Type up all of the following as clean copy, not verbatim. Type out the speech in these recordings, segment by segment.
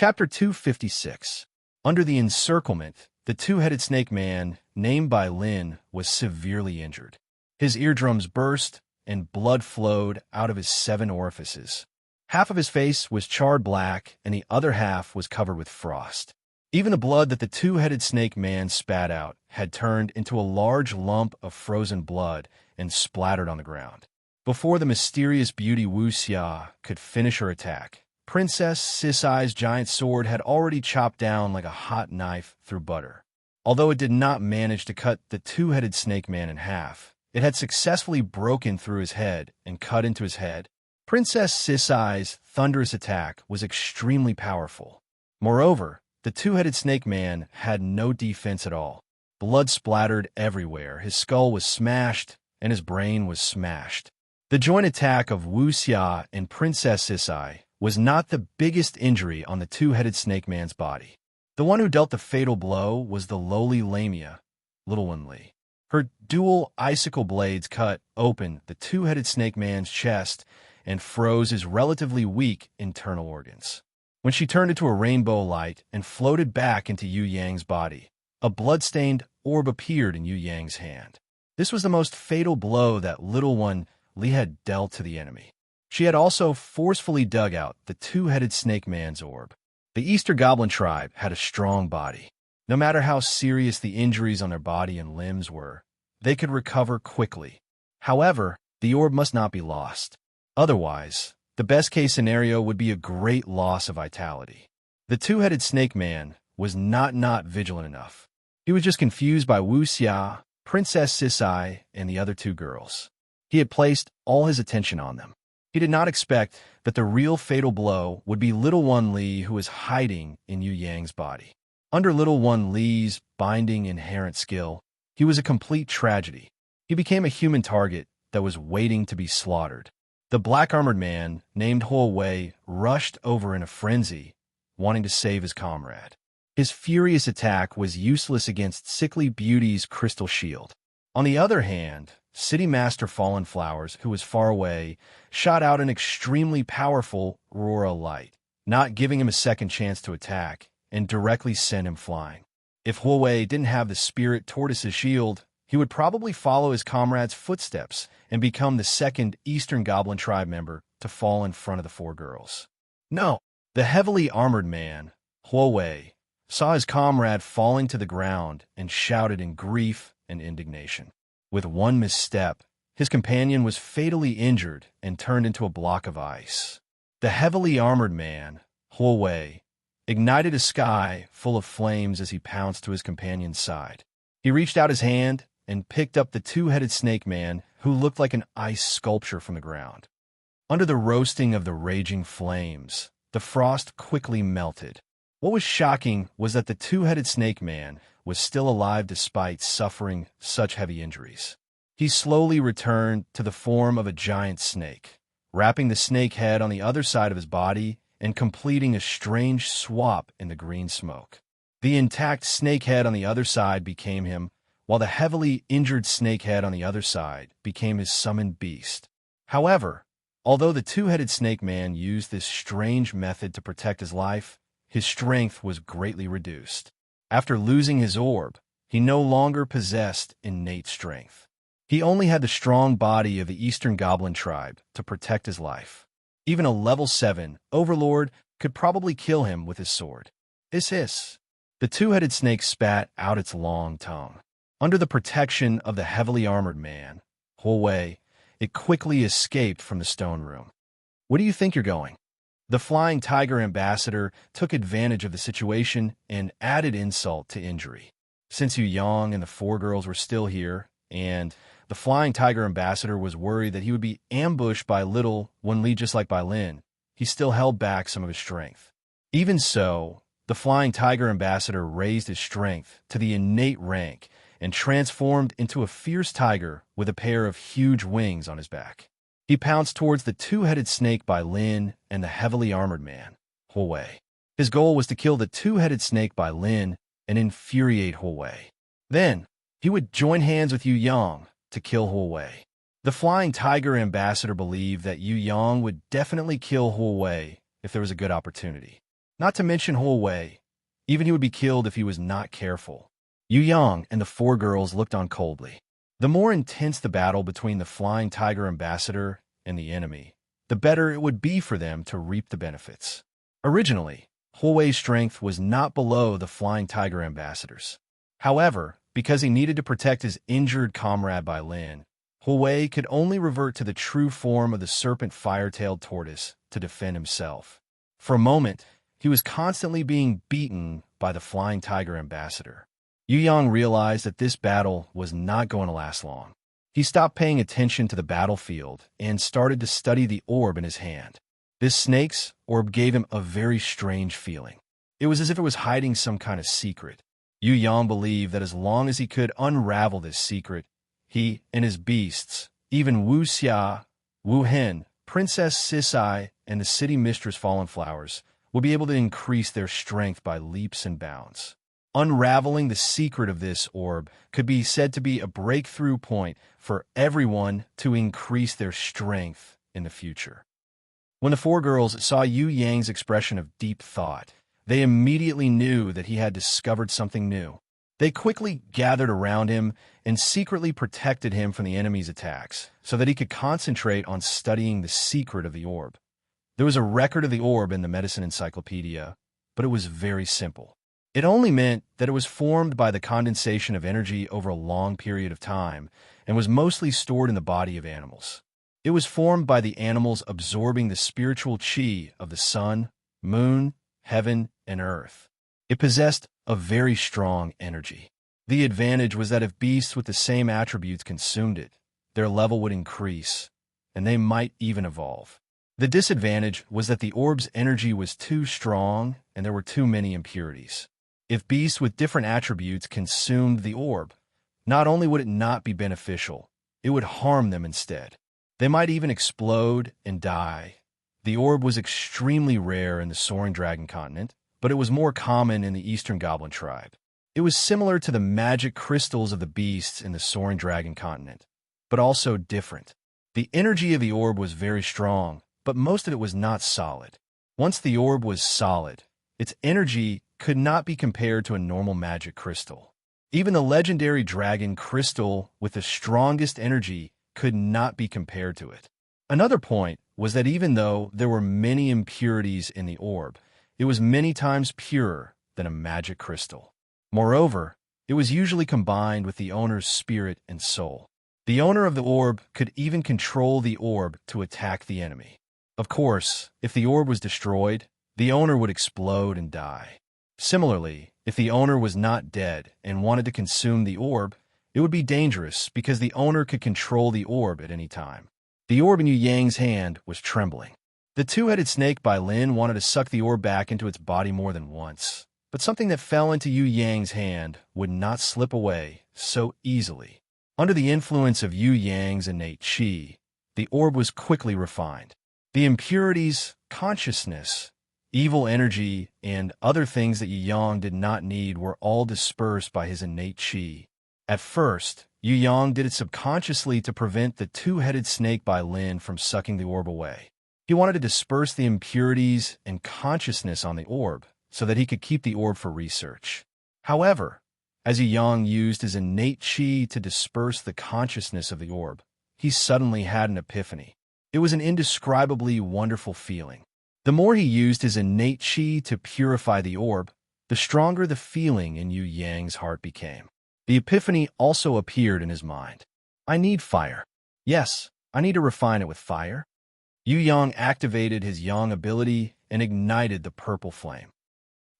Chapter 256. Under the encirclement, the two-headed snake man, named by Lin, was severely injured. His eardrums burst, and blood flowed out of his 7 orifices. Half of his face was charred black, and the other half was covered with frost. Even the blood that the two-headed snake man spat out had turned into a large lump of frozen blood and splattered on the ground. Before the mysterious beauty Wuxia could finish her attack, Princess Sisai's giant sword had already chopped down like a hot knife through butter. Although it did not manage to cut the two-headed snake man in half, it had successfully broken through his head and cut into his head. Princess Sisai's thunderous attack was extremely powerful. Moreover, the two-headed snake man had no defense at all. Blood splattered everywhere, his skull was smashed, and his brain was smashed. The joint attack of Wuxia and Princess Sisai was not the biggest injury on the two-headed snake man's body. The one who dealt the fatal blow was the lowly Lamia, Little One Li. Her dual icicle blades cut open the two-headed snake man's chest and froze his relatively weak internal organs. When she turned into a rainbow light and floated back into Yu Yang's body, a blood-stained orb appeared in Yu Yang's hand. This was the most fatal blow that Little One Li had dealt to the enemy. She had also forcefully dug out the two-headed snake man's orb. The Eastern Goblin tribe had a strong body. No matter how serious the injuries on their body and limbs were, they could recover quickly. However, the orb must not be lost. Otherwise, the best-case scenario would be a great loss of vitality. The two-headed snake man was not vigilant enough. He was just confused by Wuxia, Princess Sisai, and the other 2 girls. He had placed all his attention on them. He did not expect that the real fatal blow would be Little One Li, who was hiding in Yu Yang's body. Under Little One Li's binding inherent skill, he was a complete tragedy. He became a human target that was waiting to be slaughtered. The black-armored man, named Huo Wei, rushed over in a frenzy, wanting to save his comrade. His furious attack was useless against Sickly Beauty's crystal shield. On the other hand, City Master Fallen Flowers, who was far away, shot out an extremely powerful Aurora light, not giving him a second chance to attack, and directly sent him flying. If Huo Wei didn't have the Spirit Tortoise's shield, he would probably follow his comrade's footsteps and become the second Eastern Goblin tribe member to fall in front of the 4 girls. No, the heavily armored man, Huo Wei, saw his comrade falling to the ground and shouted in grief and indignation. With one misstep, his companion was fatally injured and turned into a block of ice. The heavily armored man, Huo Wei, ignited a sky full of flames as he pounced to his companion's side. He reached out his hand and picked up the two-headed snake man, who looked like an ice sculpture from the ground. Under the roasting of the raging flames, the frost quickly melted. What was shocking was that the two-headed snake man was still alive despite suffering such heavy injuries. He slowly returned to the form of a giant snake, wrapping the snake head on the other side of his body and completing a strange swap in the green smoke. The intact snake head on the other side became him, while the heavily injured snake head on the other side became his summoned beast. However, although the two-headed snake man used this strange method to protect his life, his strength was greatly reduced. After losing his orb, he no longer possessed innate strength. He only had the strong body of the Eastern Goblin tribe to protect his life. Even a level 7 overlord could probably kill him with his sword. Hiss. The two-headed snake spat out its long tongue. Under the protection of the heavily armored man, Huo Wei, it quickly escaped from the stone room. Where do you think you're going? The Flying Tiger ambassador took advantage of the situation and added insult to injury. Since Yu Yang and the 4 girls were still here, and the Flying Tiger ambassador was worried that he would be ambushed by Little One Li just like by Lin, he still held back some of his strength. Even so, the Flying Tiger ambassador raised his strength to the innate rank and transformed into a fierce tiger with a pair of huge wings on his back. He pounced towards the two-headed snake by Lin and the heavily armored man, Huo Wei. His goal was to kill the two-headed snake by Lin and infuriate Huo Wei. Then, he would join hands with Yu Yang to kill Huo Wei. The Flying Tiger ambassador believed that Yu Yang would definitely kill Huo Wei if there was a good opportunity. not to mention Wei. Even he would be killed if he was not careful. Yu Yang and the four girls looked on coldly. The more intense the battle between the Flying Tiger Ambassador and the enemy, the better it would be for them to reap the benefits. Originally, Wei's strength was not below the Flying Tiger Ambassador's. However, because he needed to protect his injured comrade Bai Lin, Wei could only revert to the true form of the serpent fire-tailed tortoise to defend himself. For a moment, he was constantly being beaten by the Flying Tiger Ambassador. Yu Yang realized that this battle was not going to last long. He stopped paying attention to the battlefield and started to study the orb in his hand. This snake's orb gave him a very strange feeling. It was as if it was hiding some kind of secret. Yu Yang believed that as long as he could unravel this secret, he and his beasts, even Wu Xia, Wu Hen, Princess Sisai, and the city mistress Fallen Flowers, would be able to increase their strength by leaps and bounds. Unraveling the secret of this orb could be said to be a breakthrough point for everyone to increase their strength in the future. When the four girls saw Yu Yang's expression of deep thought, they immediately knew that he had discovered something new. They quickly gathered around him and secretly protected him from the enemy's attacks so that he could concentrate on studying the secret of the orb. There was a record of the orb in the medicine encyclopedia, but it was very simple. It only meant that it was formed by the condensation of energy over a long period of time and was mostly stored in the body of animals. It was formed by the animals absorbing the spiritual chi of the sun, moon, heaven, and earth. It possessed a very strong energy. The advantage was that if beasts with the same attributes consumed it, their level would increase, and they might even evolve. The disadvantage was that the orb's energy was too strong and there were too many impurities. If beasts with different attributes consumed the orb, not only would it not be beneficial, it would harm them instead. They might even explode and die. The orb was extremely rare in the Soaring Dragon continent, but it was more common in the Eastern Goblin tribe. It was similar to the magic crystals of the beasts in the Soaring Dragon continent, but also different. The energy of the orb was very strong, but most of it was not solid. Once the orb was solid, its energy could not be compared to a normal magic crystal. Even the legendary dragon crystal with the strongest energy could not be compared to it. Another point was that even though there were many impurities in the orb, it was many times purer than a magic crystal. Moreover, it was usually combined with the owner's spirit and soul. The owner of the orb could even control the orb to attack the enemy. Of course, if the orb was destroyed, the owner would explode and die. Similarly, if the owner was not dead and wanted to consume the orb, it would be dangerous because the owner could control the orb at any time. The orb in Yu Yang's hand was trembling. The two-headed snake Bai Lin wanted to suck the orb back into its body more than once, but something that fell into Yu Yang's hand would not slip away so easily. Under the influence of Yu Yang's innate qi, the orb was quickly refined. The impurities, consciousness, evil energy, and other things that Yu Yang did not need were all dispersed by his innate qi. At first, Yu Yang did it subconsciously to prevent the two-headed snake Bai Lin from sucking the orb away. He wanted to disperse the impurities and consciousness on the orb so that he could keep the orb for research. However, as Yu Yang used his innate qi to disperse the consciousness of the orb, he suddenly had an epiphany. It was an indescribably wonderful feeling. The more he used his innate qi to purify the orb, the stronger the feeling in Yu Yang's heart became. The epiphany also appeared in his mind. I need fire. Yes, I need to refine it with fire. Yu Yang activated his Yang ability and ignited the purple flame.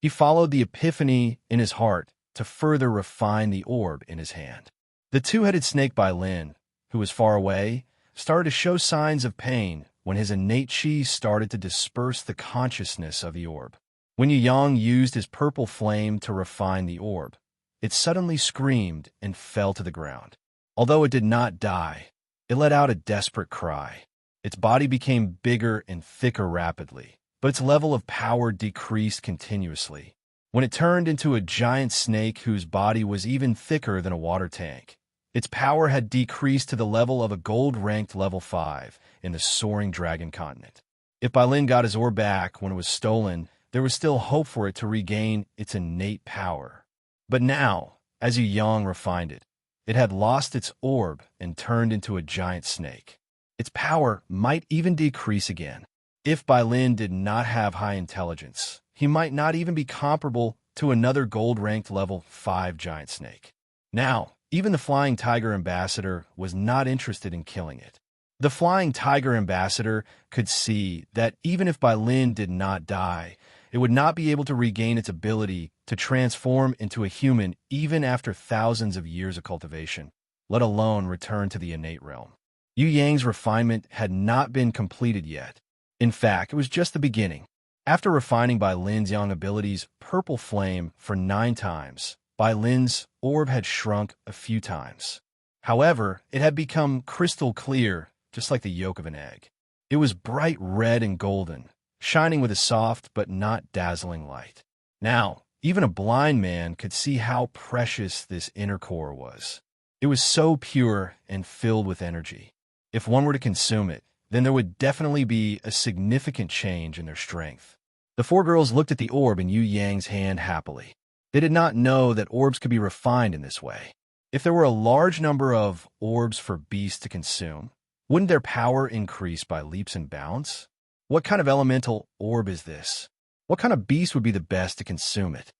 He followed the epiphany in his heart to further refine the orb in his hand. The two-headed snake Bai Lin, who was far away, started to show signs of pain when his innate qi started to disperse the consciousness of the orb. When Yu Yang used his purple flame to refine the orb, it suddenly screamed and fell to the ground. Although it did not die, it let out a desperate cry. Its body became bigger and thicker rapidly, but its level of power decreased continuously. When it turned into a giant snake whose body was even thicker than a water tank, its power had decreased to the level of a gold-ranked level 5 in the Soaring Dragon continent. If Bai Lin got his orb back when it was stolen, there was still hope for it to regain its innate power. But now, as Yu Yang refined it, it had lost its orb and turned into a giant snake. Its power might even decrease again. If Bai Lin did not have high intelligence, he might not even be comparable to another gold-ranked level 5 giant snake. Now, even the Flying Tiger Ambassador was not interested in killing it. The Flying Tiger Ambassador could see that even if Bai Lin did not die, it would not be able to regain its ability to transform into a human even after thousands of years of cultivation, let alone return to the innate realm. Yu Yang's refinement had not been completed yet. In fact, it was just the beginning. After refining Bai Lin's Yang ability's purple flame for 9 times, Bai Lin's orb had shrunk a few times. However, it had become crystal clear, just like the yolk of an egg. It was bright red and golden, shining with a soft but not dazzling light. Now, even a blind man could see how precious this inner core was. It was so pure and filled with energy. If one were to consume it, then there would definitely be a significant change in their strength. The 4 girls looked at the orb in Yu Yang's hand happily. They did not know that orbs could be refined in this way. If there were a large number of orbs for beasts to consume, wouldn't their power increase by leaps and bounds? What kind of elemental orb is this? What kind of beast would be the best to consume it?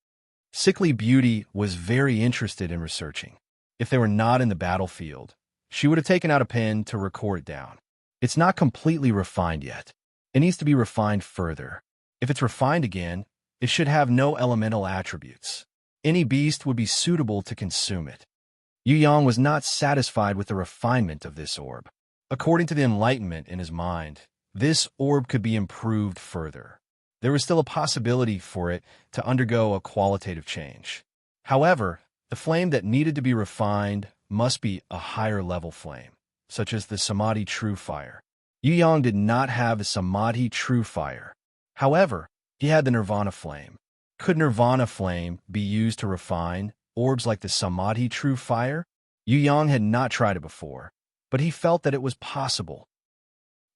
Sickly Beauty was very interested in researching. If they were not in the battlefield, she would have taken out a pen to record it down. It's not completely refined yet. It needs to be refined further. If it's refined again, it should have no elemental attributes. Any beast would be suitable to consume it. Yu Yang was not satisfied with the refinement of this orb. According to the enlightenment in his mind, this orb could be improved further. There was still a possibility for it to undergo a qualitative change. However, the flame that needed to be refined must be a higher level flame, such as the Samadhi True Fire. Yu Yang did not have the Samadhi True Fire. However, he had the Nirvana Flame. Could Nirvana Flame be used to refine orbs like the Samadhi True Fire? Yu Yang had not tried it before, but he felt that it was possible.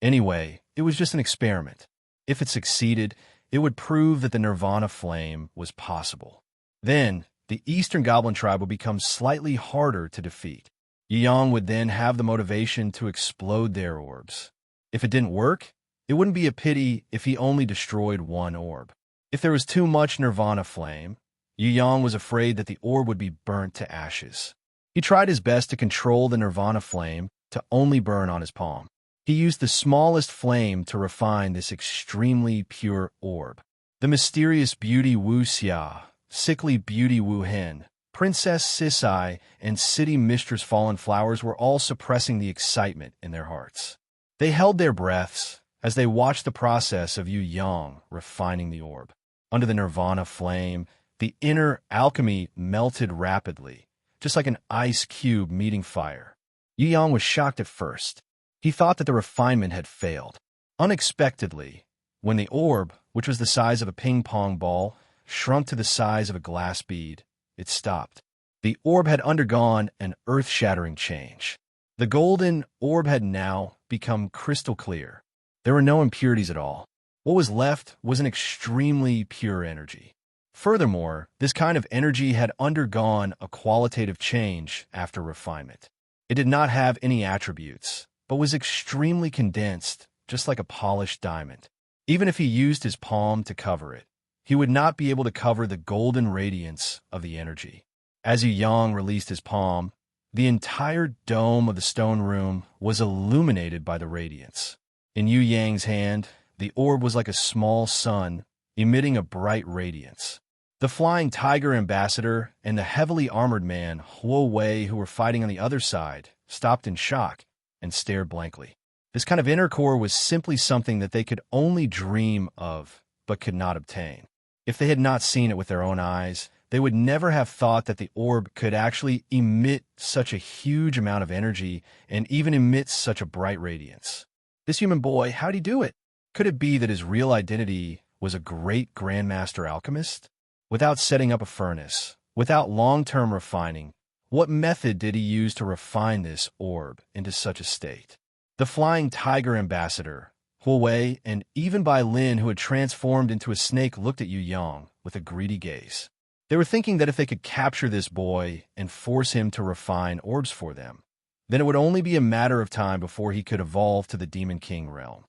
Anyway, it was just an experiment. If it succeeded, it would prove that the Nirvana Flame was possible. Then, the Eastern Goblin tribe would become slightly harder to defeat. Yu Yang would then have the motivation to explode their orbs. If it didn't work, it wouldn't be a pity if he only destroyed 1 orb. If there was too much Nirvana Flame, Yu Yang was afraid that the orb would be burnt to ashes. He tried his best to control the Nirvana Flame to only burn on his palm. He used the smallest flame to refine this extremely pure orb. The mysterious beauty Wu Xia, sickly beauty Wu Hen, Princess Sisai, and city mistress Fallen Flowers were all suppressing the excitement in their hearts. They held their breaths as they watched the process of Yu Yang refining the orb. Under the Nirvana Flame, the inner alchemy melted rapidly, just like an ice cube meeting fire. Yu Yang was shocked at first. He thought that the refinement had failed. Unexpectedly, when the orb, which was the size of a ping-pong ball, shrunk to the size of a glass bead, it stopped. The orb had undergone an earth-shattering change. The golden orb had now become crystal clear. There were no impurities at all. What was left was an extremely pure energy. Furthermore, this kind of energy had undergone a qualitative change after refinement. It did not have any attributes, but was extremely condensed, just like a polished diamond. Even if he used his palm to cover it, he would not be able to cover the golden radiance of the energy. As Yu Yang released his palm, the entire dome of the stone room was illuminated by the radiance. In Yu Yang's hand, the orb was like a small sun, emitting a bright radiance. The Flying Tiger Ambassador and the heavily armored man, Huo Wei, who were fighting on the other side, stopped in shock and stared blankly. This kind of inner core was simply something that they could only dream of, but could not obtain. If they had not seen it with their own eyes, they would never have thought that the orb could actually emit such a huge amount of energy and even emit such a bright radiance. This human boy, how'd he do it? Could it be that his real identity was a great grandmaster alchemist? Without setting up a furnace, without long-term refining, what method did he use to refine this orb into such a state? The Flying Tiger Ambassador, Wei, and even Bai Lin, who had transformed into a snake, looked at Yu Yang with a greedy gaze. They were thinking that if they could capture this boy and force him to refine orbs for them, then it would only be a matter of time before he could evolve to the Demon King realm.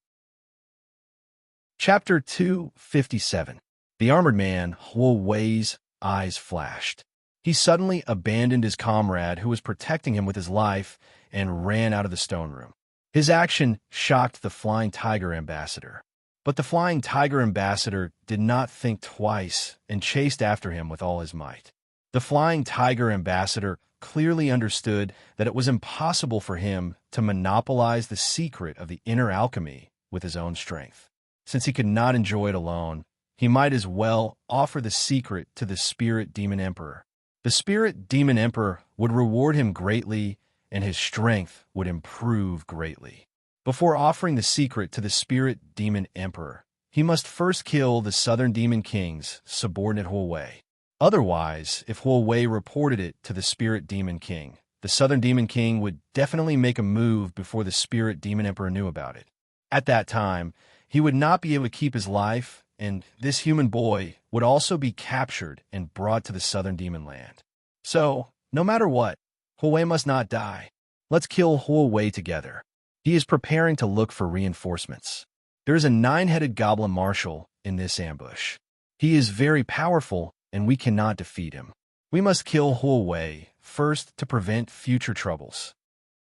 Chapter 257. The armored man, Wei's eyes flashed. He suddenly abandoned his comrade who was protecting him with his life and ran out of the stone room. His action shocked the Flying Tiger Ambassador. But the Flying Tiger Ambassador did not think twice and chased after him with all his might. The Flying Tiger Ambassador clearly understood that it was impossible for him to monopolize the secret of the inner alchemy with his own strength. Since he could not enjoy it alone, he might as well offer the secret to the Spirit Demon Emperor. The Spirit Demon Emperor would reward him greatly, and his strength would improve greatly. Before offering the secret to the Spirit Demon Emperor, he must first kill the Southern Demon King's subordinate Wei. Otherwise, if Wei reported it to the Spirit Demon King, the Southern Demon King would definitely make a move before the Spirit Demon Emperor knew about it. At that time, he would not be able to keep his life, and this human boy would also be captured and brought to the Southern Demon Land. So, no matter what, Wei must not die. Let's kill Wei together. He is preparing to look for reinforcements. There is a 9-headed goblin marshal in this ambush. He is very powerful, and we cannot defeat him. We must kill Wei first to prevent future troubles.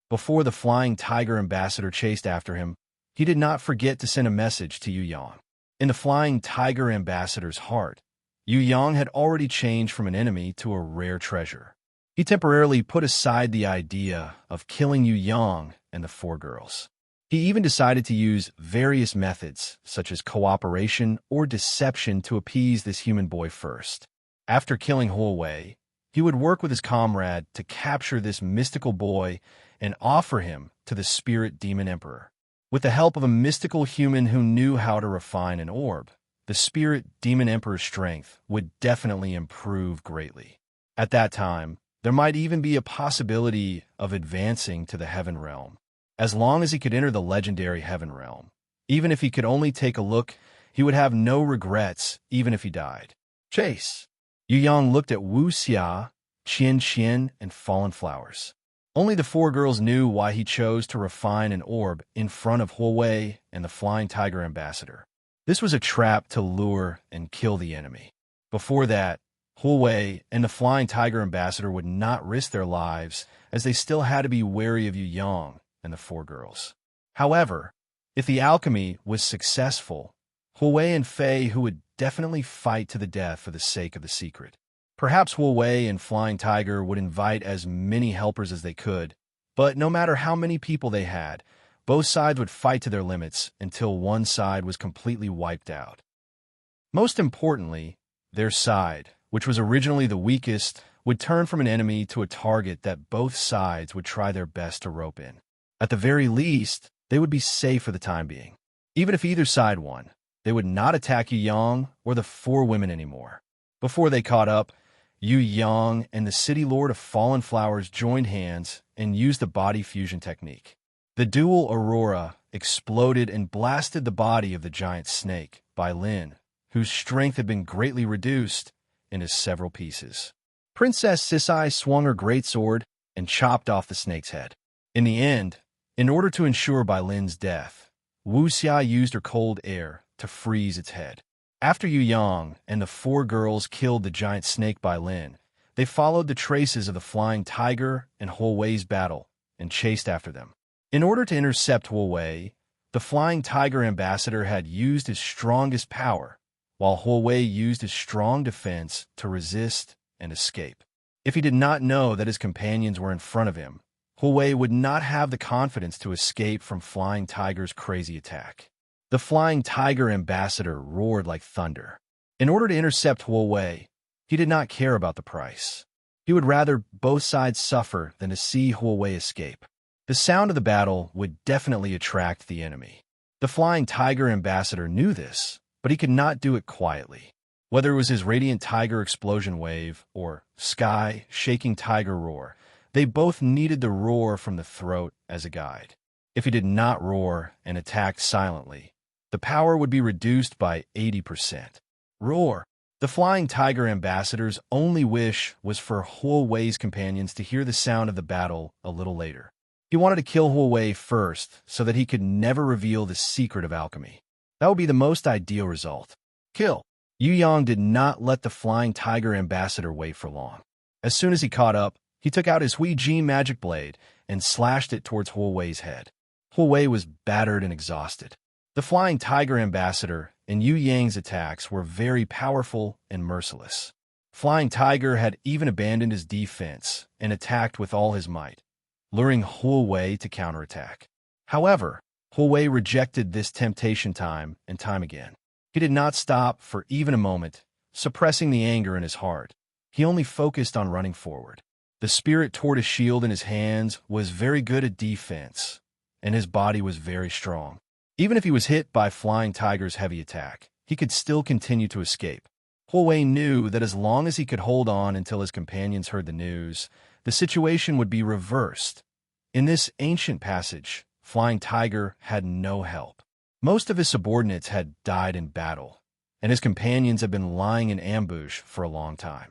Before the Flying Tiger Ambassador chased after him, he did not forget to send a message to Yu Yang. In the Flying Tiger Ambassador's heart, Yu Yang had already changed from an enemy to a rare treasure. He temporarily put aside the idea of killing Yu Yang and the 4 girls. He even decided to use various methods, such as cooperation or deception, to appease this human boy first. After killing Wei, he would work with his comrade to capture this mystical boy and offer him to the Spirit Demon Emperor. With the help of a mystical human who knew how to refine an orb, the Spirit Demon Emperor's strength would definitely improve greatly. At that time, there might even be a possibility of advancing to the Heaven Realm. As long as he could enter the legendary Heaven Realm, even if he could only take a look, he would have no regrets even if he died. Chase. Yu Yang looked at Wu Xia, Qian Qian, and Fallen Flowers. Only the 4 girls knew why he chose to refine an orb in front of Wei and the Flying Tiger Ambassador. This was a trap to lure and kill the enemy. Before that, Wei and the Flying Tiger Ambassador would not risk their lives, as they still had to be wary of Yu Yang and the 4 girls. However, if the alchemy was successful, Wei and Fei, who would definitely fight to the death for the sake of the secret. Perhaps Wei and Flying Tiger would invite as many helpers as they could, but no matter how many people they had, both sides would fight to their limits until one side was completely wiped out. Most importantly, their side, which was originally the weakest, would turn from an enemy to a target that both sides would try their best to rope in. At the very least, they would be safe for the time being. Even if either side won, they would not attack Yu Yang or the 4 women anymore. Before they caught up, Yu Yang and the City Lord of Fallen Flowers joined hands and used the body fusion technique. The dual aurora exploded and blasted the body of the giant snake, Bai Lin, whose strength had been greatly reduced, into several pieces. Princess Sisai swung her greatsword and chopped off the snake's head. In the end, in order to ensure Bai Lin's death, Wu Xia used her cold air to freeze its head. After Yu Yang and the 4 girls killed the giant snake Bai Lin, they followed the traces of the Flying Tiger and Wei's battle and chased after them. In order to intercept Wei, the Flying Tiger Ambassador had used his strongest power, while Wei used his strong defense to resist and escape. If he did not know that his companions were in front of him, Wei would not have the confidence to escape from Flying Tiger's crazy attack. The Flying Tiger Ambassador roared like thunder. In order to intercept Wei, he did not care about the price. He would rather both sides suffer than to see Wei escape. The sound of the battle would definitely attract the enemy. The Flying Tiger Ambassador knew this, but he could not do it quietly. Whether it was his Radiant Tiger Explosion Wave or Sky Shaking Tiger Roar, they both needed the roar from the throat as a guide. If he did not roar and attacked silently, the power would be reduced by 80%. Roar! The flying tiger ambassador's only wish was for Huawei's companions to hear the sound of the battle a little later. He wanted to kill Huawei first so that he could never reveal the secret of alchemy. That would be the most ideal result. Kill! Yu Yang did not let the flying tiger ambassador wait for long. As soon as he caught up, he took out his Hui Ji magic blade and slashed it towards Huawei's head. Huawei was battered and exhausted. The flying tiger ambassador and Yu Yang's attacks were very powerful and merciless. Flying Tiger had even abandoned his defense and attacked with all his might, luring Huawei to counterattack. However, Huawei rejected this temptation time and time again. He did not stop for even a moment, suppressing the anger in his heart. He only focused on running forward. The spirit tortoise shield in his hands was very good at defense, and his body was very strong. Even if he was hit by Flying Tiger's heavy attack, he could still continue to escape. Huawei knew that as long as he could hold on until his companions heard the news, the situation would be reversed. In this ancient passage, Flying Tiger had no help. Most of his subordinates had died in battle, and his companions had been lying in ambush for a long time.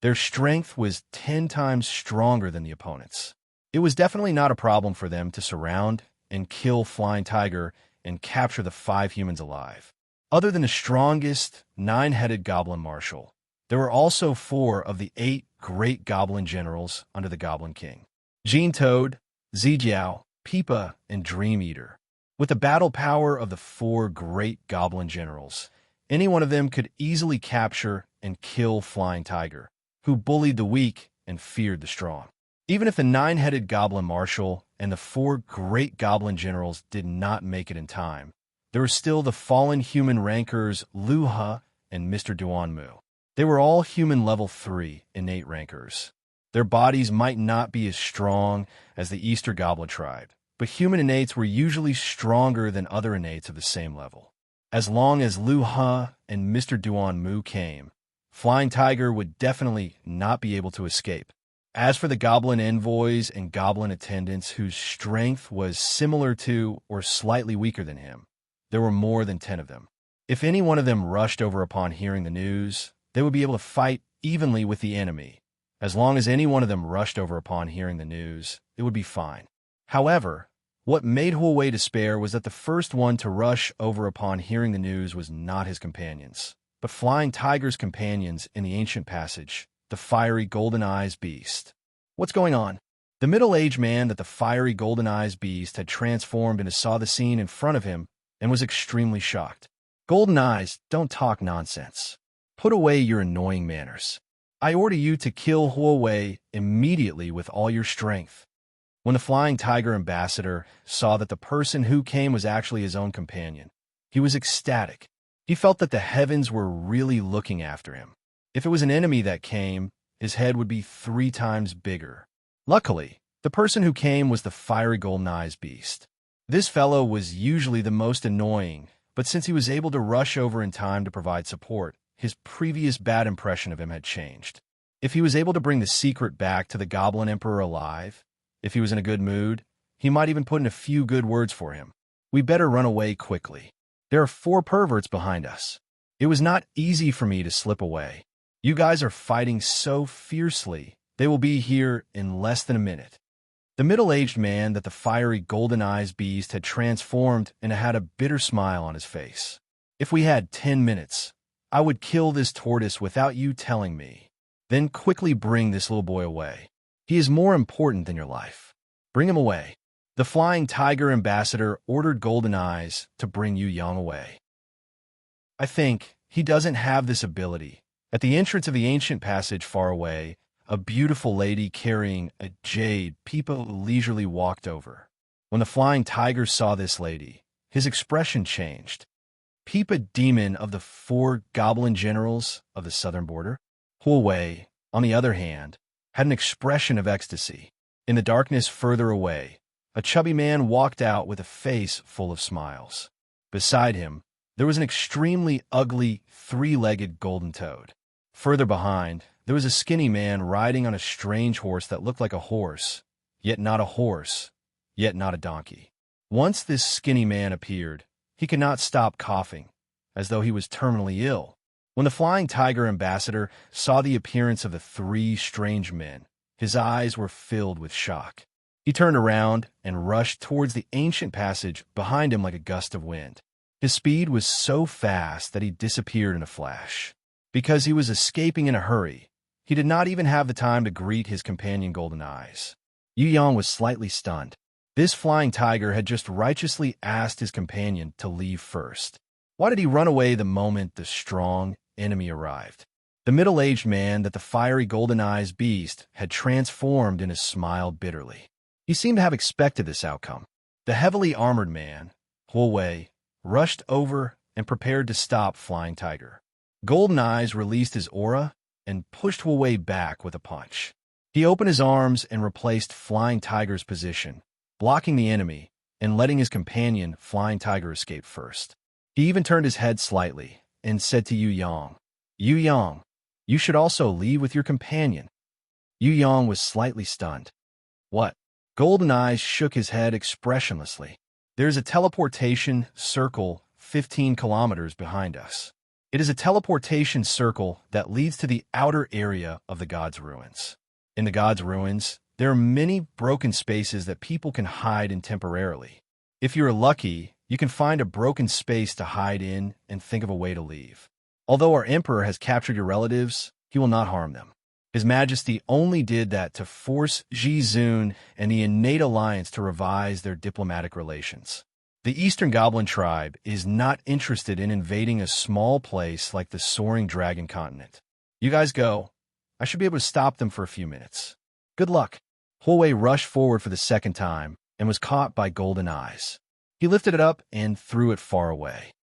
Their strength was 10 times stronger than the opponents. It was definitely not a problem for them to surround and kill Flying Tiger and capture the 5 humans alive. Other than the strongest 9-headed goblin marshal, there were also 4 of the 8 great goblin generals under the Goblin King: Jean Toad, Zijiao, Peepa, and Dream Eater. With the battle power of the 4 great goblin generals, any one of them could easily capture and kill Flying Tiger, who bullied the weak and feared the strong. Even if the 9-headed goblin marshal and the 4 great goblin generals did not make it in time, there were still the fallen human rankers Lu He and Mr. Duanmu. They were all human level 3 innate rankers. Their bodies might not be as strong as the Easter Goblin tribe, but human innates were usually stronger than other innates of the same level. As long as Lu He and Mr. Duanmu came, Flying Tiger would definitely not be able to escape. As for the goblin envoys and goblin attendants whose strength was similar to or slightly weaker than him, there were more than 10 of them. If any one of them rushed over upon hearing the news, they would be able to fight evenly with the enemy. As long as any one of them rushed over upon hearing the news, it would be fine. However, what made Huawei despair was that the first one to rush over upon hearing the news was not his companions, but Flying Tiger's companions in the ancient passage, the fiery golden eyes beast. What's going on? The middle-aged man that the fiery golden eyes beast had transformed into saw the scene in front of him and was extremely shocked. Golden eyes, don't talk nonsense. Put away your annoying manners. I order you to kill Huawei immediately with all your strength. When the Flying Tiger ambassador saw that the person who came was actually his own companion, he was ecstatic. He felt that the heavens were really looking after him. If it was an enemy that came, his head would be 3 times bigger. Luckily, the person who came was the fiery golden eyes beast. This fellow was usually the most annoying, but since he was able to rush over in time to provide support, his previous bad impression of him had changed. If he was able to bring the secret back to the Goblin Emperor alive, if he was in a good mood, he might even put in a few good words for him. We better run away quickly. There are 4 perverts behind us. It was not easy for me to slip away. You guys are fighting so fiercely. They will be here in less than a minute. The middle-aged man that the fiery golden eyes beast had transformed and had a bitter smile on his face. If we had 10 minutes, I would kill this tortoise without you telling me. Then quickly bring this little boy away. He is more important than your life. Bring him away. The Flying Tiger ambassador ordered Golden Eyes to bring Yu Yang away. I think he doesn't have this ability. At the entrance of the ancient passage far away, a beautiful lady carrying a jade Peepa leisurely walked over. When the Flying Tiger saw this lady, his expression changed. Peepa, demon of the 4 goblin generals of the southern border. Huawei, on the other hand, had an expression of ecstasy. In the darkness further away, a chubby man walked out with a face full of smiles. Beside him, there was an extremely ugly 3-legged golden toad. Further behind, there was a skinny man riding on a strange horse that looked like a horse, yet not a horse, yet not a donkey. Once this skinny man appeared, He could not stop coughing, as though he was terminally ill. When the flying tiger ambassador saw the appearance of the three strange men, his eyes were filled with shock. He turned around and rushed towards the ancient passage behind him like a gust of wind. His speed was so fast that he disappeared in a flash. Because he was escaping in a hurry, he did not even have the time to greet his companion Golden Eyes. Yu Yang was slightly stunned. This flying tiger had just righteously asked his companion to leave first. Why did he run away the moment the strong enemy arrived? The middle-aged man that the fiery Golden Eyes beast had transformed in smiled bitterly. He seemed to have expected this outcome. The heavily armored man, Huo Wei, rushed over and prepared to stop Flying Tiger. Golden Eyes released his aura and pushed Huo Wei back with a punch. He opened his arms and replaced Flying Tiger's position, blocking the enemy and letting his companion Flying Tiger escape first. He even turned his head slightly and said to Yu Yang, "Yu Yang, you should also leave with your companion." Yu Yang was slightly stunned. "What?" Golden Eyes shook his head expressionlessly. "There's a teleportation circle 15 kilometers behind us. It is a teleportation circle that leads to the outer area of the God's Ruins. In the God's Ruins, there are many broken spaces that people can hide in temporarily. If you're lucky, you can find a broken space to hide in and think of a way to leave. Although our emperor has captured your relatives, he will not harm them. His Majesty only did that to force Ji Zun and the innate alliance to revise their diplomatic relations. The Eastern Goblin tribe is not interested in invading a small place like the soaring dragon continent. You guys go. I should be able to stop them for a few minutes. Good luck." Huo Wei rushed forward for the second time and was caught by Golden Eyes. He lifted it up and threw it far away.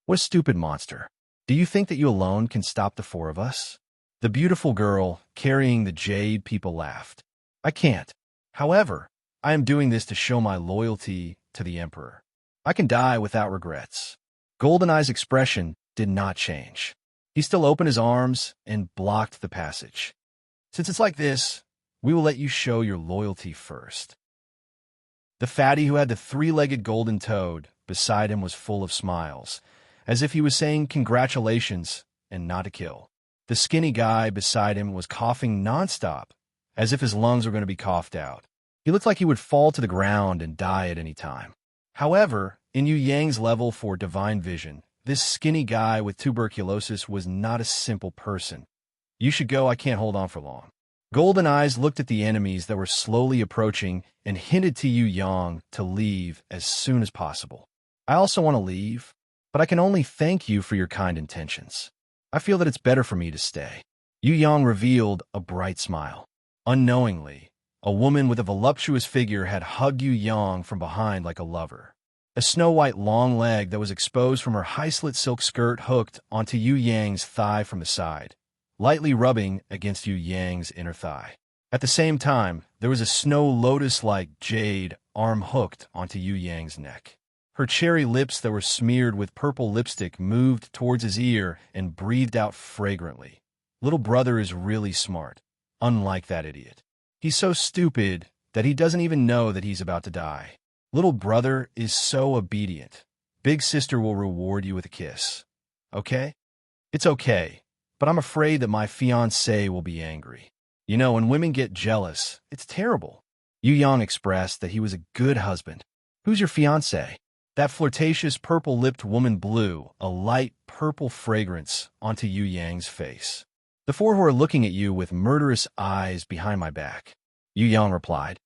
"What a stupid monster. Do you think that you alone can stop the four of us?" The beautiful girl carrying the jade people laughed. "I can't. However, I am doing this to show my loyalty to the Emperor. I can die without regrets." Golden Eye's expression did not change. He still opened his arms and blocked the passage. "Since it's like this, we will let you show your loyalty first." The fatty who had the three-legged golden toad beside him was full of smiles, as if he was saying congratulations and not a kill. The skinny guy beside him was coughing nonstop, as if his lungs were going to be coughed out. He looked like he would fall to the ground and die at any time. However, in Yu Yang's level for divine vision, this skinny guy with tuberculosis was not a simple person. "You should go, I can't hold on for long." Golden Eyes looked at the enemies that were slowly approaching and hinted to Yu Yang to leave as soon as possible. "I also want to leave, but I can only thank you for your kind intentions. I feel that it's better for me to stay." Yu Yang revealed a bright smile. Unknowingly, a woman with a voluptuous figure had hugged Yu Yang from behind like a lover. A snow-white long leg that was exposed from her high-slit silk skirt hooked onto Yu Yang's thigh from the side, lightly rubbing against Yu Yang's inner thigh. At the same time, there was a snow lotus-like jade arm hooked onto Yu Yang's neck. Her cherry lips that were smeared with purple lipstick moved towards his ear and breathed out fragrantly. Little brother is really smart, unlike that idiot. He's so stupid that he doesn't even know that he's about to die. Little brother is so obedient. Big sister will reward you with a kiss. Okay? It's okay, but I'm afraid that my fiancé will be angry. You know, when women get jealous, it's terrible. Yu Yang expressed that he was a good husband. "Who's your fiancé?" That flirtatious purple-lipped woman blew a light purple fragrance onto Yu Yang's face. "The four who are looking at you with murderous eyes behind my back." Yu Yang replied,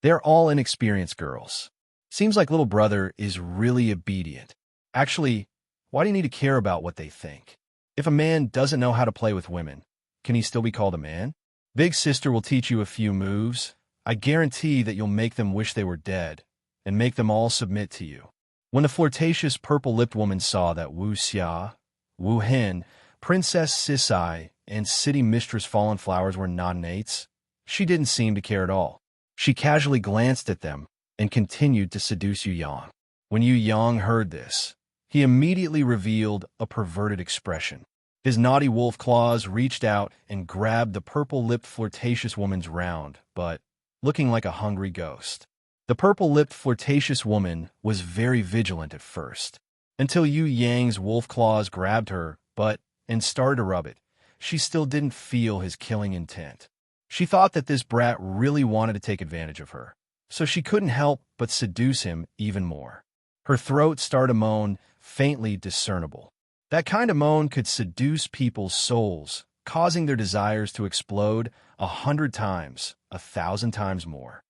They're all inexperienced girls. Seems like little brother is really obedient. Actually, why do you need to care about what they think? If a man doesn't know how to play with women, can he still be called a man? Big sister will teach you a few moves. I guarantee that you'll make them wish they were dead, and make them all submit to you." When the flirtatious purple-lipped woman saw that Wu Xia, Wu Hen, Princess Sisai, and City Mistress Fallen Flowers were non-nates, she didn't seem to care at all. She casually glanced at them and continued to seduce Yu Yang. When Yu Yang heard this, he immediately revealed a perverted expression. His naughty wolf claws reached out and grabbed the purple-lipped flirtatious woman's round, but looking like a hungry ghost. The purple-lipped flirtatious woman was very vigilant at first, until Yu Yang's wolf claws grabbed her butt and started to rub it. She still didn't feel his killing intent. She thought that this brat really wanted to take advantage of her, so she couldn't help but seduce him even more. Her throat started to moan, faintly discernible. That kind of moan could seduce people's souls, causing their desires to explode 100 times, 1,000 times more.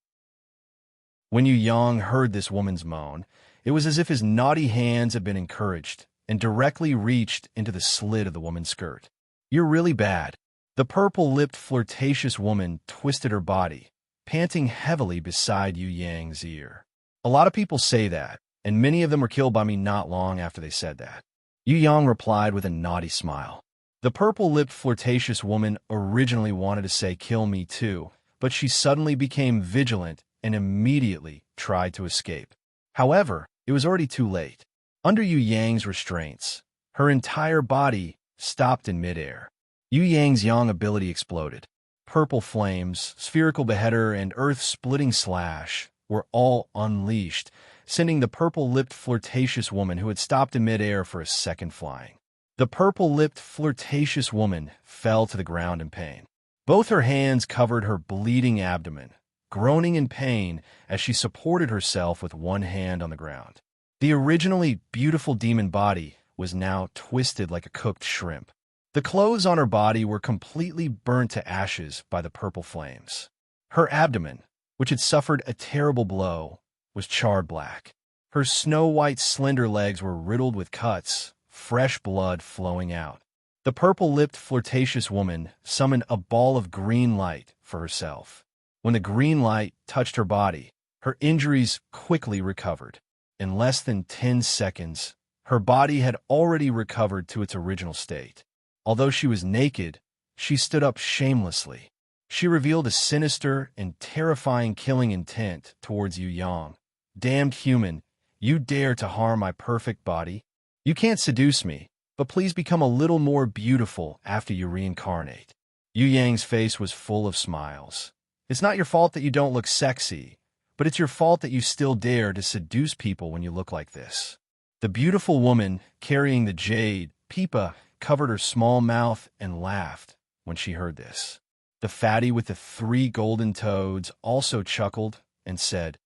When Yu Yang heard this woman's moan, it was as if his naughty hands had been encouraged and directly reached into the slit of the woman's skirt. "You're really bad." The purple-lipped flirtatious woman twisted her body, panting heavily beside Yu Yang's ear. "A lot of people say that, and many of them were killed by me not long after they said that." Yu Yang replied with a naughty smile. The purple-lipped flirtatious woman originally wanted to say "kill me too," but she suddenly became vigilant and immediately tried to escape. However, it was already too late. Under Yu Yang's restraints, her entire body stopped in midair. Yu Yang's yang ability exploded. Purple flames, spherical beheader, and earth-splitting slash were all unleashed, sending the purple-lipped flirtatious woman who had stopped in midair for a second flying. The purple-lipped flirtatious woman fell to the ground in pain. Both her hands covered her bleeding abdomen, groaning in pain as she supported herself with one hand on the ground. The originally beautiful demon body was now twisted like a cooked shrimp. The clothes on her body were completely burnt to ashes by the purple flames. Her abdomen, which had suffered a terrible blow, was charred black. Her snow-white slender legs were riddled with cuts, fresh blood flowing out. The purple-lipped flirtatious woman summoned a ball of green light for herself. When the green light touched her body, her injuries quickly recovered. In less than 10 seconds, her body had already recovered to its original state. Although she was naked, she stood up shamelessly. She revealed a sinister and terrifying killing intent towards Yu Yang. "Damned human, you dare to harm my perfect body? You can't seduce me, but please become a little more beautiful after you reincarnate." Yu Yang's face was full of smiles. "It's not your fault that you don't look sexy, but it's your fault that you still dare to seduce people when you look like this." The beautiful woman carrying the jade, Pipa, covered her small mouth and laughed when she heard this. The fatty with the 3 golden toads also chuckled and said,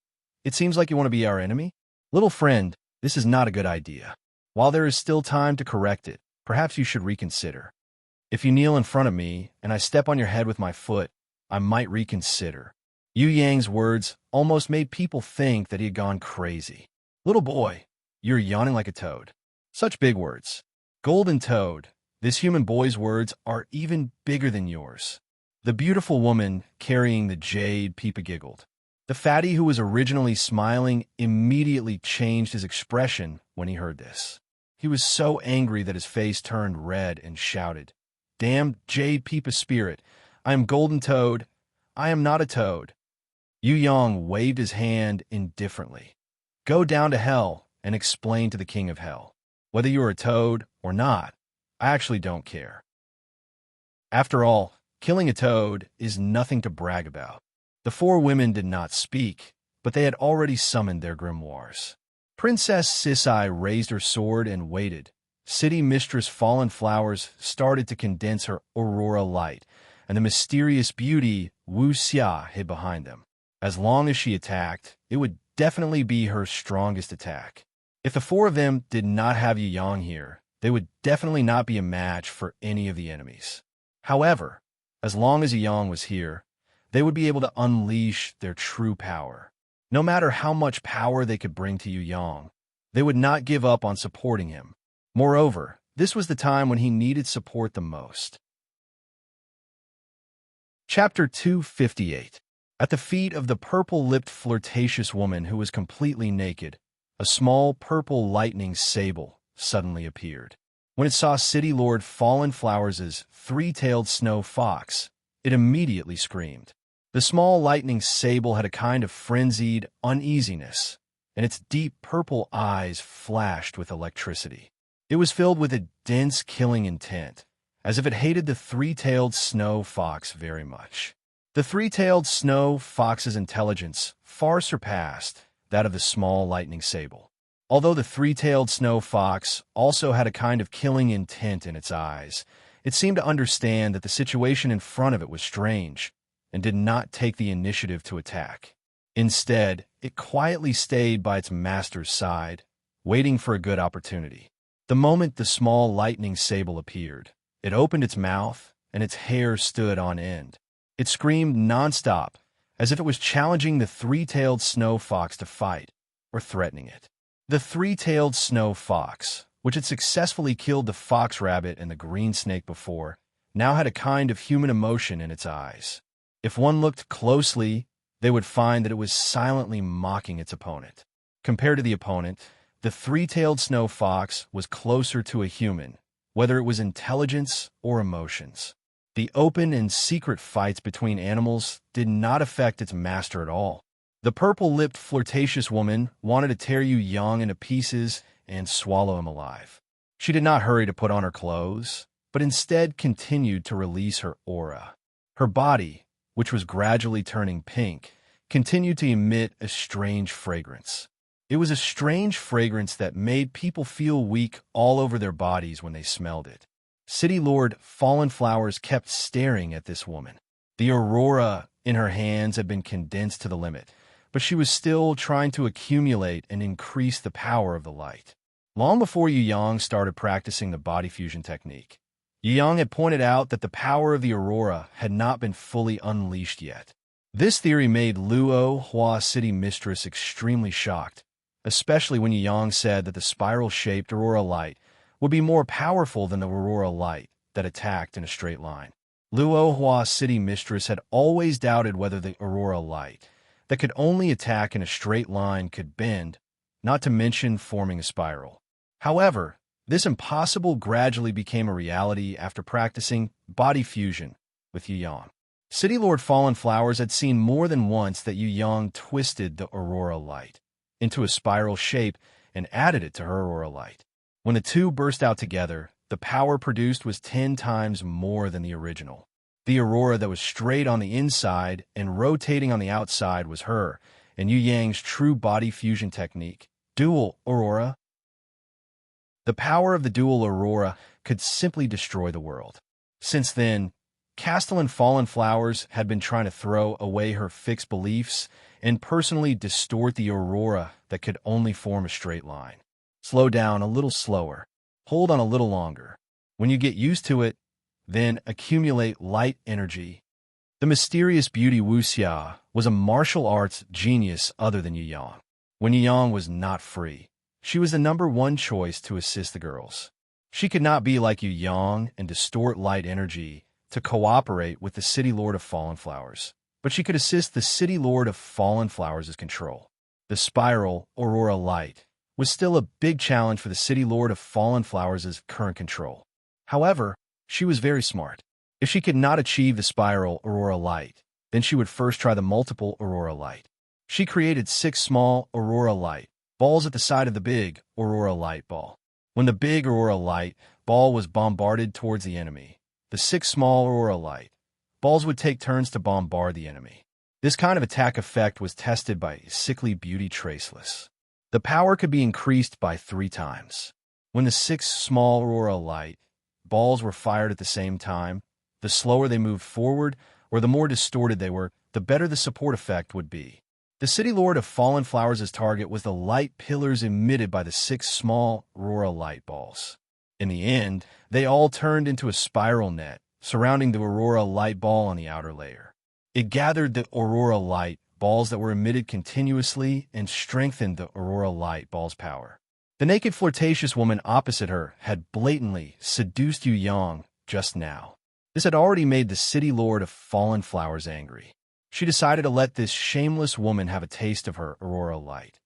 "It seems like you want to be our enemy? Little friend, this is not a good idea. While there is still time to correct it, perhaps you should reconsider. If you kneel in front of me and I step on your head with my foot, I might reconsider." Yu Yang's words almost made people think that he had gone crazy. "Little boy, you're yawning like a toad." Such big words. Golden toad, this human boy's words are even bigger than yours. The beautiful woman carrying the jade Pipa giggled. The fatty who was originally smiling immediately changed his expression when he heard this. He was so angry that his face turned red and shouted, "Damn jade Pipa spirit, I am golden toad. I am not a toad." Yu Yang waved his hand indifferently. "Go down to hell and explain to the king of hell. Whether you are a toad or not, I actually don't care." After all, killing a toad is nothing to brag about. The 4 women did not speak, but they had already summoned their grimoires. Princess Sisai raised her sword and waited. City Mistress Fallen Flowers started to condense her aurora light, and the mysterious beauty Wu Xia hid behind them. As long as she attacked, it would definitely be her strongest attack. If the 4 of them did not have Yu Yang here, they would definitely not be a match for any of the enemies. However, as long as Yu Yang was here, they would be able to unleash their true power. No matter how much power they could bring to Yu Yang, they would not give up on supporting him. Moreover, this was the time when he needed support the most. Chapter 258. At the feet of the purple-lipped flirtatious woman who was completely naked, a small purple lightning sable suddenly appeared. When it saw City Lord Fallen Flowers' 3-tailed snow fox, it immediately screamed. The small lightning sable had a kind of frenzied uneasiness, and its deep purple eyes flashed with electricity. It was filled with a dense killing intent, as if it hated the 3-tailed snow fox very much. The three-tailed snow fox's intelligence far surpassed that of the small lightning sable. Although the three-tailed snow fox also had a kind of killing intent in its eyes, it seemed to understand that the situation in front of it was strange and did not take the initiative to attack. Instead, it quietly stayed by its master's side, waiting for a good opportunity. The moment the small lightning sable appeared, it opened its mouth and its hair stood on end. It screamed nonstop, as if it was challenging the three-tailed snow fox to fight or threatening it. The three-tailed snow fox, which had successfully killed the fox rabbit and the green snake before, now had a kind of human emotion in its eyes. If one looked closely, they would find that it was silently mocking its opponent. Compared to the opponent, the three-tailed snow fox was closer to a human, whether it was intelligence or emotions. The open and secret fights between animals did not affect its master at all. The purple-lipped flirtatious woman wanted to tear Yu Yang into pieces and swallow him alive. She did not hurry to put on her clothes, but instead continued to release her aura. Her body, which was gradually turning pink, continued to emit a strange fragrance. It was a strange fragrance that made people feel weak all over their bodies when they smelled it. City Lord Fallen Flowers kept staring at this woman. The aurora in her hands had been condensed to the limit, but she was still trying to accumulate and increase the power of the light. Long before Yu Yang started practicing the body fusion technique, Yu Yang had pointed out that the power of the aurora had not been fully unleashed yet. This theory made Luo Hua City Mistress extremely shocked, especially when Yu Yang said that the spiral-shaped aurora light would be more powerful than the aurora light that attacked in a straight line. Luo Hua City Mistress had always doubted whether the aurora light that could only attack in a straight line could bend, not to mention forming a spiral. However, this impossible gradually became a reality after practicing body fusion with Yu Yang. City Lord Fallen Flowers had seen more than once that Yu Yang twisted the aurora light into a spiral shape and added it to her aurora light. When the two burst out together, the power produced was 10 times more than the original. The aurora that was straight on the inside and rotating on the outside was her, and Yu Yang's true body fusion technique, dual aurora. The power of the dual aurora could simply destroy the world. Since then, Castellan Fallen Flowers had been trying to throw away her fixed beliefs and personally distort the aurora that could only form a straight line. Slow down a little slower. Hold on a little longer. When you get used to it, then accumulate light energy. The mysterious beauty Wuxia was a martial arts genius other than Yu Yang. When Yu Yang was not free, she was the #1 choice to assist the girls. She could not be like Yu Yang and distort light energy to cooperate with the City Lord of Fallen Flowers, but she could assist the City Lord of Fallen Flowers' control. The spiral aurora light was still a big challenge for the City Lord of Fallen Flowers' current control. However, she was very smart. If she could not achieve the spiral aurora light, then she would first try the multiple aurora light. She created 6 small aurora light balls at the side of the big aurora light ball. When the big aurora light ball was bombarded towards the enemy, the 6 small aurora light balls would take turns to bombard the enemy. This kind of attack effect was tested by Sickly Beauty Traceless. The power could be increased by 3 times. When the 6 small aurora light balls were fired at the same time, the slower they moved forward or the more distorted they were, the better the support effect would be. The City Lord of Fallen Flowers' target was the light pillars emitted by the 6 small aurora light balls. In the end, they all turned into a spiral net surrounding the aurora light ball on the outer layer. It gathered the aurora light balls that were emitted continuously and strengthened the aurora light ball's power. The naked flirtatious woman opposite her had blatantly seduced Yu Yang just now. This had already made the City Lord of Fallen Flowers angry. She decided to let this shameless woman have a taste of her aurora light.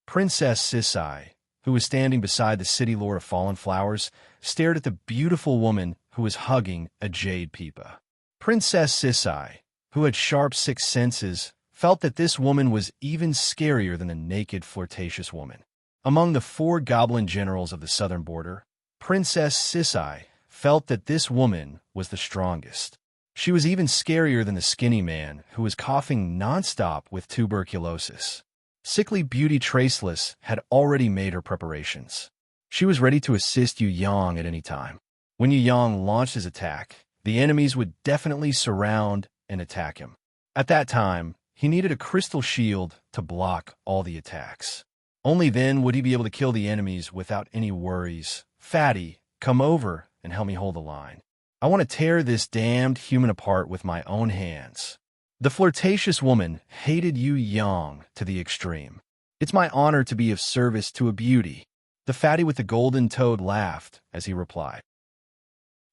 Princess Sisai, who was standing beside the City Lord of Fallen Flowers, stared at the beautiful woman who was hugging a jade pipa. Princess Sisai, who had sharp 6 senses, felt that this woman was even scarier than the naked flirtatious woman. Among the 4 goblin generals of the southern border, Princess Sisai felt that this woman was the strongest. She was even scarier than the skinny man, who was coughing nonstop with tuberculosis. Sickly Beauty Traceless had already made her preparations. She was ready to assist Yu Yang at any time. When Yu Yang launched his attack, the enemies would definitely surround and attack him. At that time, he needed a crystal shield to block all the attacks. Only then would he be able to kill the enemies without any worries. Fatty, come over and help me hold the line. I want to tear this damned human apart with my own hands. The flirtatious woman hated Yu Yang to the extreme. It's my honor to be of service to a beauty. The fatty with the golden toad laughed as he replied.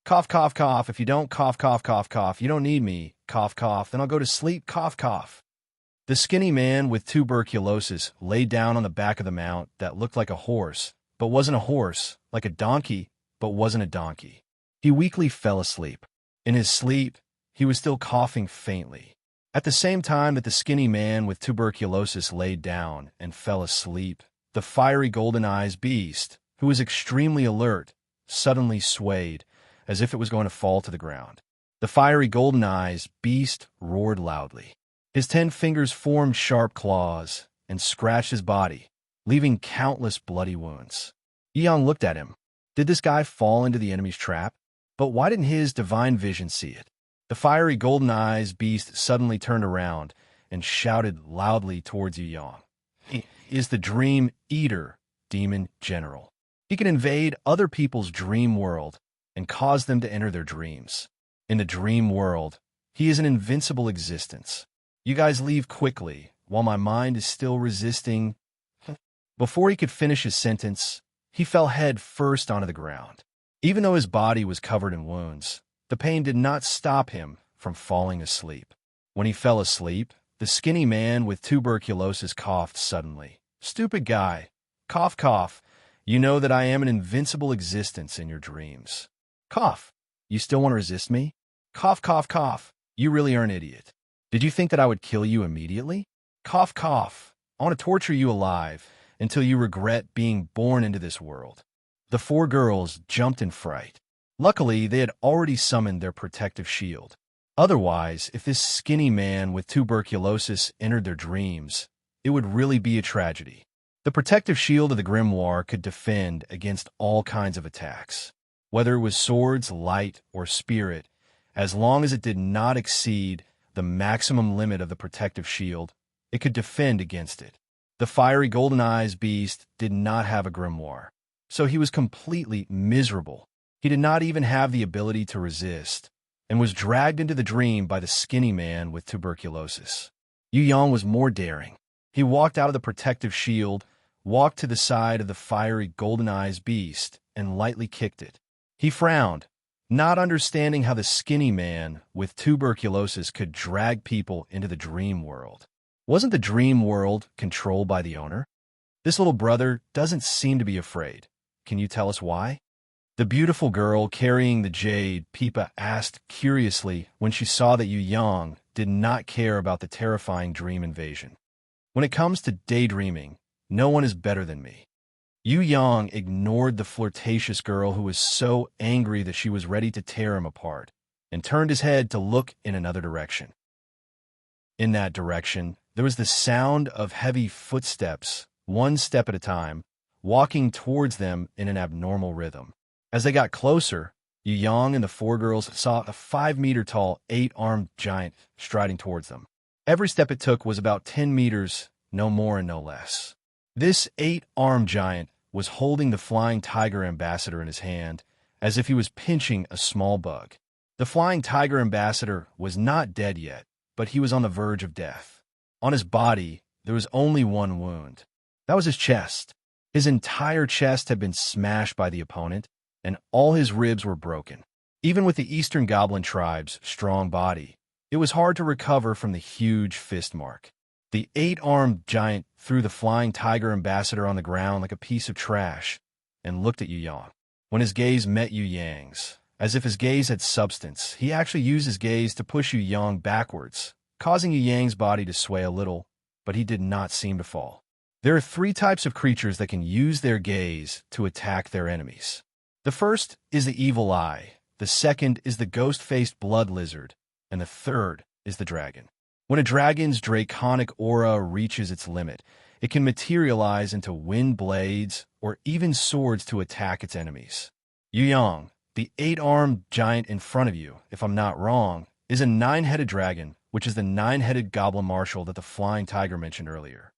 Cough, cough, cough. If you don't cough, cough, cough, cough, you don't need me. Cough, cough. Then I'll go to sleep. Cough, cough. The skinny man with tuberculosis lay down on the back of the mount that looked like a horse, but wasn't a horse, like a donkey, but wasn't a donkey. He weakly fell asleep. In his sleep, he was still coughing faintly. At the same time that the skinny man with tuberculosis laid down and fell asleep, the fiery golden eyes beast, who was extremely alert, suddenly swayed, as if it was going to fall to the ground. The fiery golden eyes beast roared loudly. His 10 fingers formed sharp claws and scratched his body, leaving countless bloody wounds. Yang looked at him. Did this guy fall into the enemy's trap? But why didn't his divine vision see it? The fiery golden eyes beast suddenly turned around and shouted loudly towards Yu Yang. He is the Dream Eater, Demon General. He can invade other people's dream world and cause them to enter their dreams. In the dream world, he is an invincible existence. You guys leave quickly, while my mind is still resisting. Before he could finish his sentence, he fell head first onto the ground. Even though his body was covered in wounds, the pain did not stop him from falling asleep. When he fell asleep, the skinny man with tuberculosis coughed suddenly. Stupid guy. Cough, cough. You know that I am an invincible existence in your dreams. Cough. You still want to resist me? Cough, cough, cough. You really are an idiot. Did you think that I would kill you immediately? Cough, cough. I want to torture you alive until you regret being born into this world. The 4 girls jumped in fright. Luckily, they had already summoned their protective shield. Otherwise, if this skinny man with tuberculosis entered their dreams, it would really be a tragedy. The protective shield of the grimoire could defend against all kinds of attacks, whether it was swords, light, or spirit, as long as it did not exceed the maximum limit of the protective shield, it could defend against it. The fiery golden eyes beast did not have a grimoire, so he was completely miserable. He did not even have the ability to resist, and was dragged into the dream by the skinny man with tuberculosis. Yu Yang was more daring. He walked out of the protective shield, walked to the side of the fiery golden eyes beast, and lightly kicked it. He frowned, not understanding how the skinny man with tuberculosis could drag people into the dream world. Wasn't the dream world controlled by the owner? This little brother doesn't seem to be afraid. Can you tell us why? The beautiful girl carrying the jade, Pipa, asked curiously when she saw that Yu Yang did not care about the terrifying dream invasion. When it comes to daydreaming, no one is better than me. Yu Yang ignored the flirtatious girl who was so angry that she was ready to tear him apart, and turned his head to look in another direction. In that direction, there was the sound of heavy footsteps, one step at a time, walking towards them in an abnormal rhythm. As they got closer, Yu Yang and the 4 girls saw a 5-meter-tall, 8-armed giant striding towards them. Every step it took was about 10 meters, no more and no less. This 8-armed giant was holding the flying tiger ambassador in his hand, as if he was pinching a small bug. The flying tiger ambassador was not dead yet, but he was on the verge of death. On his body, there was only one wound. That was his chest. His entire chest had been smashed by the opponent, and all his ribs were broken. Even with the Eastern Goblin tribe's strong body, it was hard to recover from the huge fist mark. The 8-armed giant threw the flying tiger ambassador on the ground like a piece of trash and looked at Yu Yang. When his gaze met Yu Yang's, as if his gaze had substance, he actually used his gaze to push Yu Yang backwards, causing Yu Yang's body to sway a little, but he did not seem to fall. There are 3 types of creatures that can use their gaze to attack their enemies. The first is the evil eye, the second is the ghost-faced blood lizard, and the third is the dragon. When a dragon's draconic aura reaches its limit, it can materialize into wind blades or even swords to attack its enemies. Yu Yang, the 8-armed giant in front of you, if I'm not wrong, is a 9-headed dragon, which is the 9-headed goblin marshal that the flying tiger mentioned earlier.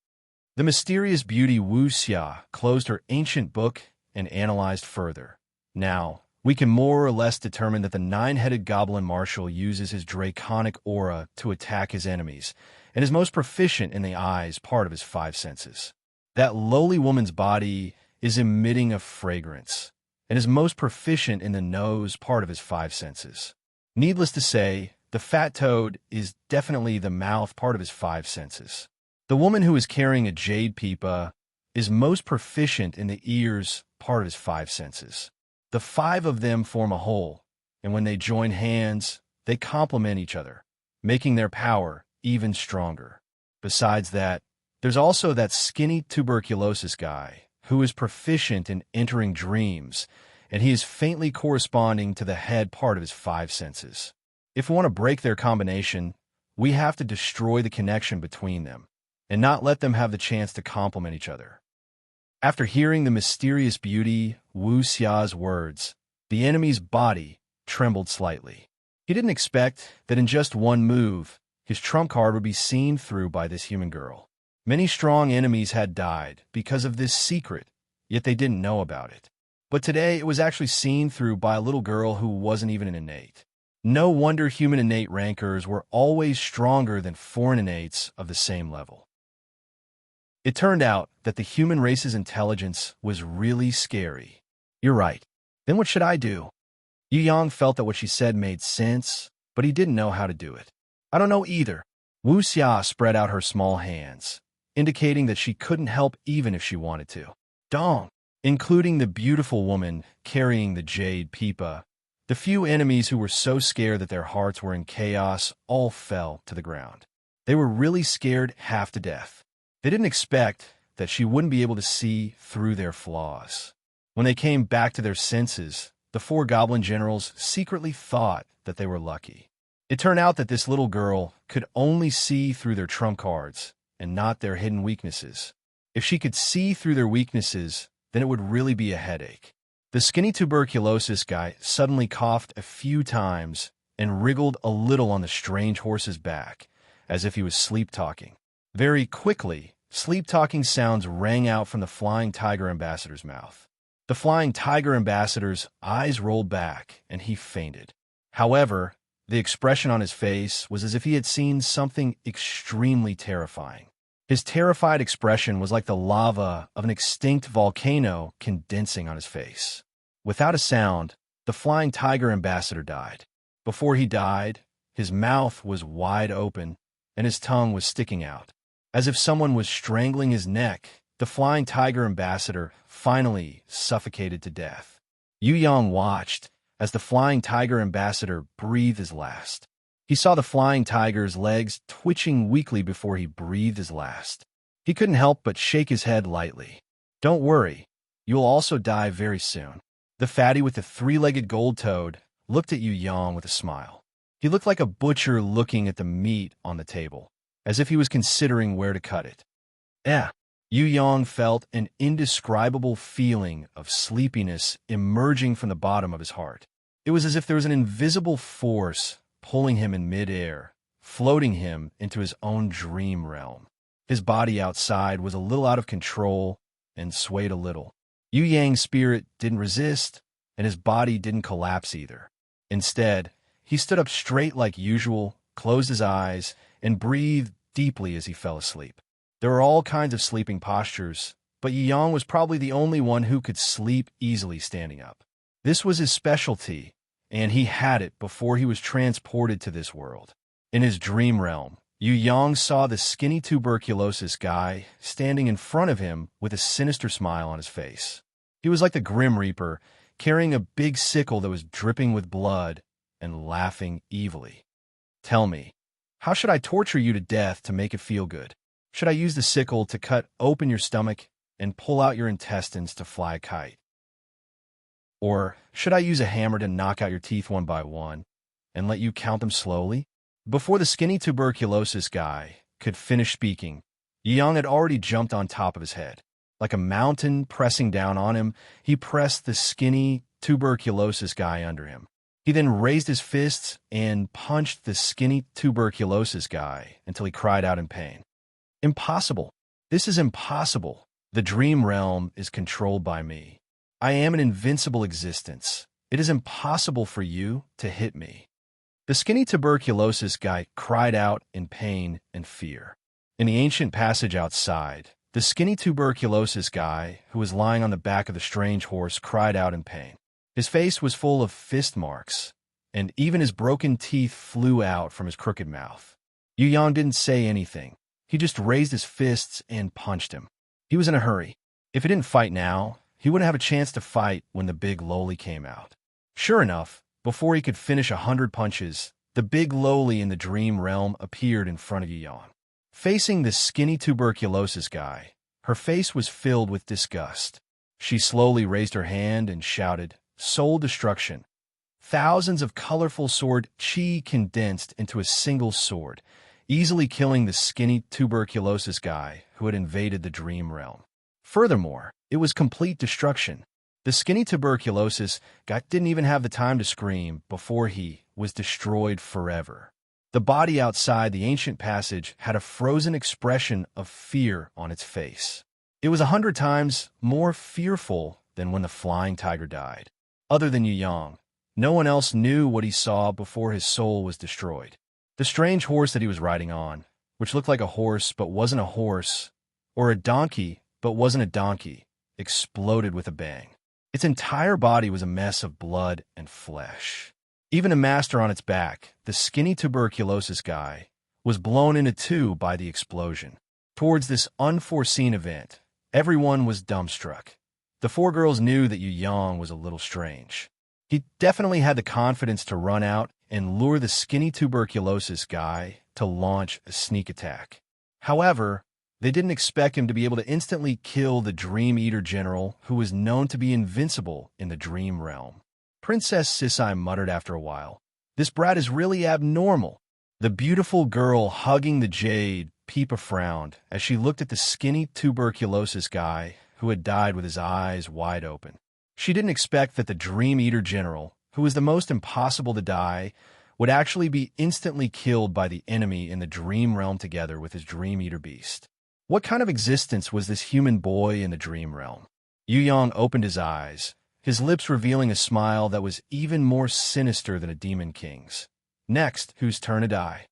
The mysterious beauty Wu Xia closed her ancient book and analyzed further. Now, we can more or less determine that the 9-headed goblin marshal uses his draconic aura to attack his enemies, and is most proficient in the eyes part of his 5 senses. That lowly woman's body is emitting a fragrance, and is most proficient in the nose part of his 5 senses. Needless to say, the fat toad is definitely the mouth part of his 5 senses. The woman who is carrying a jade pipa is most proficient in the ears part of his 5 senses. The 5 of them form a whole, and when they join hands, they complement each other, making their power even stronger. Besides that, there's also that skinny tuberculosis guy who is proficient in entering dreams, and he is faintly corresponding to the head part of his 5 senses. If we want to break their combination, we have to destroy the connection between them, and not let them have the chance to complement each other. After hearing the mysterious beauty Wu Xia's words, the enemy's body trembled slightly. He didn't expect that in just one move, his trump card would be seen through by this human girl. Many strong enemies had died because of this secret, yet they didn't know about it. But today it was actually seen through by a little girl who wasn't even an innate. No wonder human innate rankers were always stronger than foreign innates of the same level. It turned out that the human race's intelligence was really scary. You're right. Then what should I do? Yu Yang felt that what she said made sense, but he didn't know how to do it. I don't know either. Wu Xia spread out her small hands, indicating that she couldn't help even if she wanted to. Dong, including the beautiful woman carrying the jade pipa, the few enemies who were so scared that their hearts were in chaos all fell to the ground. They were really scared half to death. They didn't expect that she wouldn't be able to see through their flaws. When they came back to their senses, the 4 goblin generals secretly thought that they were lucky. It turned out that this little girl could only see through their trump cards and not their hidden weaknesses. If she could see through their weaknesses, then it would really be a headache. The skinny tuberculosis guy suddenly coughed a few times and wriggled a little on the strange horse's back, as if he was sleep-talking. Very quickly, sleep-talking sounds rang out from the flying tiger ambassador's mouth. The flying tiger ambassador's eyes rolled back, and he fainted. However, the expression on his face was as if he had seen something extremely terrifying. His terrified expression was like the lava of an extinct volcano condensing on his face. Without a sound, the flying tiger ambassador died. Before he died, his mouth was wide open, and his tongue was sticking out. As if someone was strangling his neck, the flying tiger ambassador finally suffocated to death. Yu Yang watched as the flying tiger ambassador breathed his last. He saw the flying tiger's legs twitching weakly before he breathed his last. He couldn't help but shake his head lightly. Don't worry, you'll also die very soon. The fatty with the 3-legged gold toad looked at Yu Yang with a smile. He looked like a butcher looking at the meat on the table, as if he was considering where to cut it. Yu Yang felt an indescribable feeling of sleepiness emerging from the bottom of his heart. It was as if there was an invisible force pulling him in midair, floating him into his own dream realm. His body outside was a little out of control and swayed a little. Yu Yang's spirit didn't resist, and his body didn't collapse either. Instead, he stood up straight like usual, closed his eyes, and breathed deeply as he fell asleep. There were all kinds of sleeping postures, but Yu Yang was probably the only one who could sleep easily standing up. This was his specialty, and he had it before he was transported to this world. In his dream realm, Yu Yang saw the skinny tuberculosis guy standing in front of him with a sinister smile on his face. He was like the Grim Reaper, carrying a big sickle that was dripping with blood and laughing evilly. Tell me, how should I torture you to death to make it feel good? Should I use the sickle to cut open your stomach and pull out your intestines to fly a kite? Or should I use a hammer to knock out your teeth one by one and let you count them slowly? Before the skinny tuberculosis guy could finish speaking, Yang had already jumped on top of his head. Like a mountain pressing down on him, he pressed the skinny tuberculosis guy under him. He then raised his fists and punched the skinny tuberculosis guy until he cried out in pain. Impossible. This is impossible. The dream realm is controlled by me. I am an invincible existence. It is impossible for you to hit me. The skinny tuberculosis guy cried out in pain and fear. In the ancient passage outside, the skinny tuberculosis guy, who was lying on the back of the strange horse, cried out in pain. His face was full of fist marks, and even his broken teeth flew out from his crooked mouth. Yu Yang didn't say anything. He just raised his fists and punched him. He was in a hurry. If he didn't fight now, he wouldn't have a chance to fight when the big loli came out. Sure enough, before he could finish 100 punches, the big loli in the dream realm appeared in front of Yu Yang. Facing the skinny tuberculosis guy, her face was filled with disgust. She slowly raised her hand and shouted, "Soul destruction." Thousands of colorful sword chi condensed into a single sword, easily killing the skinny tuberculosis guy who had invaded the dream realm. Furthermore, it was complete destruction. The skinny tuberculosis guy didn't even have the time to scream before he was destroyed forever. The body outside the ancient passage had a frozen expression of fear on its face. It was 100 times more fearful than when the flying tiger died. Other than Yu Yang, no one else knew what he saw before his soul was destroyed. The strange horse that he was riding on, which looked like a horse but wasn't a horse, or a donkey but wasn't a donkey, exploded with a bang. Its entire body was a mess of blood and flesh. Even a master on its back, the skinny tuberculosis guy, was blown into two by the explosion. Towards this unforeseen event, everyone was dumbstruck. The four girls knew that Yu Yang was a little strange. He definitely had the confidence to run out and lure the skinny tuberculosis guy to launch a sneak attack. However, they didn't expect him to be able to instantly kill the Dream Eater general who was known to be invincible in the dream realm. Princess Sisai muttered after a while, "This brat is really abnormal." The beautiful girl hugging the jade, Peepa, frowned as she looked at the skinny tuberculosis guy who had died with his eyes wide open. She didn't expect that the Dream Eater general, who was the most impossible to die, would actually be instantly killed by the enemy in the dream realm together with his Dream Eater beast. What kind of existence was this human boy in the dream realm? Yu Yang opened his eyes, his lips revealing a smile that was even more sinister than a demon king's. Next, whose turn to die?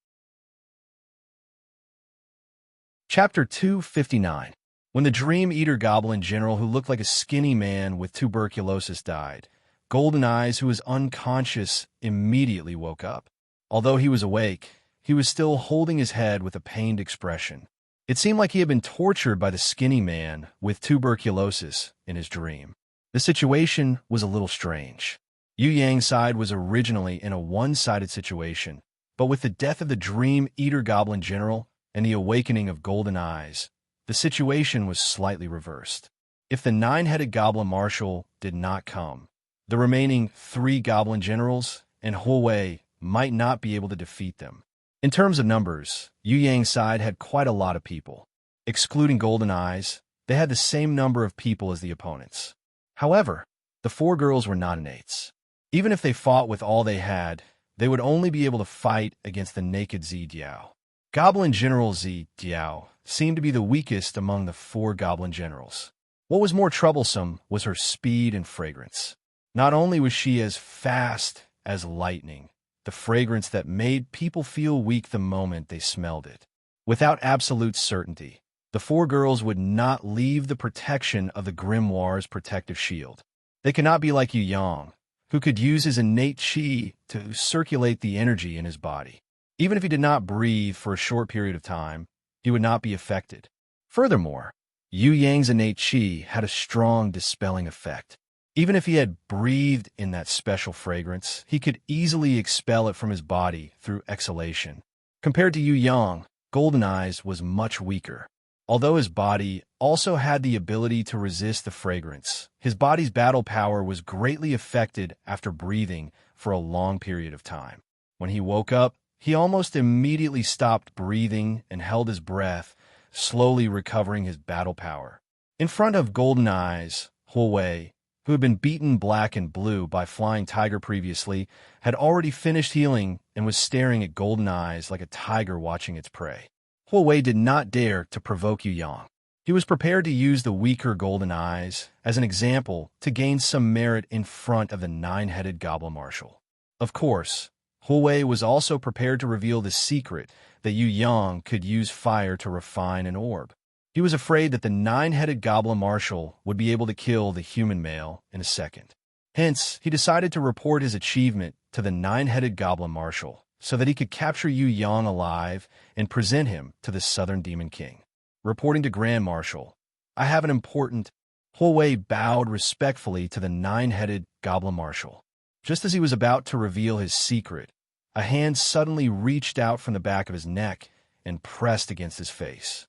Chapter 259. When the Dream Eater Goblin General, who looked like a skinny man with tuberculosis, died, Golden Eyes, who was unconscious, immediately woke up. Although he was awake, he was still holding his head with a pained expression. It seemed like he had been tortured by the skinny man with tuberculosis in his dream. The situation was a little strange. Yu Yang's side was originally in a one-sided situation, but with the death of the Dream Eater Goblin General and the awakening of Golden Eyes, the situation was slightly reversed. If the nine-headed Goblin Marshal did not come, the remaining 3 Goblin Generals and Huawei might not be able to defeat them. In terms of numbers, Yu Yang's side had quite a lot of people. Excluding Golden Eyes, they had the same number of people as the opponents. However, the 4 girls were non-innates. Even if they fought with all they had, they would only be able to fight against the naked Zi Diao. Goblin General Zi Diao seemed to be the weakest among the 4 Goblin Generals. What was more troublesome was her speed and fragrance. Not only was she as fast as lightning, the fragrance that made people feel weak the moment they smelled it. Without absolute certainty, the 4 girls would not leave the protection of the Grimoire's protective shield. They could not be like Yu Yang, who could use his innate qi to circulate the energy in his body. Even if he did not breathe for a short period of time, he would not be affected. Furthermore, Yu Yang's innate qi had a strong dispelling effect. Even if he had breathed in that special fragrance, he could easily expel it from his body through exhalation. Compared to Yu Yang, Golden Eyes was much weaker. Although his body also had the ability to resist the fragrance, his body's battle power was greatly affected after breathing for a long period of time. When he woke up, He almost immediately stopped breathing and held his breath, slowly recovering his battle power. In front of Golden Eyes, Huawei, who had been beaten black and blue by Flying Tiger previously, had already finished healing and was staring at Golden Eyes like a tiger watching its prey. Huawei did not dare to provoke Yu Yang. He was prepared to use the weaker Golden Eyes as an example to gain some merit in front of the nine-headed Goblin Marshal. Of course, Huawei was also prepared to reveal the secret that Yu Yang could use fire to refine an orb. He was afraid that the nine-headed Goblin Marshal would be able to kill the human male in a second. Hence, he decided to report his achievement to the nine-headed Goblin Marshal so that he could capture Yu Yang alive and present him to the Southern Demon King. Reporting to Grand Marshal, I have an important... Huawei bowed respectfully to the nine-headed Goblin Marshal. Just as he was about to reveal his secret, a hand suddenly reached out from the back of his neck and pressed against his face.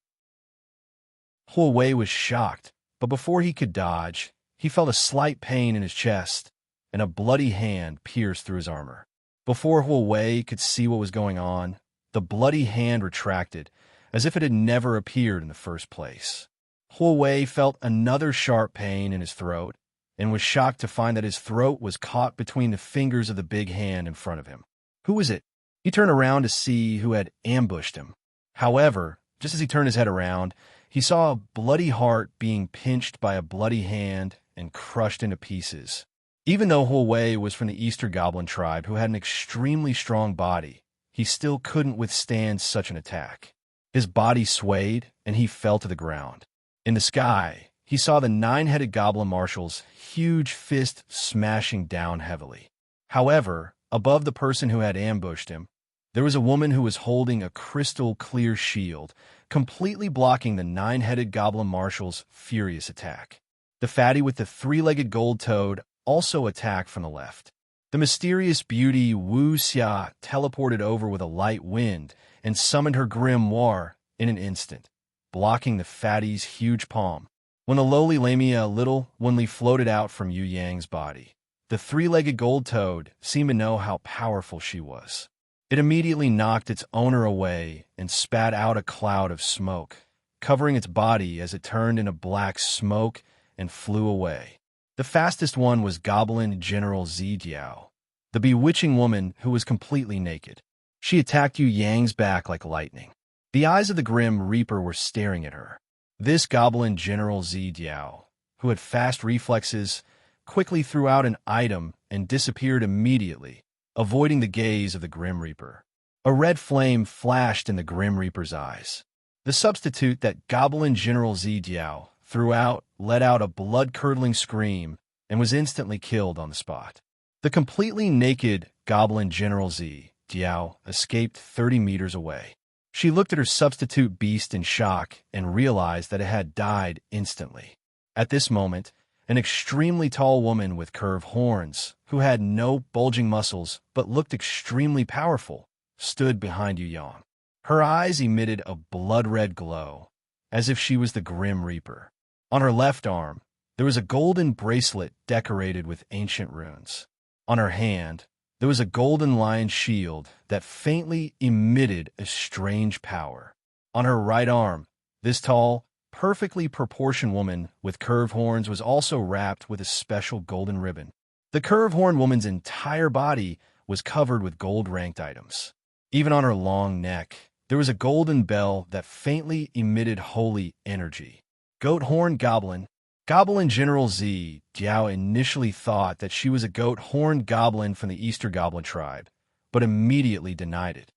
Huawei was shocked, but before he could dodge, he felt a slight pain in his chest, and a bloody hand pierced through his armor. Before Huawei could see what was going on, the bloody hand retracted, as if it had never appeared in the first place. Huawei felt another sharp pain in his throat, and was shocked to find that his throat was caught between the fingers of the big hand in front of him. Who was it? He turned around to see who had ambushed him. However, just as he turned his head around, he saw a bloody heart being pinched by a bloody hand and crushed into pieces. Even though Huawei was from the Easter Goblin tribe who had an extremely strong body, he still couldn't withstand such an attack. His body swayed, and he fell to the ground. In the sky, he saw the nine-headed Goblin Marshal's huge fist smashing down heavily. However, above the person who had ambushed him, there was a woman who was holding a crystal-clear shield, completely blocking the nine-headed Goblin Marshal's furious attack. The fatty with the three-legged gold toad also attacked from the left. The mysterious beauty Wu Xia teleported over with a light wind and summoned her grimoire in an instant, blocking the fatty's huge palm. When the lowly Lamia little Winley floated out from Yu Yang's body, the three-legged gold toad seemed to know how powerful she was. It immediately knocked its owner away and spat out a cloud of smoke, covering its body as it turned into black smoke and flew away. The fastest one was Goblin General Zidiao, the bewitching woman who was completely naked. She attacked Yu Yang's back like lightning. The eyes of the Grim Reaper were staring at her. This Goblin General Zidiao, who had fast reflexes, quickly threw out an item and disappeared immediately, avoiding the gaze of the Grim Reaper. A red flame flashed in the Grim Reaper's eyes. The substitute that Goblin General Zidiao threw out let out a blood-curdling scream and was instantly killed on the spot. The completely naked Goblin General Zidiao escaped 30 meters away. She looked at her substitute beast in shock and realized that it had died instantly. At this moment, an extremely tall woman with curved horns, who had no bulging muscles but looked extremely powerful, stood behind Yu Yang. Her eyes emitted a blood-red glow, as if she was the Grim Reaper. On her left arm, there was a golden bracelet decorated with ancient runes. On her hand, there was a golden lion shield that faintly emitted a strange power. On her right arm, this tall, perfectly proportioned woman with curved horns was also wrapped with a special golden ribbon. The curved horn woman's entire body was covered with gold-ranked items. Even on her long neck, there was a golden bell that faintly emitted holy energy. Goat Horn Goblin. Goblin General Zidiao initially thought that she was a goat-horned goblin from the Easter Goblin tribe, but immediately denied it.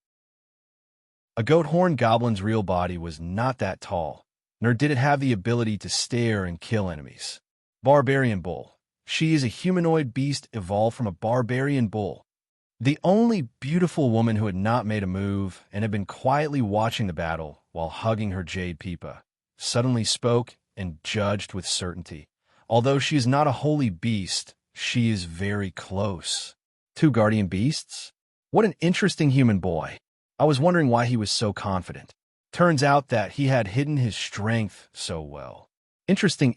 A goat-horned goblin's real body was not that tall, nor did it have the ability to stare and kill enemies. Barbarian Bull. She is a humanoid beast evolved from a barbarian bull. The only beautiful woman who had not made a move and had been quietly watching the battle while hugging her jade pipa, suddenly spoke and judged with certainty. Although she is not a holy beast, she is very close. 2 guardian beasts? What an interesting human boy. I was wondering why he was so confident. Turns out that he had hidden his strength so well. Interesting.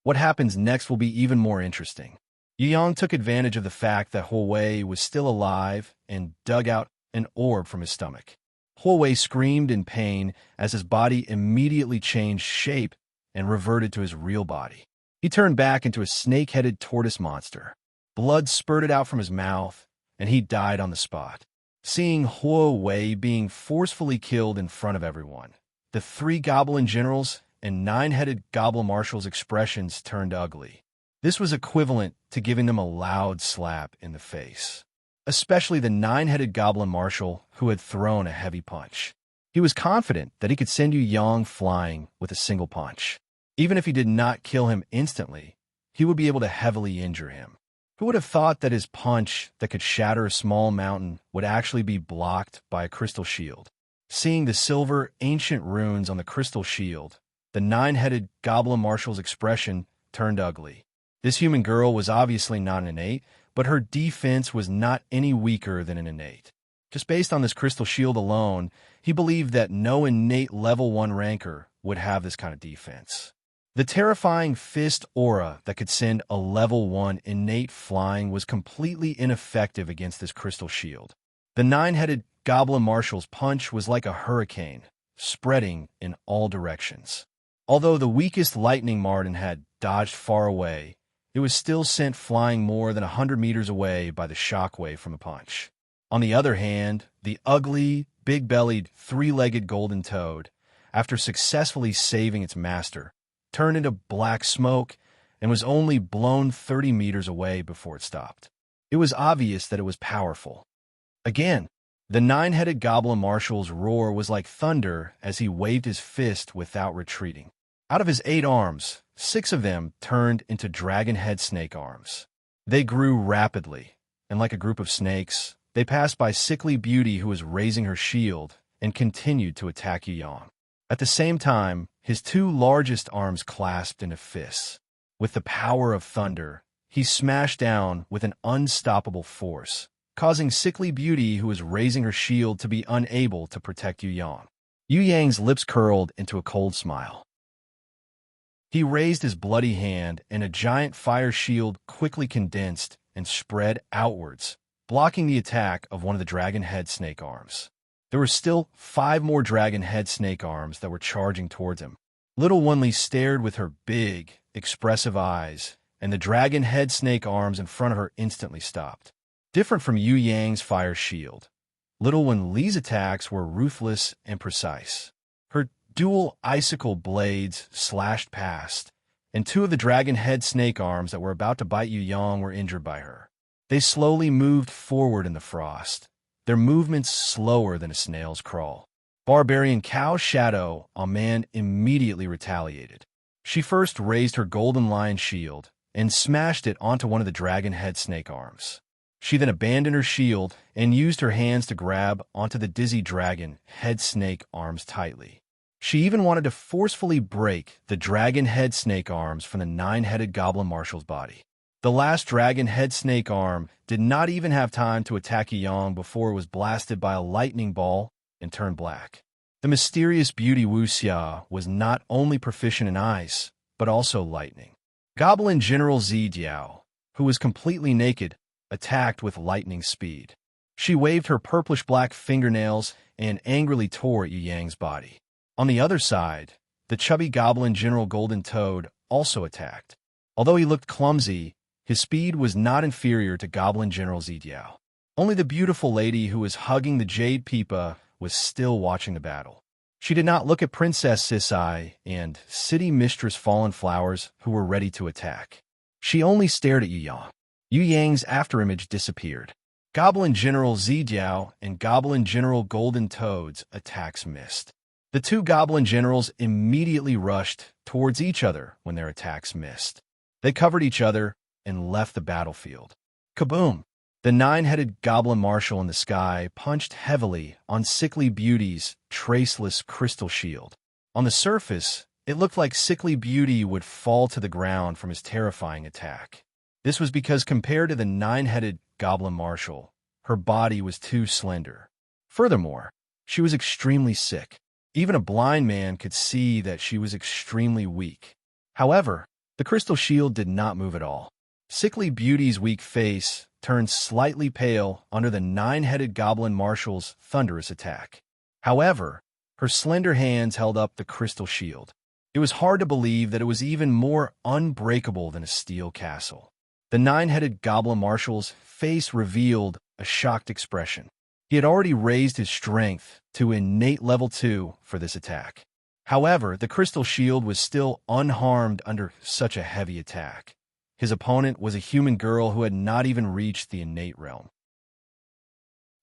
What happens next will be even more interesting. Yu Yang took advantage of the fact that Huawei was still alive and dug out an orb from his stomach. Huowei screamed in pain as his body immediately changed shape and reverted to his real body. He turned back into a snake-headed tortoise monster. Blood spurted out from his mouth, and he died on the spot. Seeing Huowei being forcefully killed in front of everyone, the 3 goblin generals and 9-headed goblin marshals' expressions turned ugly. This was equivalent to giving them a loud slap in the face, especially the 9-headed goblin marshal who had thrown a heavy punch. He was confident that he could send Yu Yang flying with a single punch. Even if he did not kill him instantly, he would be able to heavily injure him. Who would have thought that his punch that could shatter a small mountain would actually be blocked by a crystal shield? Seeing the silver ancient runes on the crystal shield, the 9-headed goblin marshal's expression turned ugly. This human girl was obviously not an innate, but her defense was not any weaker than an innate. Just based on this crystal shield alone, he believed that no innate level 1 ranker would have this kind of defense. The terrifying fist aura that could send a level 1 innate flying was completely ineffective against this crystal shield. The 9-headed goblin marshal's punch was like a hurricane, spreading in all directions. Although the weakest lightning Marden had dodged far away, it was still sent flying more than 100 meters away by the shockwave from a punch. On the other hand, the ugly, big-bellied, 3-legged golden toad, after successfully saving its master, turned into black smoke and was only blown 30 meters away before it stopped. It was obvious that it was powerful. Again, the 9-headed goblin marshal's roar was like thunder as he waved his fist without retreating. Out of his 8 arms, 6 of them turned into dragon head snake arms. They grew rapidly, and like a group of snakes, they passed by Sickly Beauty, who was raising her shield, and continued to attack Yu Yang. At the same time, his 2 largest arms clasped into fists. With the power of thunder, he smashed down with an unstoppable force, causing Sickly Beauty, who was raising her shield, to be unable to protect Yu Yang. Yu Yang's lips curled into a cold smile. He raised his bloody hand, and a giant fire shield quickly condensed and spread outwards, blocking the attack of one of the dragon head snake arms. There were still 5 more dragon head snake arms that were charging towards him. Little Wunli stared with her big, expressive eyes, and the dragon head snake arms in front of her instantly stopped. Different from Yu Yang's fire shield, Little Wunli's attacks were ruthless and precise. Her dual icicle blades slashed past, and 2 of the dragon head snake arms that were about to bite Yu Yang were injured by her. They slowly moved forward in the frost, their movements slower than a snail's crawl. Barbarian Cow Shadow Aman immediately retaliated. She first raised her golden lion shield and smashed it onto one of the dragon head snake arms. She then abandoned her shield and used her hands to grab onto the dizzy dragon head snake arms tightly. She even wanted to forcefully break the dragon head snake arms from the 9-headed goblin marshal's body. The last dragon head snake arm did not even have time to attack Yu Yang before it was blasted by a lightning ball and turned black. The mysterious beauty Wuxia was not only proficient in ice, but also lightning. Goblin General Zidiao, who was completely naked, attacked with lightning speed. She waved her purplish-black fingernails and angrily tore at Yu Yang's body. On the other side, the chubby Goblin General Golden Toad also attacked. Although he looked clumsy, his speed was not inferior to Goblin General Zidiao. Only the beautiful lady who was hugging the Jade Pipa was still watching the battle. She did not look at Princess Sisai and City Mistress Fallen Flowers, who were ready to attack. She only stared at Yu Yang. Yu Yang's afterimage disappeared. Goblin General Zidiao and Goblin General Golden Toad's attacks missed. The 2 Goblin Generals immediately rushed towards each other when their attacks missed. They covered each other and left the battlefield. Kaboom! The 9-headed Goblin Marshal in the sky punched heavily on Sickly Beauty's traceless crystal shield. On the surface, it looked like Sickly Beauty would fall to the ground from his terrifying attack. This was because compared to the 9-headed Goblin Marshal, her body was too slender. Furthermore, she was extremely sick. Even a blind man could see that she was extremely weak. However, the crystal shield did not move at all. Sickly Beauty's weak face turned slightly pale under the nine-headed goblin marshal's thunderous attack. However, her slender hands held up the crystal shield. It was hard to believe that it was even more unbreakable than a steel castle. The nine-headed goblin marshal's face revealed a shocked expression. He had already raised his strength to innate level 2 for this attack. However, the crystal shield was still unharmed under such a heavy attack. His opponent was a human girl who had not even reached the innate realm.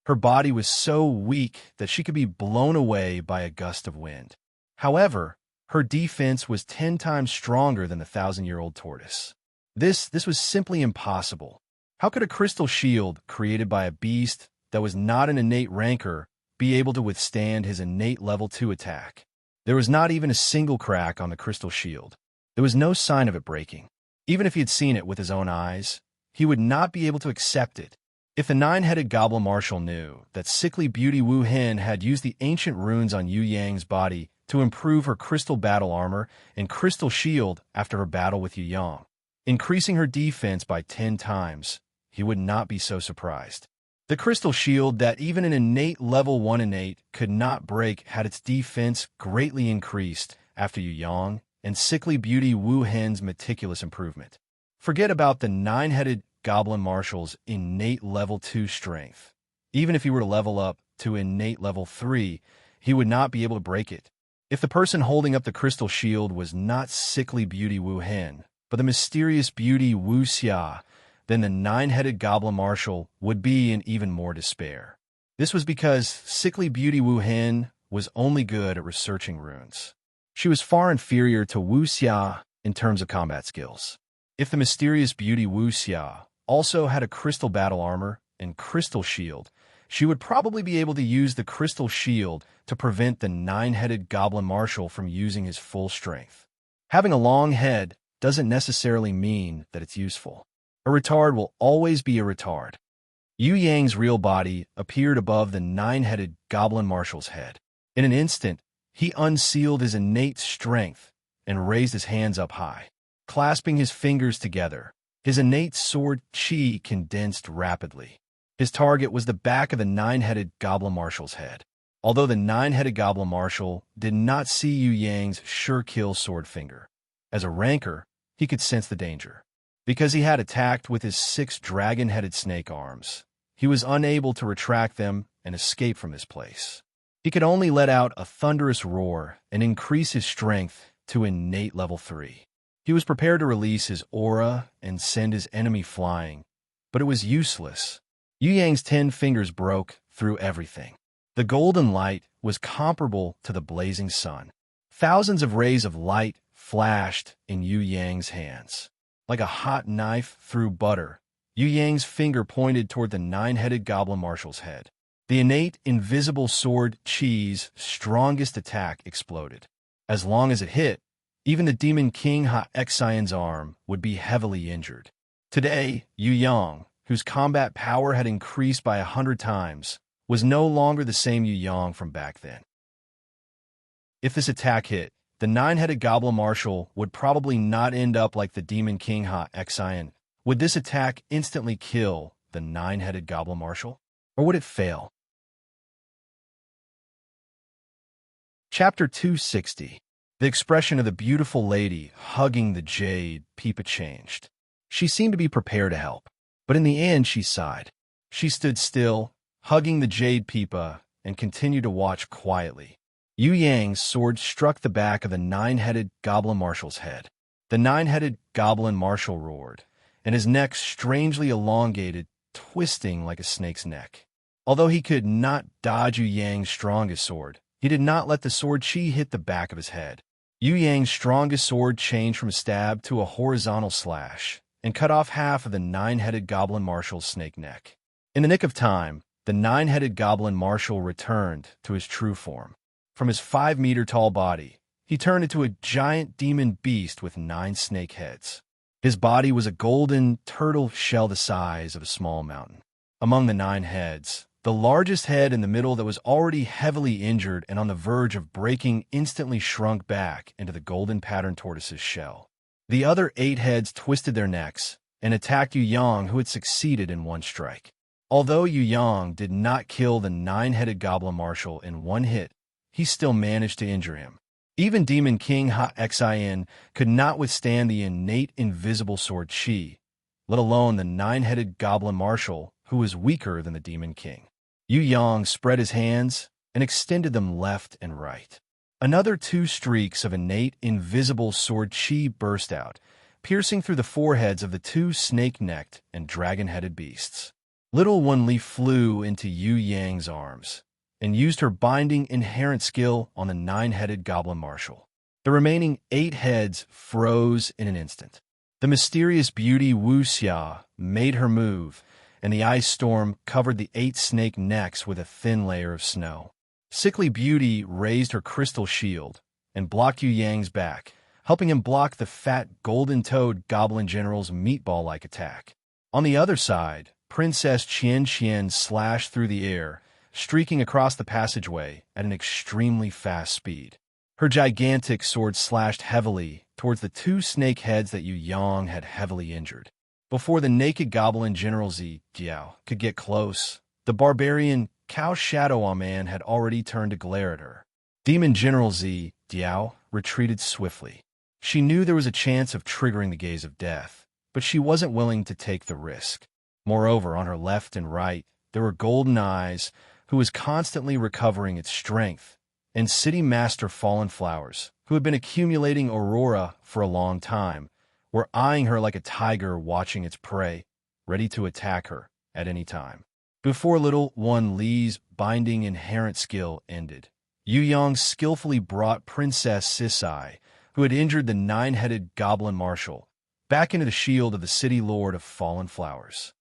Her body was so weak that she could be blown away by a gust of wind. However, her defense was 10 times stronger than the thousand-year-old tortoise. This was simply impossible. How could a crystal shield created by a beast that was not an innate rancor be able to withstand his innate level 2 attack? There was not even a single crack on the crystal shield. There was no sign of it breaking. Even if he had seen it with his own eyes, he would not be able to accept it. If the nine-headed goblin marshal knew that Sickly Beauty Wu Hen had used the ancient runes on Yu Yang's body to improve her crystal battle armor and crystal shield after her battle with Yu Yang, increasing her defense by 10 times, he would not be so surprised. The crystal shield that even an innate level 1 innate could not break had its defense greatly increased after Yu Yang and Sickly Beauty Wu Hen's meticulous improvement. Forget about the nine-headed goblin marshal's innate level 2 strength. Even if he were to level up to innate level 3, he would not be able to break it. If the person holding up the crystal shield was not Sickly Beauty Wu Hen, but the mysterious beauty Wu Xia, then the nine-headed goblin marshal would be in even more despair. This was because Sickly Beauty Wu Hen was only good at researching runes. She was far inferior to Wu Xia in terms of combat skills. If the mysterious beauty Wu Xia also had a crystal battle armor and crystal shield, she would probably be able to use the crystal shield to prevent the nine-headed goblin marshal from using his full strength. Having a long head doesn't necessarily mean that it's useful. A retard will always be a retard. Yu Yang's real body appeared above the nine-headed goblin marshal's head. In an instant, he unsealed his innate strength and raised his hands up high. Clasping his fingers together, his innate sword qi condensed rapidly. His target was the back of the nine-headed goblin marshal's head. Although the nine-headed goblin marshal did not see Yu Yang's sure-kill sword finger, as a rancor, he could sense the danger. Because he had attacked with his 6 dragon-headed snake arms, he was unable to retract them and escape from this place. He could only let out a thunderous roar and increase his strength to innate level 3. He was prepared to release his aura and send his enemy flying, but it was useless. Yu Yang's 10 fingers broke through everything. The golden light was comparable to the blazing sun. Thousands of rays of light flashed in Yu Yang's hands. Like a hot knife through butter, Yu Yang's finger pointed toward the nine-headed goblin marshal's head. The innate invisible sword Qi's strongest attack exploded. As long as it hit, even the demon king Ha Xian's arm would be heavily injured. Today, Yu Yang, whose combat power had increased by 100 times, was no longer the same Yu Yang from back then. If this attack hit, the nine-headed goblin marshal would probably not end up like the demon king Ha Xian. Would this attack instantly kill the nine-headed goblin marshal? Or would it fail? Chapter 260. The expression of the beautiful lady hugging the jade Pipa changed. She seemed to be prepared to help, but in the end she sighed. She stood still, hugging the jade Pipa, and continued to watch quietly. Yu Yang's sword struck the back of the nine-headed goblin marshal's head. The nine-headed goblin marshal roared, and his neck strangely elongated, twisting like a snake's neck. Although he could not dodge Yu Yang's strongest sword, he did not let the sword qi hit the back of his head. Yu Yang's strongest sword changed from a stab to a horizontal slash, and cut off half of the nine-headed goblin marshal's snake neck. In the nick of time, the nine-headed goblin marshal returned to his true form. From his 5-meter-tall body, he turned into a giant demon beast with 9 snake heads. His body was a golden turtle shell the size of a small mountain. Among the 9 heads, the largest head in the middle that was already heavily injured and on the verge of breaking instantly shrunk back into the golden patterned tortoise's shell. The other 8 heads twisted their necks and attacked Yu Yang, who had succeeded in one strike. Although Yu Yang did not kill the nine-headed goblin marshal in one hit, he still managed to injure him. Even Demon King Ha-Xin could not withstand the innate invisible sword chi, let alone the nine-headed goblin marshal, who was weaker than the Demon King. Yu Yang spread his hands and extended them left and right. Another two streaks of innate invisible sword chi burst out, piercing through the foreheads of the two snake-necked and dragon-headed beasts. Little Wen Li flew into Yu Yang's arms and used her binding inherent skill on the nine-headed goblin marshal. The remaining 8 heads froze in an instant. The mysterious beauty Wu Xia made her move, and the ice storm covered the 8 snake necks with a thin layer of snow. Sickly Beauty raised her crystal shield and blocked Yu Yang's back, helping him block the fat golden-toed goblin general's meatball-like attack. On the other side, Princess Qian Qian slashed through the air, streaking across the passageway at an extremely fast speed. Her gigantic sword slashed heavily towards the 2 snake heads that Yu Yang had heavily injured. Before the naked goblin General Zi Jiao could get close, the barbarian Cao Shadow Man had already turned to glare at her. Demon General Zi Jiao retreated swiftly. She knew there was a chance of triggering the gaze of death, but she wasn't willing to take the risk. Moreover, on her left and right, there were Golden Eyes, who was constantly recovering its strength, and City Master Fallen Flowers, who had been accumulating aurora for a long time, were eyeing her like a tiger watching its prey, ready to attack her at any time. Before Little Wen Li's binding inherent skill ended, Yu Yang skillfully brought Princess Sisai, who had injured the nine-headed goblin marshal, back into the shield of the City Lord of Fallen Flowers.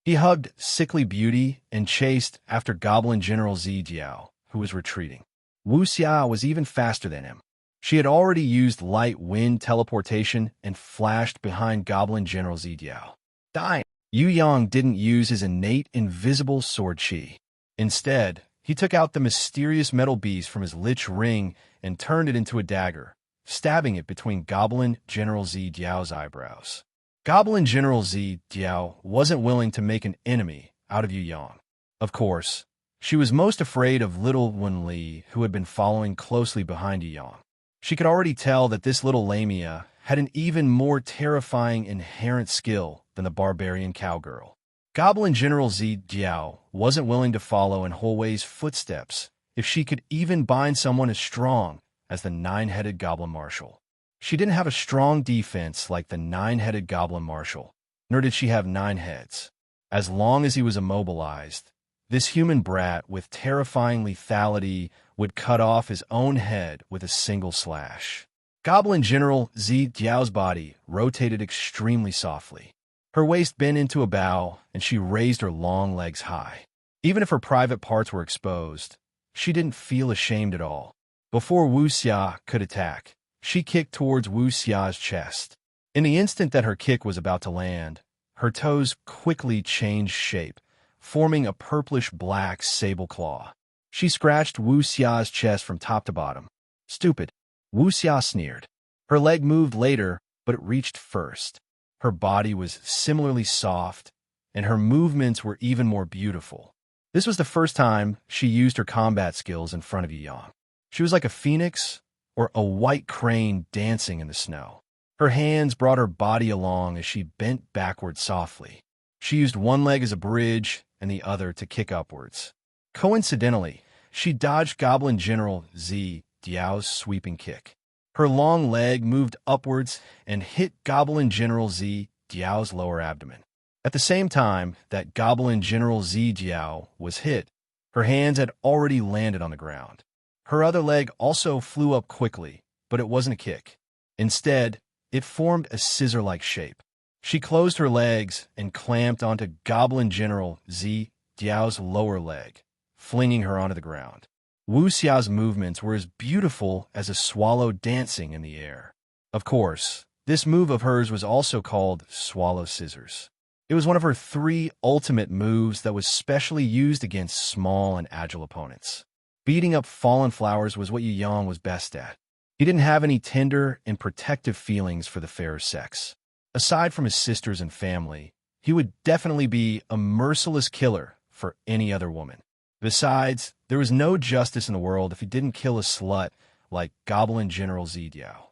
He hugged Sickly Beauty and chased after Goblin General Zi Jiao, who was retreating. Wu Xia was even faster than him. She had already used light wind teleportation and flashed behind Goblin General Zi Jiao. Dying. Yu Yang didn't use his innate invisible sword chi. Instead, he took out the mysterious metal beast from his lich ring and turned it into a dagger, stabbing it between Goblin General Zi Jiao's eyebrows. Goblin General Zi Jiao wasn't willing to make an enemy out of Yu Yang. Of course, she was most afraid of Little Wen Li, who had been following closely behind Yu Yang. She could already tell that this little lamia had an even more terrifying inherent skill than the barbarian cowgirl. Goblin General Zi Jiao wasn't willing to follow in Holwei's footsteps if she could even bind someone as strong as the nine-headed goblin marshal. She didn't have a strong defense like the nine-headed goblin marshal, nor did she have 9 heads. As long as he was immobilized, this human brat with terrifying lethality would cut off his own head with a single slash. Goblin General Zi Jiao's body rotated extremely softly. Her waist bent into a bow, and she raised her long legs high. Even if her private parts were exposed, she didn't feel ashamed at all. Before Wu Xia could attack, she kicked towards Wu Xia's chest. In the instant that her kick was about to land, her toes quickly changed shape, forming a purplish-black sable claw. She scratched Wu Xia's chest from top to bottom. Stupid. Wu Xia sneered. Her leg moved later, but it reached first. Her body was similarly soft, and her movements were even more beautiful. This was the first time she used her combat skills in front of Yu Yang. She was like a phoenix or a white crane dancing in the snow. Her hands brought her body along as she bent backward softly. She used one leg as a bridge and the other to kick upwards. Coincidentally, she dodged Goblin General Zi Jiao's sweeping kick. Her long leg moved upwards and hit Goblin General Zi Jiao's lower abdomen. At the same time that Goblin General Zi Jiao was hit, her hands had already landed on the ground. Her other leg also flew up quickly, but it wasn't a kick. Instead, it formed a scissor-like shape. She closed her legs and clamped onto Goblin General Zi Jiao's lower leg, flinging her onto the ground. Wu Xia's movements were as beautiful as a swallow dancing in the air. Of course, this move of hers was also called Swallow Scissors. It was one of her 3 ultimate moves that was specially used against small and agile opponents. Beating up Fallen Flowers was what Yu Yang was best at. He didn't have any tender and protective feelings for the fairer sex. Aside from his sisters and family, he would definitely be a merciless killer for any other woman. Besides, there was no justice in the world if he didn't kill a slut like Goblin General Zidiao.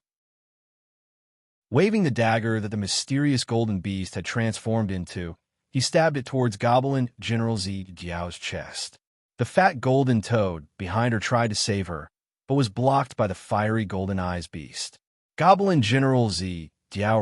Waving the dagger that the mysterious golden beast had transformed into, he stabbed it towards Goblin General Zidiao's chest. The fat golden toad behind her tried to save her, but was blocked by the fiery golden eyes beast. Goblin General Zidiao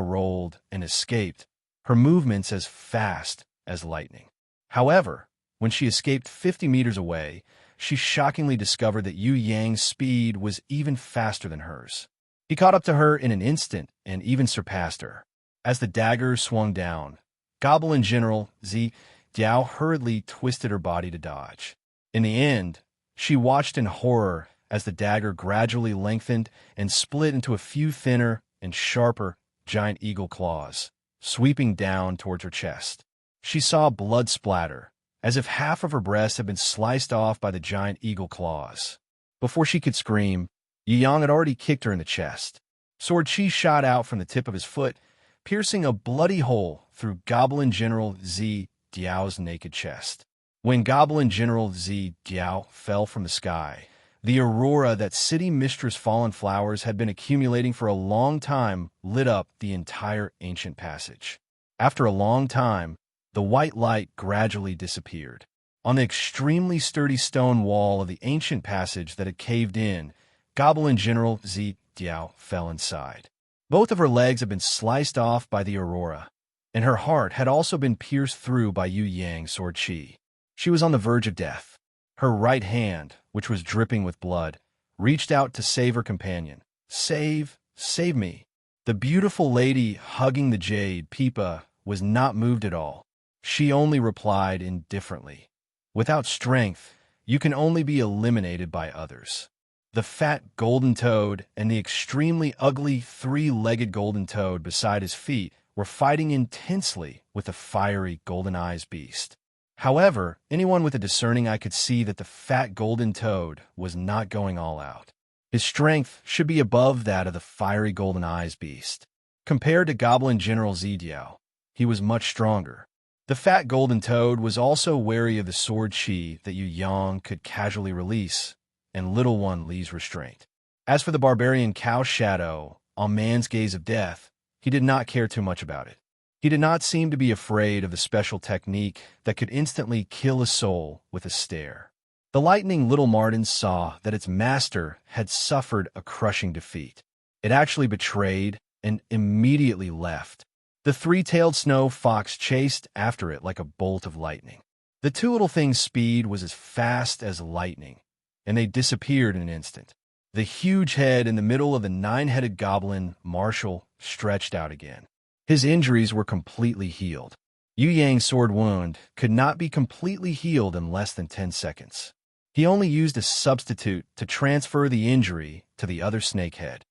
rolled and escaped, her movements as fast as lightning. However, when she escaped 50 meters away, she shockingly discovered that Yu Yang's speed was even faster than hers. He caught up to her in an instant and even surpassed her. As the dagger swung down, Goblin General Zidiao hurriedly twisted her body to dodge. In the end, she watched in horror as the dagger gradually lengthened and split into a few thinner and sharper giant eagle claws, sweeping down towards her chest. She saw blood splatter, as if half of her breast had been sliced off by the giant eagle claws. Before she could scream, Yi Yang had already kicked her in the chest. Sword Chi shot out from the tip of his foot, piercing a bloody hole through Goblin General Zidiao's naked chest. When Goblin General Zidiao fell from the sky, the aurora that City Mistress Fallen Flowers had been accumulating for a long time lit up the entire ancient passage. After a long time, the white light gradually disappeared. On the extremely sturdy stone wall of the ancient passage that had caved in, Goblin General Zidiao fell inside. Both of her legs had been sliced off by the aurora, and her heart had also been pierced through by Yu Yang's sword Qi. She was on the verge of death. Her right hand, which was dripping with blood, reached out to save her companion. Save me. The beautiful lady hugging the jade, Pipa, was not moved at all. She only replied indifferently. Without strength, you can only be eliminated by others. The fat golden toad and the extremely ugly three-legged golden toad beside his feet were fighting intensely with the fiery golden eyes beast. However, anyone with a discerning eye could see that the fat golden toad was not going all out. His strength should be above that of the fiery golden eyes beast. Compared to Goblin General Zidiao, he was much stronger. The fat golden toad was also wary of the sword Qi that Yu Yang could casually release, and little one Li's restraint. As for the barbarian cow shadow on man's gaze of death, he did not care too much about it. He did not seem to be afraid of the special technique that could instantly kill a soul with a stare. The lightning little Martin saw that its master had suffered a crushing defeat. It actually betrayed and immediately left. The three-tailed snow fox chased after it like a bolt of lightning. The two little things' speed was as fast as lightning, and they disappeared in an instant. The huge head in the middle of the nine-headed goblin marshal stretched out again. His injuries were completely healed. Yu Yang's sword wound could not be completely healed in less than 10 seconds. He only used a substitute to transfer the injury to the other snake head.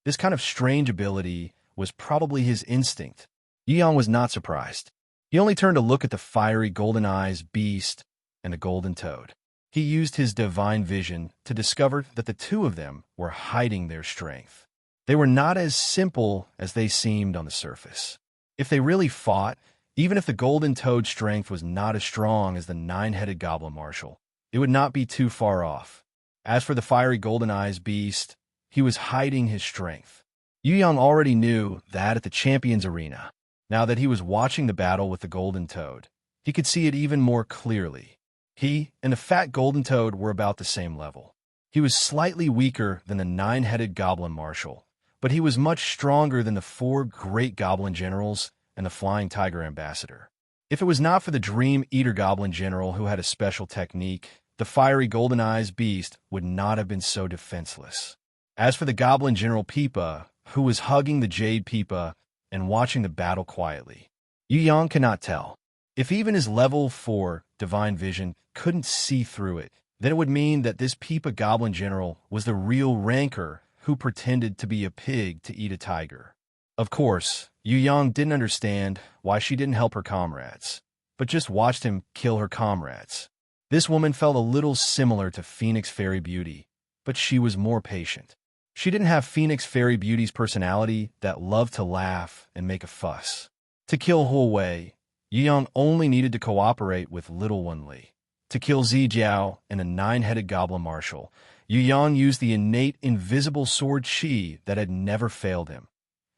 This kind of strange ability was probably his instinct. Yu Yang was not surprised. He only turned to look at the fiery golden eyes beast and the golden toad. He used his divine vision to discover that the two of them were hiding their strength. They were not as simple as they seemed on the surface. If they really fought, even if the golden toad's strength was not as strong as the nine-headed goblin marshal, it would not be too far off. As for the fiery golden eyes beast, he was hiding his strength. Yu Yang already knew that at the Champions Arena. Now that he was watching the battle with the golden toad, he could see it even more clearly. He and the fat golden toad were about the same level. He was slightly weaker than the nine-headed goblin marshal, but he was much stronger than the four great goblin generals and the flying tiger ambassador. If it was not for the dream eater goblin general who had a special technique, the fiery golden eyes beast would not have been so defenseless. As for the goblin general Pipa, who was hugging the jade Pipa and watching the battle quietly, Yu Yang cannot tell. If even his level 4 divine vision couldn't see through it, then it would mean that this Pipa goblin general was the real rancor who pretended to be a pig to eat a tiger. Of course, Yu Yang didn't understand why she didn't help her comrades, but just watched him kill her comrades. This woman felt a little similar to Phoenix Fairy Beauty, but she was more patient. She didn't have Phoenix Fairy Beauty's personality that loved to laugh and make a fuss. To kill Hu Wei, Yu Yang only needed to cooperate with Little One Li. To kill Zijiao and a nine-headed goblin marshal, Yu Yang used the innate invisible sword Qi that had never failed him.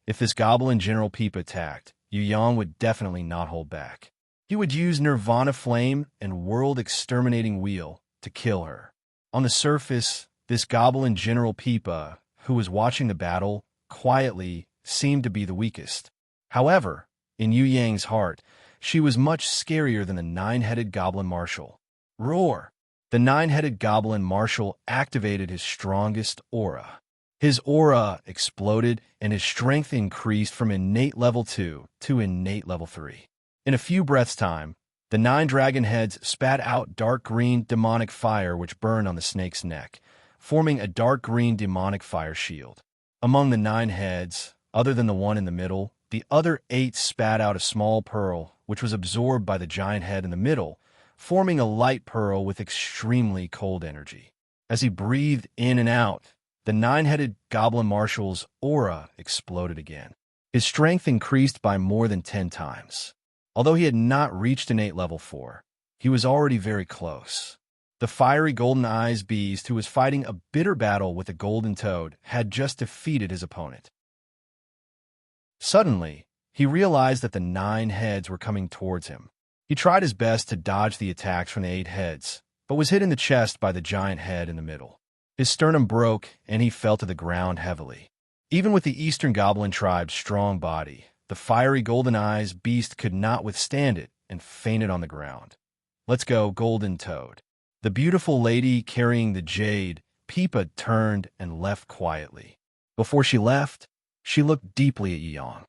If this goblin General Peep attacked, Yu Yang would definitely not hold back. He would use Nirvana Flame and World Exterminating Wheel to kill her. On the surface, this goblin General Peepa, who was watching the battle, quietly seemed to be the weakest. However, in Yu Yang's heart, she was much scarier than the nine-headed goblin marshal. Roar! The nine-headed goblin marshal activated his strongest aura. His aura exploded, and his strength increased from innate level 2 to innate level 3. In a few breaths' time, the 9 dragon heads spat out dark green demonic fire which burned on the snake's neck, forming a dark green demonic fire shield. Among the 9 heads, other than the one in the middle, the other 8 spat out a small pearl, which was absorbed by the giant head in the middle, forming a light pearl with extremely cold energy. As he breathed in and out, the 9-headed goblin marshal's aura exploded again. His strength increased by more than 10 times. Although he had not reached innate level 4, he was already very close. The fiery golden eyes beast who was fighting a bitter battle with a golden toad had just defeated his opponent. Suddenly, he realized that the 9 heads were coming towards him. He tried his best to dodge the attacks from the 8 heads, but was hit in the chest by the giant head in the middle. His sternum broke, and he fell to the ground heavily. Even with the Eastern Goblin tribe's strong body, the fiery golden eyes beast could not withstand it and fainted on the ground. Let's go, Golden Toad. The beautiful lady carrying the jade, Peepa, turned and left quietly. Before she left, she looked deeply at Yu Yang.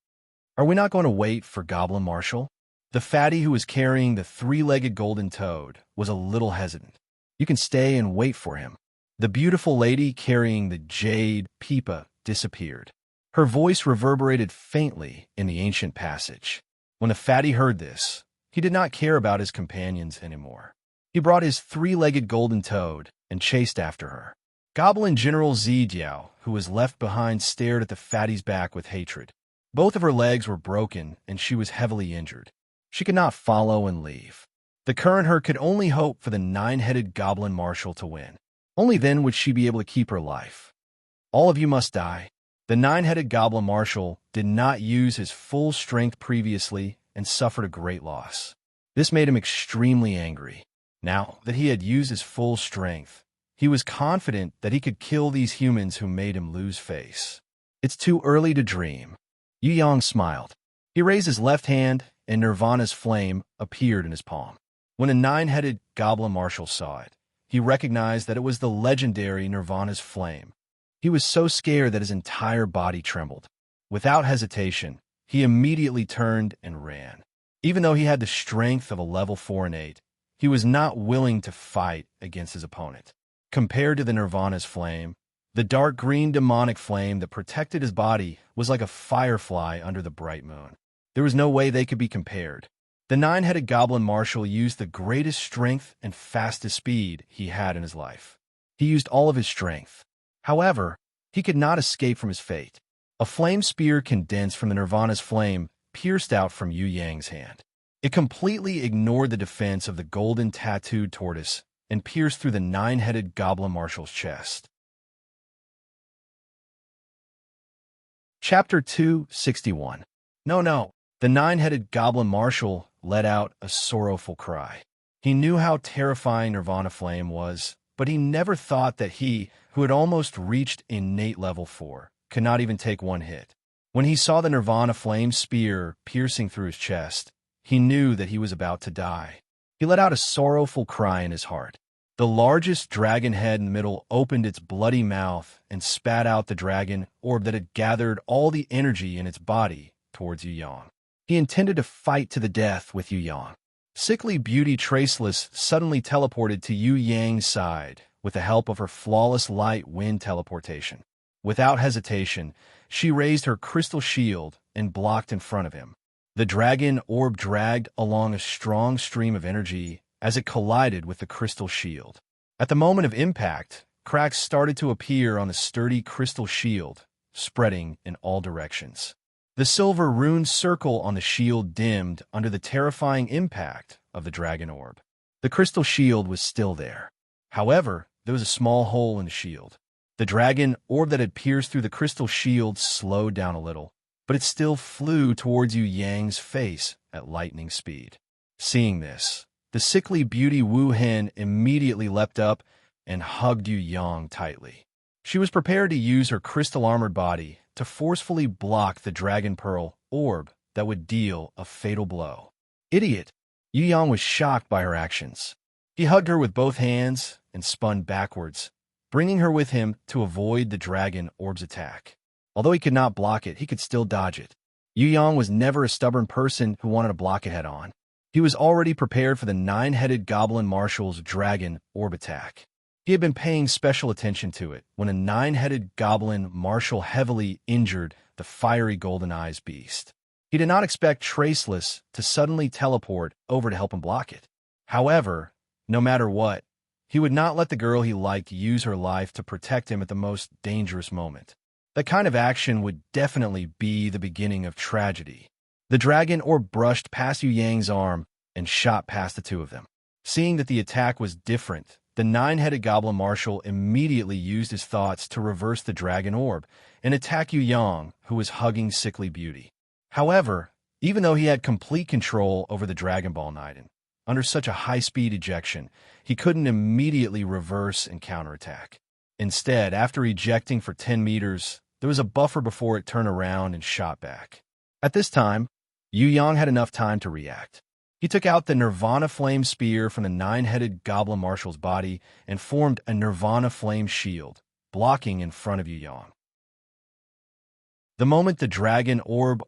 Are we not going to wait for Goblin Marshal? The fatty who was carrying the 3-legged golden toad was a little hesitant. You can stay and wait for him. The beautiful lady carrying the jade, Peepa, disappeared. Her voice reverberated faintly in the ancient passage. When the fatty heard this, he did not care about his companions anymore. He brought his 3-legged golden toad and chased after her. Goblin General Zijiao, who was left behind, stared at the fatty's back with hatred. Both of her legs were broken, and she was heavily injured. She could not follow and leave. The current her could only hope for the 9-headed goblin marshal to win. Only then would she be able to keep her life. All of you must die. The 9-headed goblin marshal did not use his full strength previously and suffered a great loss. This made him extremely angry. Now that he had used his full strength, he was confident that he could kill these humans who made him lose face. It's too early to dream. Yu Yang smiled. He raised his left hand, and Nirvana's flame appeared in his palm. When a 9-headed goblin marshal saw it, he recognized that it was the legendary Nirvana's flame. He was so scared that his entire body trembled. Without hesitation, he immediately turned and ran. Even though he had the strength of a level 4 and 8, he was not willing to fight against his opponent. Compared to the Nirvana's flame, the dark green demonic flame that protected his body was like a firefly under the bright moon. There was no way they could be compared. The 9-headed goblin marshal used the greatest strength and fastest speed he had in his life. He used all of his strength. However, he could not escape from his fate. A flame spear condensed from the Nirvana's flame pierced out from Yu Yang's hand. It completely ignored the defense of the golden tattooed tortoise and pierced through the 9-headed goblin marshal's chest. Chapter 261. No. The 9-headed goblin marshal let out a sorrowful cry. He knew how terrifying Nirvana Flame was, but he never thought that he, who had almost reached innate level 4, could not even take one hit. When he saw the Nirvana Flame spear piercing through his chest, he knew that he was about to die. He let out a sorrowful cry in his heart. The largest dragon head in the middle opened its bloody mouth and spat out the dragon orb that had gathered all the energy in its body towards Yu Yang. He intended to fight to the death with Yu Yang. Sickly Beauty Traceless suddenly teleported to Yu Yang's side with the help of her flawless light wind teleportation. Without hesitation, she raised her crystal shield and blocked in front of him. The dragon orb dragged along a strong stream of energy as it collided with the crystal shield. At the moment of impact, cracks started to appear on the sturdy crystal shield, spreading in all directions. The silver rune circle on the shield dimmed under the terrifying impact of the dragon orb. The crystal shield was still there. However, there was a small hole in the shield. The dragon orb that had pierced through the crystal shield slowed down a little, but it still flew towards Yu Yang's face at lightning speed. Seeing this, the sickly beauty Wu Hen immediately leapt up and hugged Yu Yang tightly. She was prepared to use her crystal-armored body to forcefully block the dragon pearl orb that would deal a fatal blow. Idiot! Yu Yang was shocked by her actions. He hugged her with both hands and spun backwards, bringing her with him to avoid the dragon orb's attack. Although he could not block it, he could still dodge it. Yu Yang was never a stubborn person who wanted to block it head-on. He was already prepared for the nine-headed goblin marshal's dragon orb attack. He had been paying special attention to it when a nine-headed goblin marshal heavily injured the fiery golden eyes beast. He did not expect Traceless to suddenly teleport over to help him block it. However, no matter what, he would not let the girl he liked use her life to protect him at the most dangerous moment. That kind of action would definitely be the beginning of tragedy. The dragon orb brushed past Yu Yang's arm and shot past the two of them. Seeing that the attack was different, the nine-headed goblin marshal immediately used his thoughts to reverse the dragon orb and attack Yu Yang, who was hugging sickly beauty. However, even though he had complete control over the Dragon Ball Knighten, under such a high-speed ejection, he couldn't immediately reverse and counterattack. Instead, after ejecting for 10 meters, there was a buffer before it turned around and shot back. At this time, Yu Yang had enough time to react. He took out the Nirvana Flame Spear from the nine-headed goblin marshal's body and formed a Nirvana Flame Shield, blocking in front of Yu Yang. The moment the dragon orb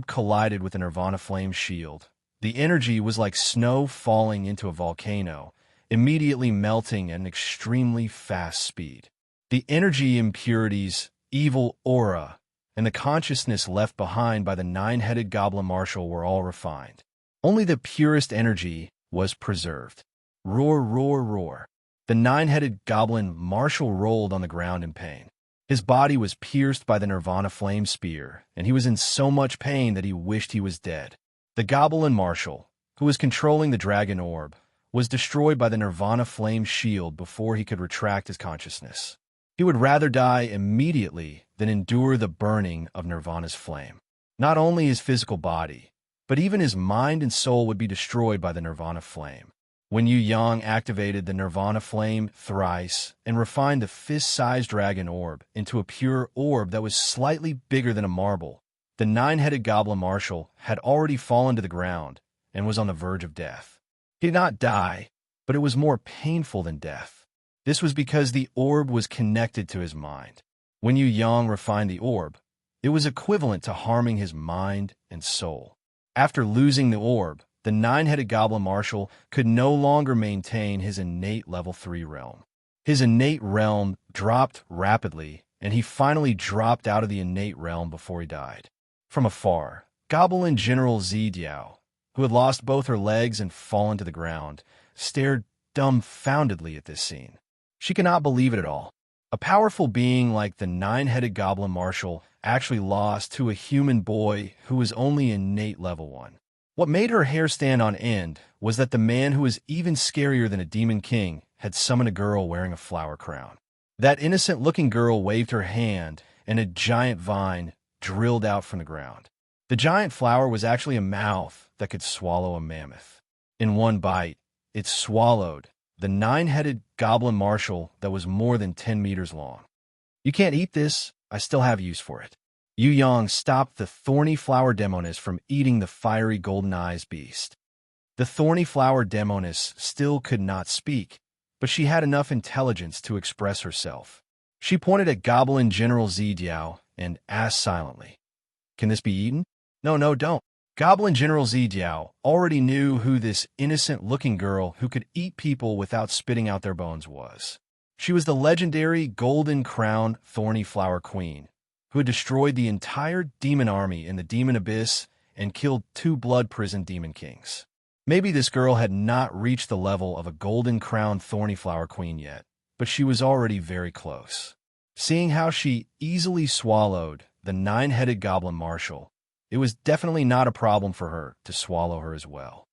collided with the Nirvana Flame Shield, the energy was like snow falling into a volcano, immediately melting at an extremely fast speed. The energy impurities, evil aura, and the consciousness left behind by the nine-headed goblin marshal were all refined. Only the purest energy was preserved. Roar, roar, roar. The nine-headed goblin marshal rolled on the ground in pain. His body was pierced by the Nirvana Flame Spear, and he was in so much pain that he wished he was dead. The goblin marshal, who was controlling the dragon orb, was destroyed by the Nirvana Flame Shield before he could retract his consciousness. He would rather die immediately than endure the burning of Nirvana's flame. Not only his physical body, but even his mind and soul would be destroyed by the Nirvana Flame. When Yu Yang activated the Nirvana Flame thrice and refined the fist-sized dragon orb into a pure orb that was slightly bigger than a marble, the nine-headed goblin marshal had already fallen to the ground and was on the verge of death. He did not die, but it was more painful than death. This was because the orb was connected to his mind. When Yu Yang refined the orb, it was equivalent to harming his mind and soul. After losing the orb, the nine-headed goblin marshal could no longer maintain his innate level 3 realm. His innate realm dropped rapidly, and he finally dropped out of the innate realm before he died. From afar, Goblin General Zidiao, who had lost both her legs and fallen to the ground, stared dumbfoundedly at this scene. She could not believe it at all. A powerful being like the nine-headed goblin marshal actually lost to a human boy who was only innate level 1. What made her hair stand on end was that the man who was even scarier than a demon king had summoned a girl wearing a flower crown. That innocent-looking girl waved her hand, and a giant vine drilled out from the ground. The giant flower was actually a mouth that could swallow a mammoth. In one bite, it swallowed the nine-headed goblin marshal that was more than 10 meters long. "You can't eat this. I still have use for it." Yu Yang stopped the thorny flower demoness from eating the fiery golden eyes beast. The thorny flower demoness still could not speak, but she had enough intelligence to express herself. She pointed at Goblin General Zidiao and asked silently, "Can this be eaten?" No, don't." Goblin General Zidiao already knew who this innocent-looking girl who could eat people without spitting out their bones was. She was the legendary Golden Crown Thorny Flower Queen, who had destroyed the entire demon army in the Demon Abyss and killed 2 blood-prisoned demon kings. Maybe this girl had not reached the level of a Golden Crown Thorny Flower Queen yet, but she was already very close. Seeing how she easily swallowed the nine-headed goblin marshal, it was definitely not a problem for her to swallow her as well.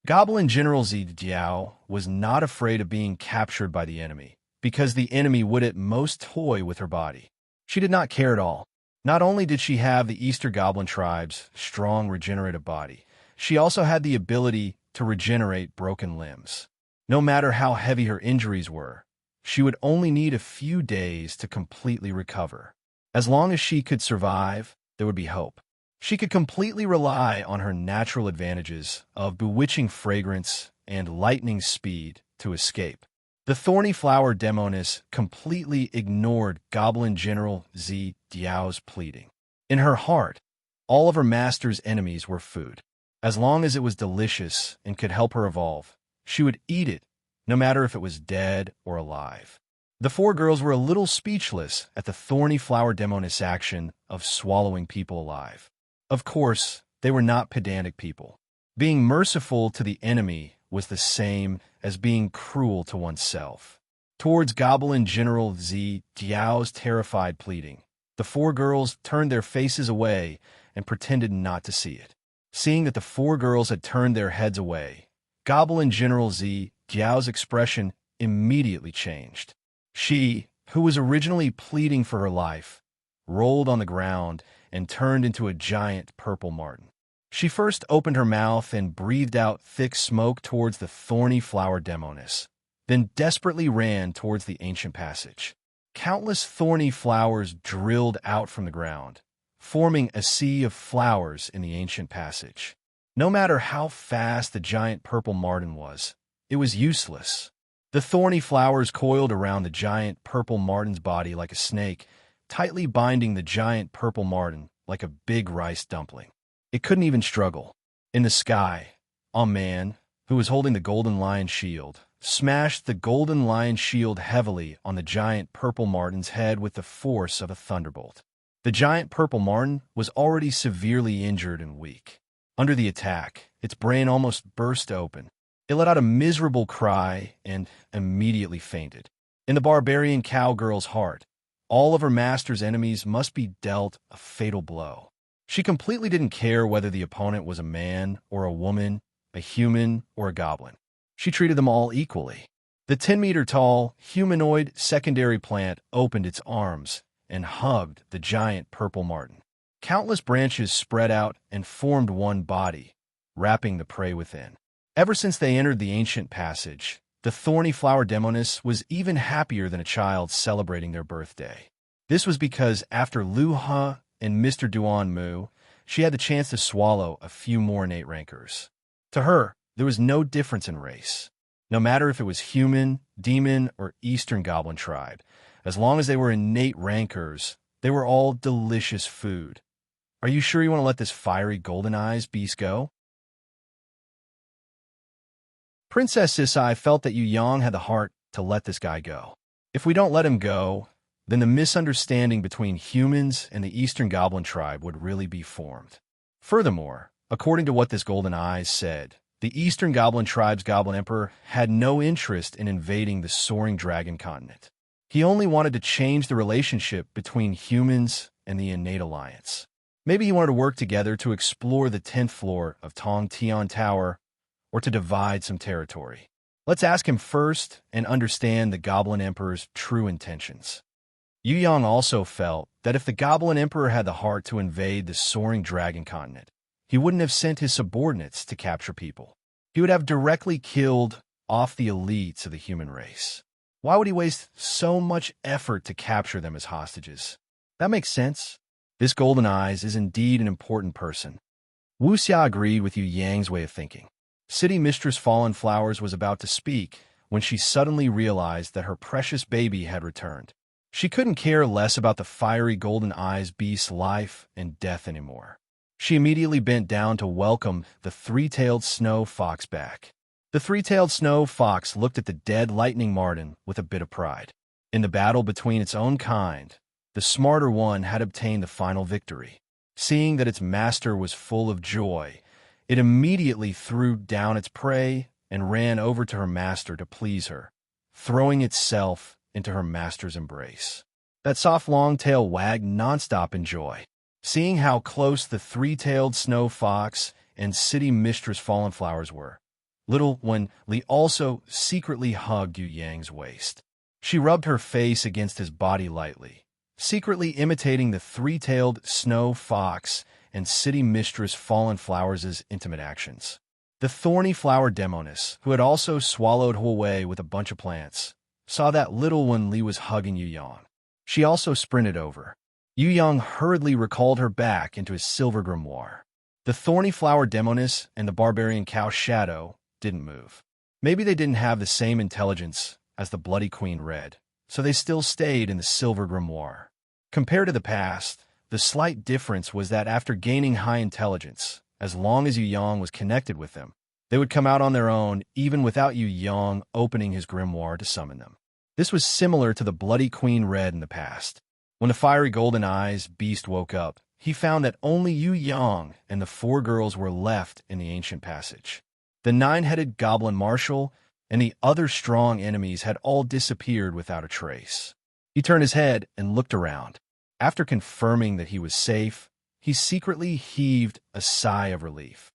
Goblin General Zidiao was not afraid of being captured by the enemy, because the enemy would at most toy with her body. She did not care at all. Not only did she have the Easter Goblin tribe's strong regenerative body, she also had the ability to regenerate broken limbs. No matter how heavy her injuries were, she would only need a few days to completely recover. As long as she could survive, there would be hope. She could completely rely on her natural advantages of bewitching fragrance and lightning speed to escape. The thorny flower demoness completely ignored Goblin General Diao's pleading. In her heart, all of her master's enemies were food. As long as it was delicious and could help her evolve, she would eat it, no matter if it was dead or alive. The four girls were a little speechless at the thorny flower demoness action of swallowing people alive. Of course, they were not pedantic people. Being merciful to the enemy was the same as being cruel to oneself. Towards Goblin General Diao's terrified pleading, the four girls turned their faces away and pretended not to see it. Seeing that the four girls had turned their heads away, Goblin General Diao's expression immediately changed. She, who was originally pleading for her life, rolled on the ground and turned into a giant purple marten. She first opened her mouth and breathed out thick smoke towards the thorny flower demoness, then desperately ran towards the ancient passage. Countless thorny flowers drilled out from the ground, forming a sea of flowers in the ancient passage. No matter how fast the giant purple marten was, it was useless. The thorny flowers coiled around the giant purple marten's body like a snake, tightly binding the giant purple marten like a big rice dumpling. It couldn't even struggle. In the sky, a man, who was holding the golden lion shield, smashed the golden lion shield heavily on the giant purple marten's head with the force of a thunderbolt. The giant purple marten was already severely injured and weak. Under the attack, its brain almost burst open. It let out a miserable cry and immediately fainted. In the barbarian cowgirl's heart, all of her master's enemies must be dealt a fatal blow. She completely didn't care whether the opponent was a man or a woman, a human or a goblin. She treated them all equally. The 10-meter-tall, humanoid secondary plant opened its arms and hugged the giant purple marten. Countless branches spread out and formed one body, wrapping the prey within. Ever since they entered the ancient passage, the thorny flower demoness was even happier than a child celebrating their birthday. This was because after Lu He and Mr. Duan Mu, she had the chance to swallow a few more innate rancors. To her, there was no difference in race. No matter if it was human, demon, or Eastern Goblin tribe, as long as they were innate rancors, they were all delicious food. Are you sure you want to let this fiery golden eyes beast go? Princess Sisai felt that Yu Yang had the heart to let this guy go. If we don't let him go, then the misunderstanding between humans and the Eastern Goblin tribe would really be formed. Furthermore, according to what this golden eyes said, the Eastern Goblin tribe's Goblin Emperor had no interest in invading the soaring dragon continent. He only wanted to change the relationship between humans and the innate alliance. Maybe he wanted to work together to explore the 10th floor of Tong Tian Tower or to divide some territory. Let's ask him first and understand the Goblin Emperor's true intentions. Yu Yang also felt that if the Goblin Emperor had the heart to invade the soaring dragon continent, he wouldn't have sent his subordinates to capture people. He would have directly killed off the elites of the human race. Why would he waste so much effort to capture them as hostages? That makes sense. This Golden Eyes is indeed an important person. Wu Xia agreed with Yu Yang's way of thinking. City Mistress Fallen Flowers was about to speak when she suddenly realized that her precious baby had returned. She couldn't care less about the fiery Golden Eyes beast's life and death anymore. She immediately bent down to welcome the three-tailed snow fox back. The three-tailed snow fox looked at the dead lightning marten with a bit of pride. In the battle between its own kind, the smarter one had obtained the final victory. Seeing that its master was full of joy, it immediately threw down its prey and ran over to her master to please her, throwing itself into her master's embrace. That soft long tail wagged nonstop in joy. Seeing how close the three-tailed snow fox and city mistress fallen flowers were, little Wen Li also secretly hugged Yu Yang's waist. She rubbed her face against his body lightly, secretly imitating the three-tailed snow fox and city mistress fallen flowers' intimate actions. The thorny flower demoness, who had also swallowed Huawei with a bunch of plants, saw that little Wen Li was hugging Yu Yang. She also sprinted over. Yu Yang hurriedly recalled her back into his silver grimoire. The thorny flower demoness and the barbarian cow Shadow didn't move. Maybe they didn't have the same intelligence as the Bloody Queen Red, so they still stayed in the silver grimoire. Compared to the past, the slight difference was that after gaining high intelligence, as long as Yu Yang was connected with them, they would come out on their own even without Yu Yang opening his grimoire to summon them. This was similar to the Bloody Queen Red in the past. When the fiery golden eyes beast woke up, he found that only Yu Yang and the four girls were left in the ancient passage. The nine-headed goblin marshal and the other strong enemies had all disappeared without a trace. He turned his head and looked around. After confirming that he was safe, he secretly heaved a sigh of relief.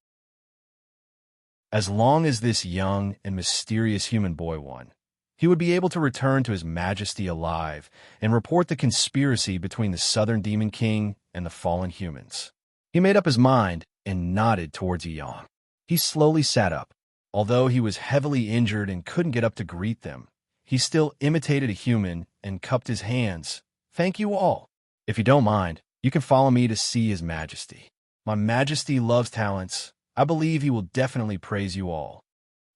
As long as this young and mysterious human boy won, he would be able to return to his majesty alive and report the conspiracy between the Southern Demon King and the fallen humans. He made up his mind and nodded towards Yang. He slowly sat up. Although he was heavily injured and couldn't get up to greet them, he still imitated a human and cupped his hands. "Thank you all. If you don't mind, you can follow me to see His Majesty. My Majesty loves talents. I believe he will definitely praise you all."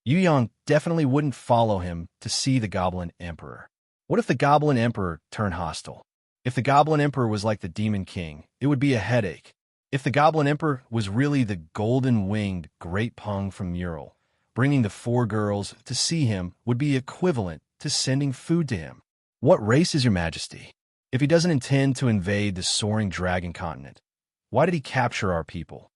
Yu Yang definitely wouldn't follow him to see the Goblin Emperor. What if the Goblin Emperor turned hostile? If the Goblin Emperor was like the Demon King, it would be a headache. If the Goblin Emperor was really the golden-winged Great Peng from Mural, bringing the four girls to see him would be equivalent to sending food to him. What race is your Majesty? If he doesn't intend to invade the soaring dragon continent, why did he capture our people?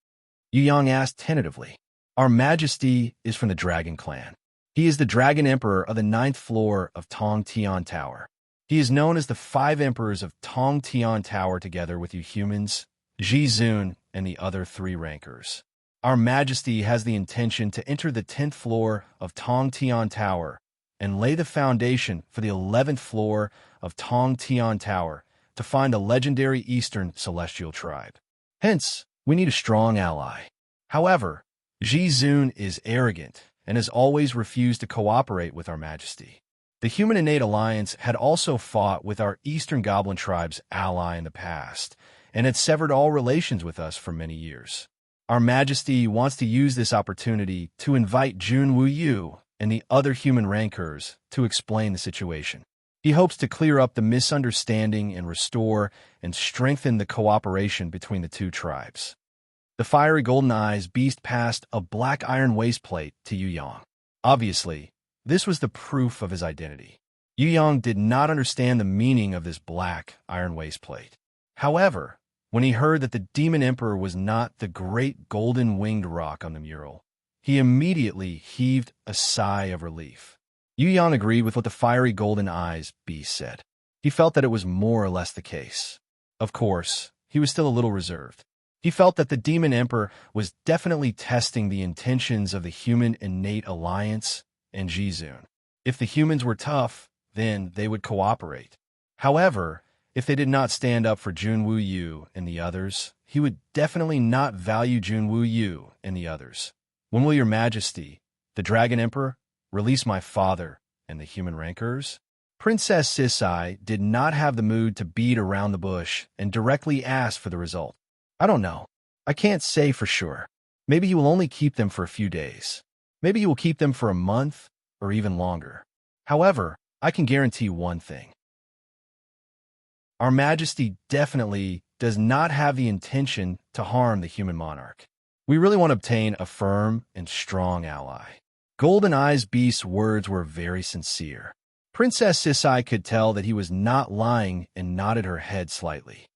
Yu Yang asked tentatively. Our Majesty is from the Dragon Clan. He is the Dragon Emperor of the 9th floor of Tong Tian Tower. He is known as the 5 Emperors of Tong Tian Tower together with you humans, Ji Zun, and the other 3 rankers. Our Majesty has the intention to enter the 10th floor of Tong Tian Tower and lay the foundation for the 11th floor of Tong Tian Tower to find the legendary Eastern Celestial Tribe. Hence, we need a strong ally. However, Ji Zun is arrogant and has always refused to cooperate with our Majesty. The Human Innate Alliance had also fought with our Eastern Goblin Tribe's ally in the past and had severed all relations with us for many years. Our Majesty wants to use this opportunity to invite Jun Wu Yu and the other human rankers to explain the situation. He hopes to clear up the misunderstanding and restore and strengthen the cooperation between the two tribes. The fiery golden eyes beast passed a black iron waistplate to Yu Yang. Obviously, this was the proof of his identity. Yu Yang did not understand the meaning of this black iron waistplate. However, when he heard that the Demon Emperor was not the great golden-winged rock on the mural, he immediately heaved a sigh of relief. Yu Yang agreed with what the fiery golden eyes beast said. He felt that it was more or less the case. Of course, he was still a little reserved. He felt that the Demon Emperor was definitely testing the intentions of the Human Innate Alliance and Ji Zun. If the humans were tough, then they would cooperate. However, if they did not stand up for Jun Wu Yu and the others, he would definitely not value Jun Wu Yu and the others. When will your Majesty, the Dragon Emperor, release my father and the human rankers? Princess Sisai did not have the mood to beat around the bush and directly ask for the result. I don't know. I can't say for sure. Maybe he will only keep them for a few days. Maybe he will keep them for a month or even longer. However, I can guarantee one thing. Our Majesty definitely does not have the intention to harm the human monarch. We really want to obtain a firm and strong ally. Golden Eyes Beast's words were very sincere. Princess Sisai could tell that he was not lying and nodded her head slightly.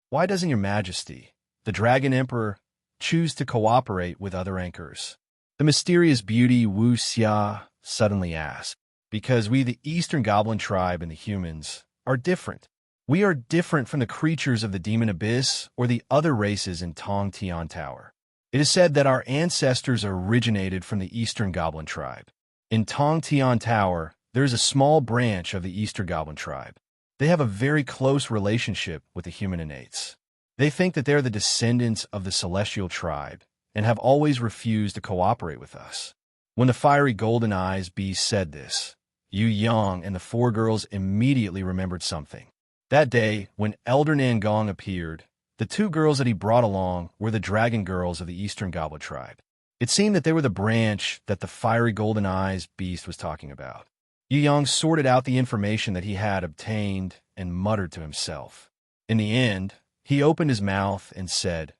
Why doesn't your Majesty, the Dragon Emperor, choose to cooperate with other anchors? The mysterious beauty Wu Xia suddenly asked. because we, the Eastern Goblin tribe and the humans, are different. We are different from the creatures of the Demon Abyss or the other races in Tong Tian Tower. It is said that our ancestors originated from the Eastern Goblin tribe. In Tong Tian Tower, there is a small branch of the Eastern Goblin tribe. They have a very close relationship with the human innates. They think that they are the descendants of the celestial tribe and have always refused to cooperate with us. When the fiery golden eyes beast said this, Yu Yang and the four girls immediately remembered something. That day, when Elder Nangong appeared, the two girls that he brought along were the dragon girls of the Eastern Goblin tribe. It seemed that they were the branch that the fiery golden eyes beast was talking about. Yu Yang sorted out the information that he had obtained and muttered to himself. In the end, he opened his mouth and said,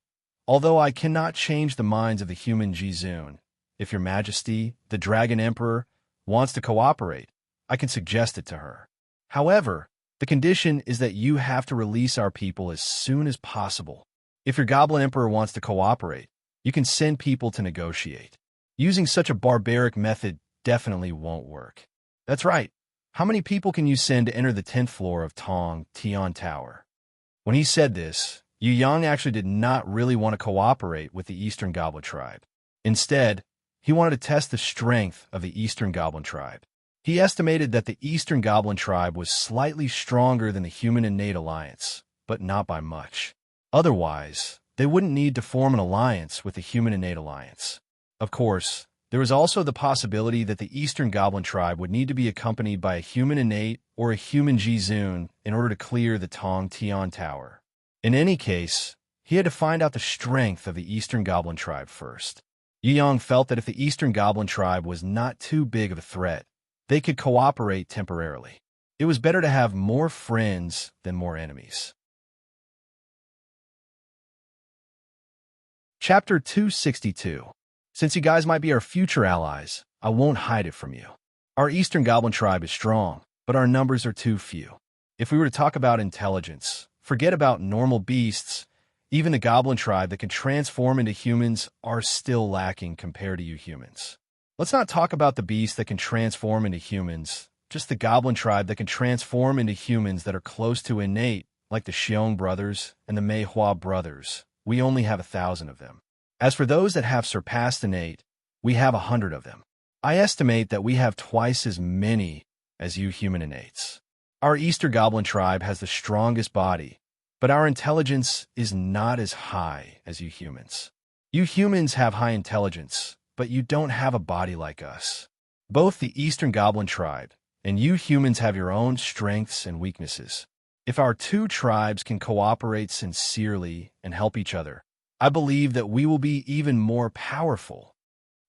"Although I cannot change the minds of the human Jizun, if your majesty, the Dragon Emperor, wants to cooperate, I can suggest it to her. However, the condition is that you have to release our people as soon as possible. If your Goblin Emperor wants to cooperate, you can send people to negotiate. Using such a barbaric method definitely won't work." That's right. How many people can you send to enter the 10th floor of Tong Tian Tower? When he said this, Yu Yang actually did not really want to cooperate with the Eastern Goblin tribe. Instead, he wanted to test the strength of the Eastern Goblin tribe. He estimated that the Eastern Goblin tribe was slightly stronger than the Human Innate Alliance, but not by much. Otherwise, they wouldn't need to form an alliance with the Human Innate Alliance. Of course, there was also the possibility that the Eastern Goblin tribe would need to be accompanied by a Human Innate or a Human Jizun in order to clear the Tong Tian Tower. In any case, he had to find out the strength of the Eastern Goblin tribe first. Yu Yang felt that if the Eastern Goblin tribe was not too big of a threat, they could cooperate temporarily. It was better to have more friends than more enemies. Chapter 262. Since you guys might be our future allies, I won't hide it from you. Our Eastern Goblin tribe is strong, but our numbers are too few. If we were to talk about intelligence, forget about normal beasts. Even the Goblin tribe that can transform into humans are still lacking compared to you humans. Let's not talk about the beasts that can transform into humans, just the Goblin tribe that can transform into humans that are close to innate, like the Xiong brothers and the Meihua brothers. We only have 1,000 of them. As for those that have surpassed innate, we have 100 of them. I estimate that we have twice as many as you human innates. Our Eastern Goblin tribe has the strongest body, but our intelligence is not as high as you humans. You humans have high intelligence, but you don't have a body like us. Both the Eastern Goblin tribe and you humans have your own strengths and weaknesses. If our two tribes can cooperate sincerely and help each other, I believe that we will be even more powerful.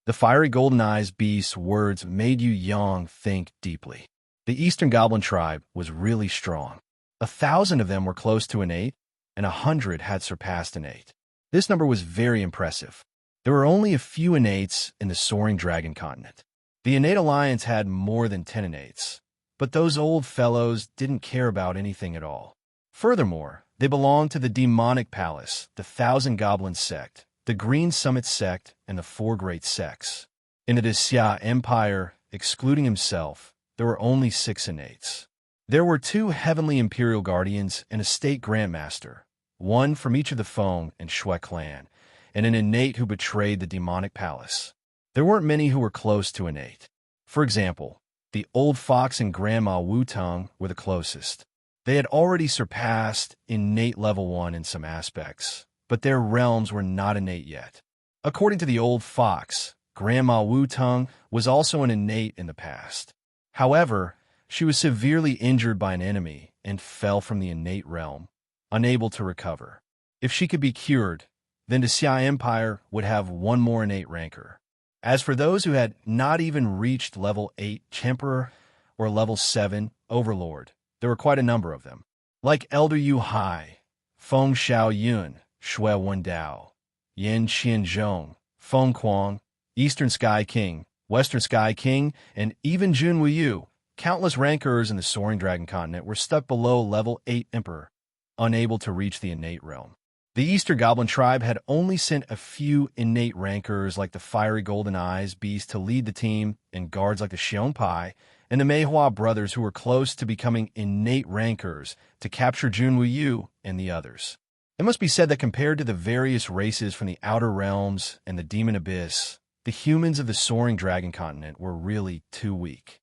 The fiery golden eyes beast's words made Yu Yang think deeply. The Eastern Goblin tribe was really strong. 1,000 of them were close to innate, and 100 had surpassed innate. This number was very impressive. There were only a few innates in the soaring dragon continent. The innate alliance had more than 10 innates, but those old fellows didn't care about anything at all. Furthermore, they belonged to the demonic palace, the Thousand Goblin sect, the Green Summit sect, and the Four Great Sects. In the Xia Empire, excluding himself, there were only 6 innates. There were 2 heavenly imperial guardians and a state grandmaster, one from each of the Feng and Shui clan, and an innate who betrayed the demonic palace. There weren't many who were close to innate. For example, the old fox and Grandma Wu-Tung were the closest. They had already surpassed innate level 1 in some aspects, but their realms were not innate yet. According to the old fox, Grandma Wu-Tung was also an innate in the past. However, she was severely injured by an enemy and fell from the innate realm, unable to recover. If she could be cured, then the Xia Empire would have one more innate ranker. As for those who had not even reached level 8 Emperor or level 7 Overlord, there were quite a number of them. Like Elder Yu Hai, Feng Xiao Yun, Shui Wen Dao, Yin Qian Zhong, Feng Kuang, Eastern Sky King, Western Sky King, and even Jun Wuyu, countless rankers in the Soaring Dragon Continent were stuck below level 8 Emperor, unable to reach the innate realm. The Eastern Goblin tribe had only sent a few innate rankers like the fiery golden eyes beast to lead the team, and guards like the Xiong Pai and the Meihua brothers who were close to becoming innate rankers to capture Junwu Yu and the others. It must be said that compared to the various races from the Outer Realms and the Demon Abyss, the humans of the Soaring Dragon Continent were really too weak.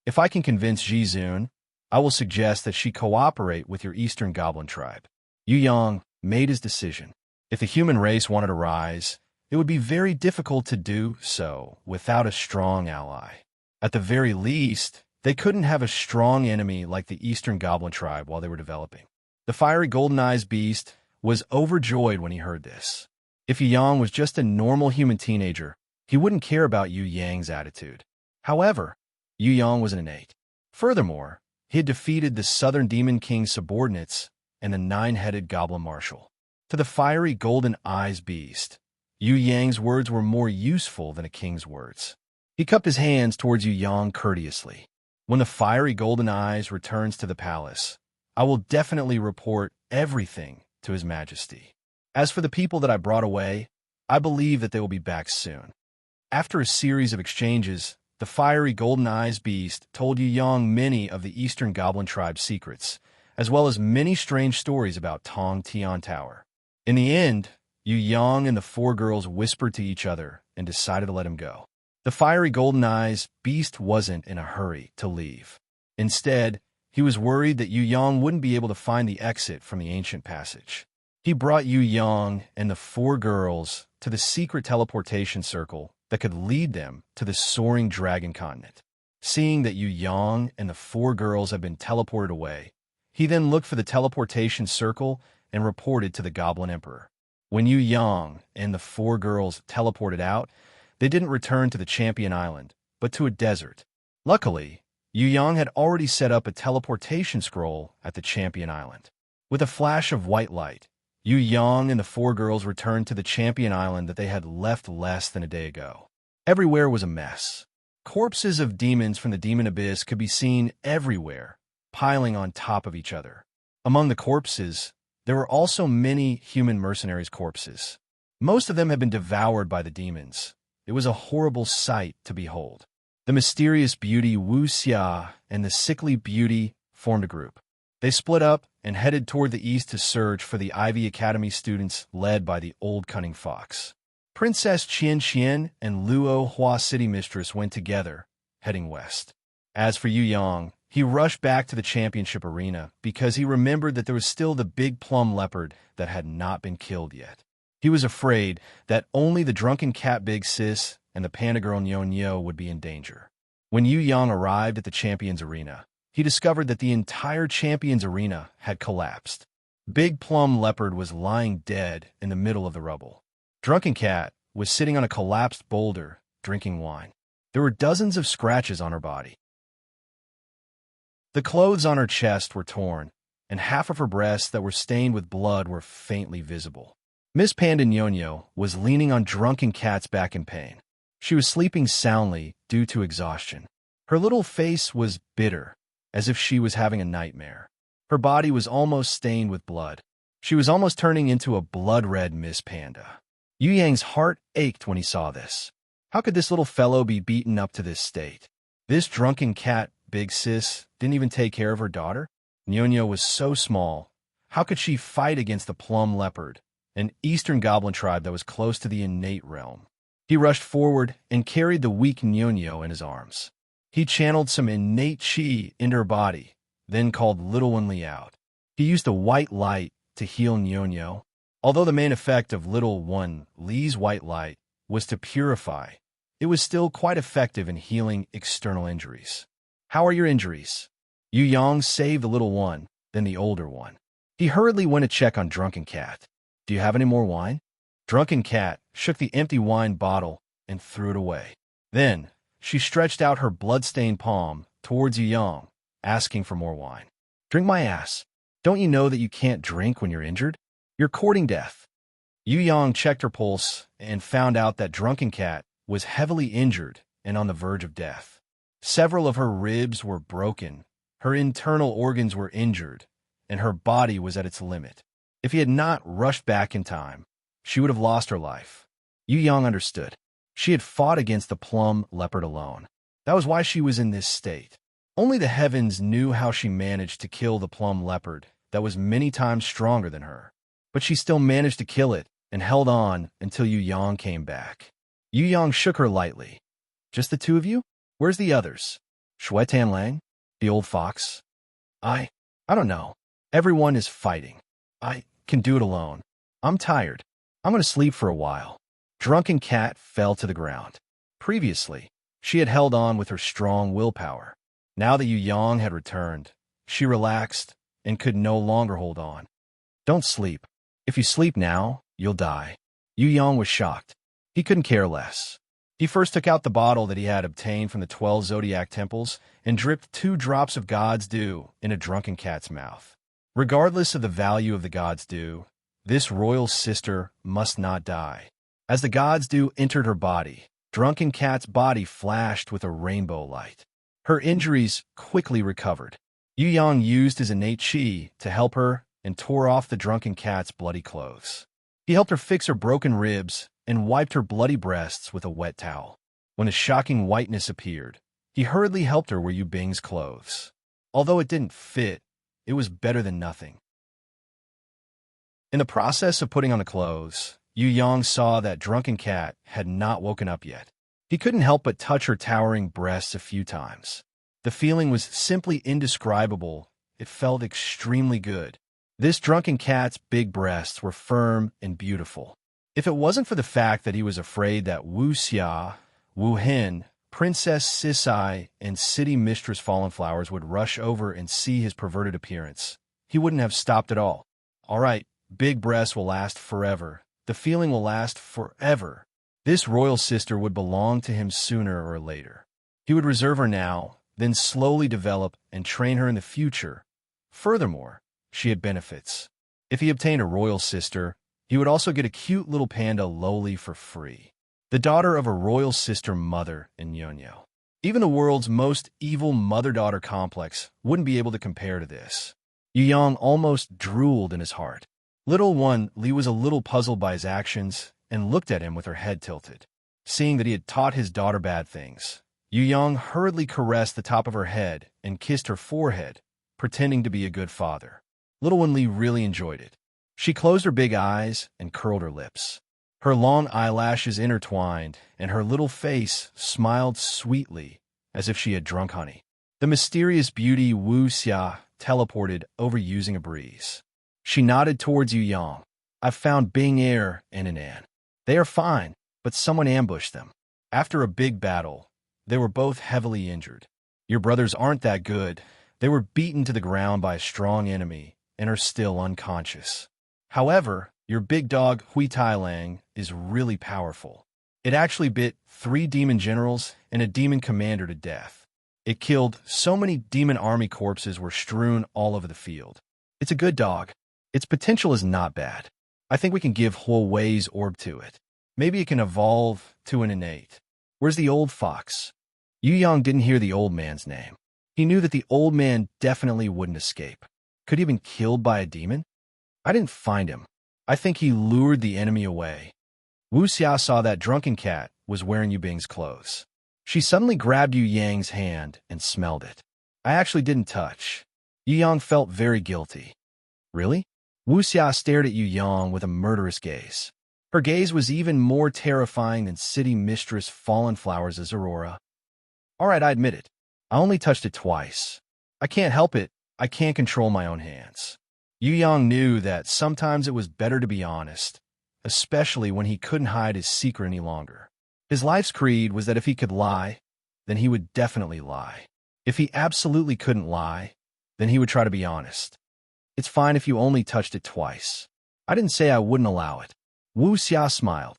If I can convince Jizun, I will suggest that she cooperate with your Eastern Goblin tribe. Yu Yang made his decision. If the human race wanted to rise, it would be very difficult to do so without a strong ally. At the very least, they couldn't have a strong enemy like the Eastern Goblin tribe while they were developing. The fiery golden eyes beast was overjoyed when he heard this. If Yu Yang was just a normal human teenager, he wouldn't care about Yu Yang's attitude. However, Yu Yang was an innate. Furthermore, he had defeated the Southern Demon King's subordinates and the nine-headed Goblin Marshal. To the fiery golden eyes beast, Yu Yang's words were more useful than a king's words. He cupped his hands towards Yu Yang courteously. When the fiery golden eyes returns to the palace, I will definitely report everything to His Majesty. As for the people that I brought away, I believe that they will be back soon. After a series of exchanges, the fiery golden eyes beast told Yu Yang many of the Eastern Goblin tribe's secrets, as well as many strange stories about Tong Tian Tower. In the end, Yu Yang and the four girls whispered to each other and decided to let him go. The fiery golden eyes beast wasn't in a hurry to leave. Instead, he was worried that Yu Yang wouldn't be able to find the exit from the ancient passage. He brought Yu Yang and the four girls to the secret teleportation circle that could lead them to the Soaring Dragon Continent. Seeing that Yu Yang and the four girls had been teleported away, he then looked for the teleportation circle and reported to the Goblin Emperor. When Yu Yang and the four girls teleported out, they didn't return to the Champion Island, but to a desert. Luckily, Yu Yang had already set up a teleportation scroll at the Champion Island. With a flash of white light, Yu Yang and the four girls returned to the Champion Island that they had left less than a day ago. Everywhere was a mess. Corpses of demons from the Demon Abyss could be seen everywhere, piling on top of each other. Among the corpses, there were also many human mercenaries' corpses. Most of them had been devoured by the demons. It was a horrible sight to behold. The mysterious beauty Wu Xia and the sickly beauty formed a group. They split up and headed toward the east to search for the Ivy Academy students led by the old cunning fox. Princess Qian Qian and Luo Hua City Mistress went together, heading west. As for Yu Yang, he rushed back to the championship arena because he remembered that there was still the big plum leopard that had not been killed yet. He was afraid that only the drunken cat Big Sis and the panda girl Nyo would be in danger. When Yu Yang arrived at the champion's arena, he discovered that the entire champion's arena had collapsed. Big Plum Leopard was lying dead in the middle of the rubble. Drunken Cat was sitting on a collapsed boulder, drinking wine. There were dozens of scratches on her body. The clothes on her chest were torn, and half of her breasts that were stained with blood were faintly visible. Miss Panda Nyonyo was leaning on Drunken Cat's back in pain. She was sleeping soundly due to exhaustion. Her little face was bitter, as if she was having a nightmare. Her body was almost stained with blood. She was almost turning into a blood-red Miss Panda. Yu Yang's heart ached when he saw this. How could this little fellow be beaten up to this state? This drunken cat, Big Sis, didn't even take care of her daughter? Nyonyo was so small. How could she fight against the Plum Leopard, an Eastern Goblin tribe that was close to the innate realm? He rushed forward and carried the weak Nyonyo in his arms. He channeled some innate chi into her body, then called Little One Li out. He used a white light to heal Nyonyo. Although the main effect of Little One Li's white light was to purify, it was still quite effective in healing external injuries. How are your injuries? Yu Yang saved the little one, then the older one. He hurriedly went to check on Drunken Cat. Do you have any more wine? Drunken Cat shook the empty wine bottle and threw it away. Then, she stretched out her blood-stained palm towards Yu Yang, asking for more wine. Drink my ass. Don't you know that you can't drink when you're injured? You're courting death. Yu Yang checked her pulse and found out that Drunken Cat was heavily injured and on the verge of death. Several of her ribs were broken, her internal organs were injured, and her body was at its limit. If he had not rushed back in time, she would have lost her life. Yu Yang understood. She had fought against the plum leopard alone. That was why she was in this state. Only the heavens knew how she managed to kill the plum leopard that was many times stronger than her. But she still managed to kill it and held on until Yu Yang came back. Yu Yang shook her lightly. Just the two of you? Where's the others? Shui Tanlang? The old fox? I don't know. Everyone is fighting. I can do it alone. I'm tired. I'm going to sleep for a while. Drunken Cat fell to the ground. Previously, she had held on with her strong willpower. Now that Yu Yang had returned, she relaxed and could no longer hold on. Don't sleep. If you sleep now, you'll die. Yu Yang was shocked. He couldn't care less. He first took out the bottle that he had obtained from the 12 zodiac temples and dripped 2 drops of God's dew in a drunken cat's mouth. Regardless of the value of the God's dew, this royal sister must not die. As the God's dew entered her body, Drunken Cat's body flashed with a rainbow light. Her injuries quickly recovered. Yu Yang used his innate qi to help her and tore off the Drunken Cat's bloody clothes. He helped her fix her broken ribs and wiped her bloody breasts with a wet towel. When a shocking whiteness appeared, he hurriedly helped her wear Yu Bing's clothes. Although it didn't fit, it was better than nothing. In the process of putting on the clothes, Yu Yang saw that Drunken Cat had not woken up yet. He couldn't help but touch her towering breasts a few times. The feeling was simply indescribable. It felt extremely good. This Drunken Cat's big breasts were firm and beautiful. If it wasn't for the fact that he was afraid that Wu Xia, Wu Hin, Princess Sisai, and City Mistress Fallen Flowers would rush over and see his perverted appearance, he wouldn't have stopped at all. All right, big breasts will last forever. The feeling will last forever. This royal sister would belong to him sooner or later. He would reserve her now, then slowly develop and train her in the future. Furthermore, she had benefits. If he obtained a royal sister, he would also get a cute little panda Loli for free. The daughter of a royal sister mother in Nyonyo. Even the world's most evil mother-daughter complex wouldn't be able to compare to this. Yu Yang almost drooled in his heart. Little one Li was a little puzzled by his actions and looked at him with her head tilted. Seeing that he had taught his daughter bad things, Yu Yang hurriedly caressed the top of her head and kissed her forehead, pretending to be a good father. Little one Li really enjoyed it. She closed her big eyes and curled her lips. Her long eyelashes intertwined, and her little face smiled sweetly, as if she had drunk honey. The mysterious beauty Wu Xia teleported over using a breeze. She nodded towards Yu Yang. I've found Bing Er and Anan. They are fine, but someone ambushed them. After a big battle, they were both heavily injured. Your brothers aren't that good. They were beaten to the ground by a strong enemy and are still unconscious. However, your big dog Hui Tailang is really powerful. It actually bit 3 demon generals and a demon commander to death. It killed so many demon army corpses were strewn all over the field. It's a good dog. Its potential is not bad. I think we can give Huawei's orb to it. Maybe it can evolve to an innate. Where's the old fox? Yu Yang didn't hear the old man's name. He knew that the old man definitely wouldn't escape. Could he have been killed by a demon? I didn't find him. I think he lured the enemy away. Wu Xia saw that Drunken Cat was wearing Yu Bing's clothes. She suddenly grabbed Yu Yang's hand and smelled it. I actually didn't touch. Yu Yang felt very guilty. Really? Wu Xia stared at Yu Yang with a murderous gaze. Her gaze was even more terrifying than City Mistress Fallen Flowers' Aurora. All right, I admit it. I only touched it twice. I can't help it. I can't control my own hands. Yu Yang knew that sometimes it was better to be honest, especially when he couldn't hide his secret any longer. His life's creed was that if he could lie, then he would definitely lie. If he absolutely couldn't lie, then he would try to be honest. It's fine if you only touched it twice. I didn't say I wouldn't allow it. Wu Xia smiled.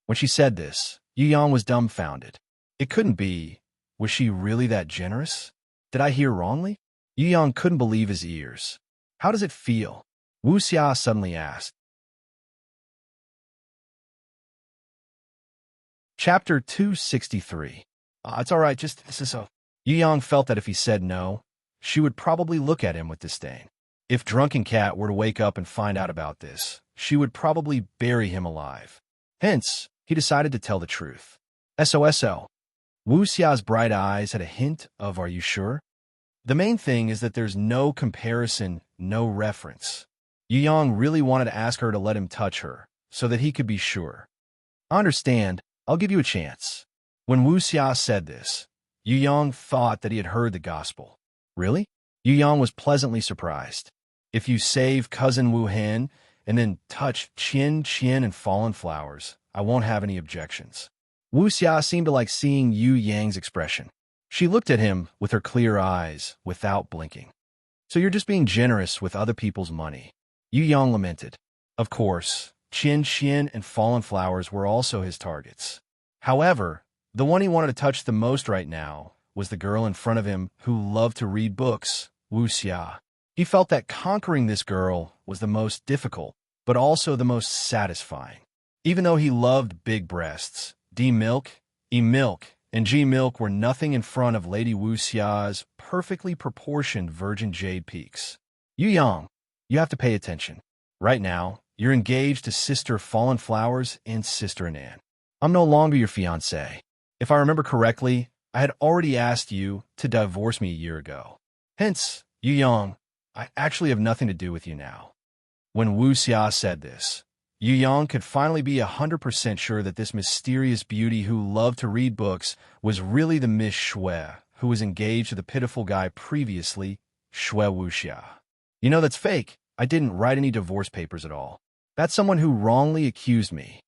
When she said this, Yu Yang was dumbfounded. It couldn't be. Was she really that generous? Did I hear wrongly? Yu Yang couldn't believe his ears. How does it feel? Wu Xia suddenly asked. Chapter 263. It's all right, just this is so. Yu Yang felt that if he said no, she would probably look at him with disdain. If Drunken Cat were to wake up and find out about this, she would probably bury him alive. Hence, he decided to tell the truth. SOSO. Wu Xia's bright eyes had a hint of, "Are you sure?" The main thing is that there's no comparison, no reference. Yu Yang really wanted to ask her to let him touch her, so that he could be sure. "I understand. I'll give you a chance." When Wu Xia said this, Yu Yang thought that he had heard the gospel. Really? Yu Yang was pleasantly surprised. "If you save cousin Wu Hen and then touch Qian and fallen flowers, I won't have any objections." Wu Xia seemed to like seeing Yu Yang's expression. She looked at him with her clear eyes, without blinking. "So you're just being generous with other people's money." Yu Yang lamented. Of course, Qian and fallen flowers were also his targets. However, the one he wanted to touch the most right now was the girl in front of him who loved to read books, Wu Xia. He felt that conquering this girl was the most difficult, but also the most satisfying. Even though he loved big breasts, D-milk, E-milk, and G-milk were nothing in front of Lady Wu Xia's perfectly proportioned virgin jade peaks. Yu Yang, you have to pay attention. Right now, you're engaged to Sister Fallen Flowers and Sister Anan. I'm no longer your fiancé. If I remember correctly, I had already asked you to divorce me a year ago. Hence, Yu Yang, I actually have nothing to do with you now. When Wu Xia said this, Yu Yang could finally be 100% sure that this mysterious beauty who loved to read books was really the Miss Shui, who was engaged to the pitiful guy previously, Shui Wuxia. "You know, that's fake. I didn't write any divorce papers at all. That's someone who wrongly accused me."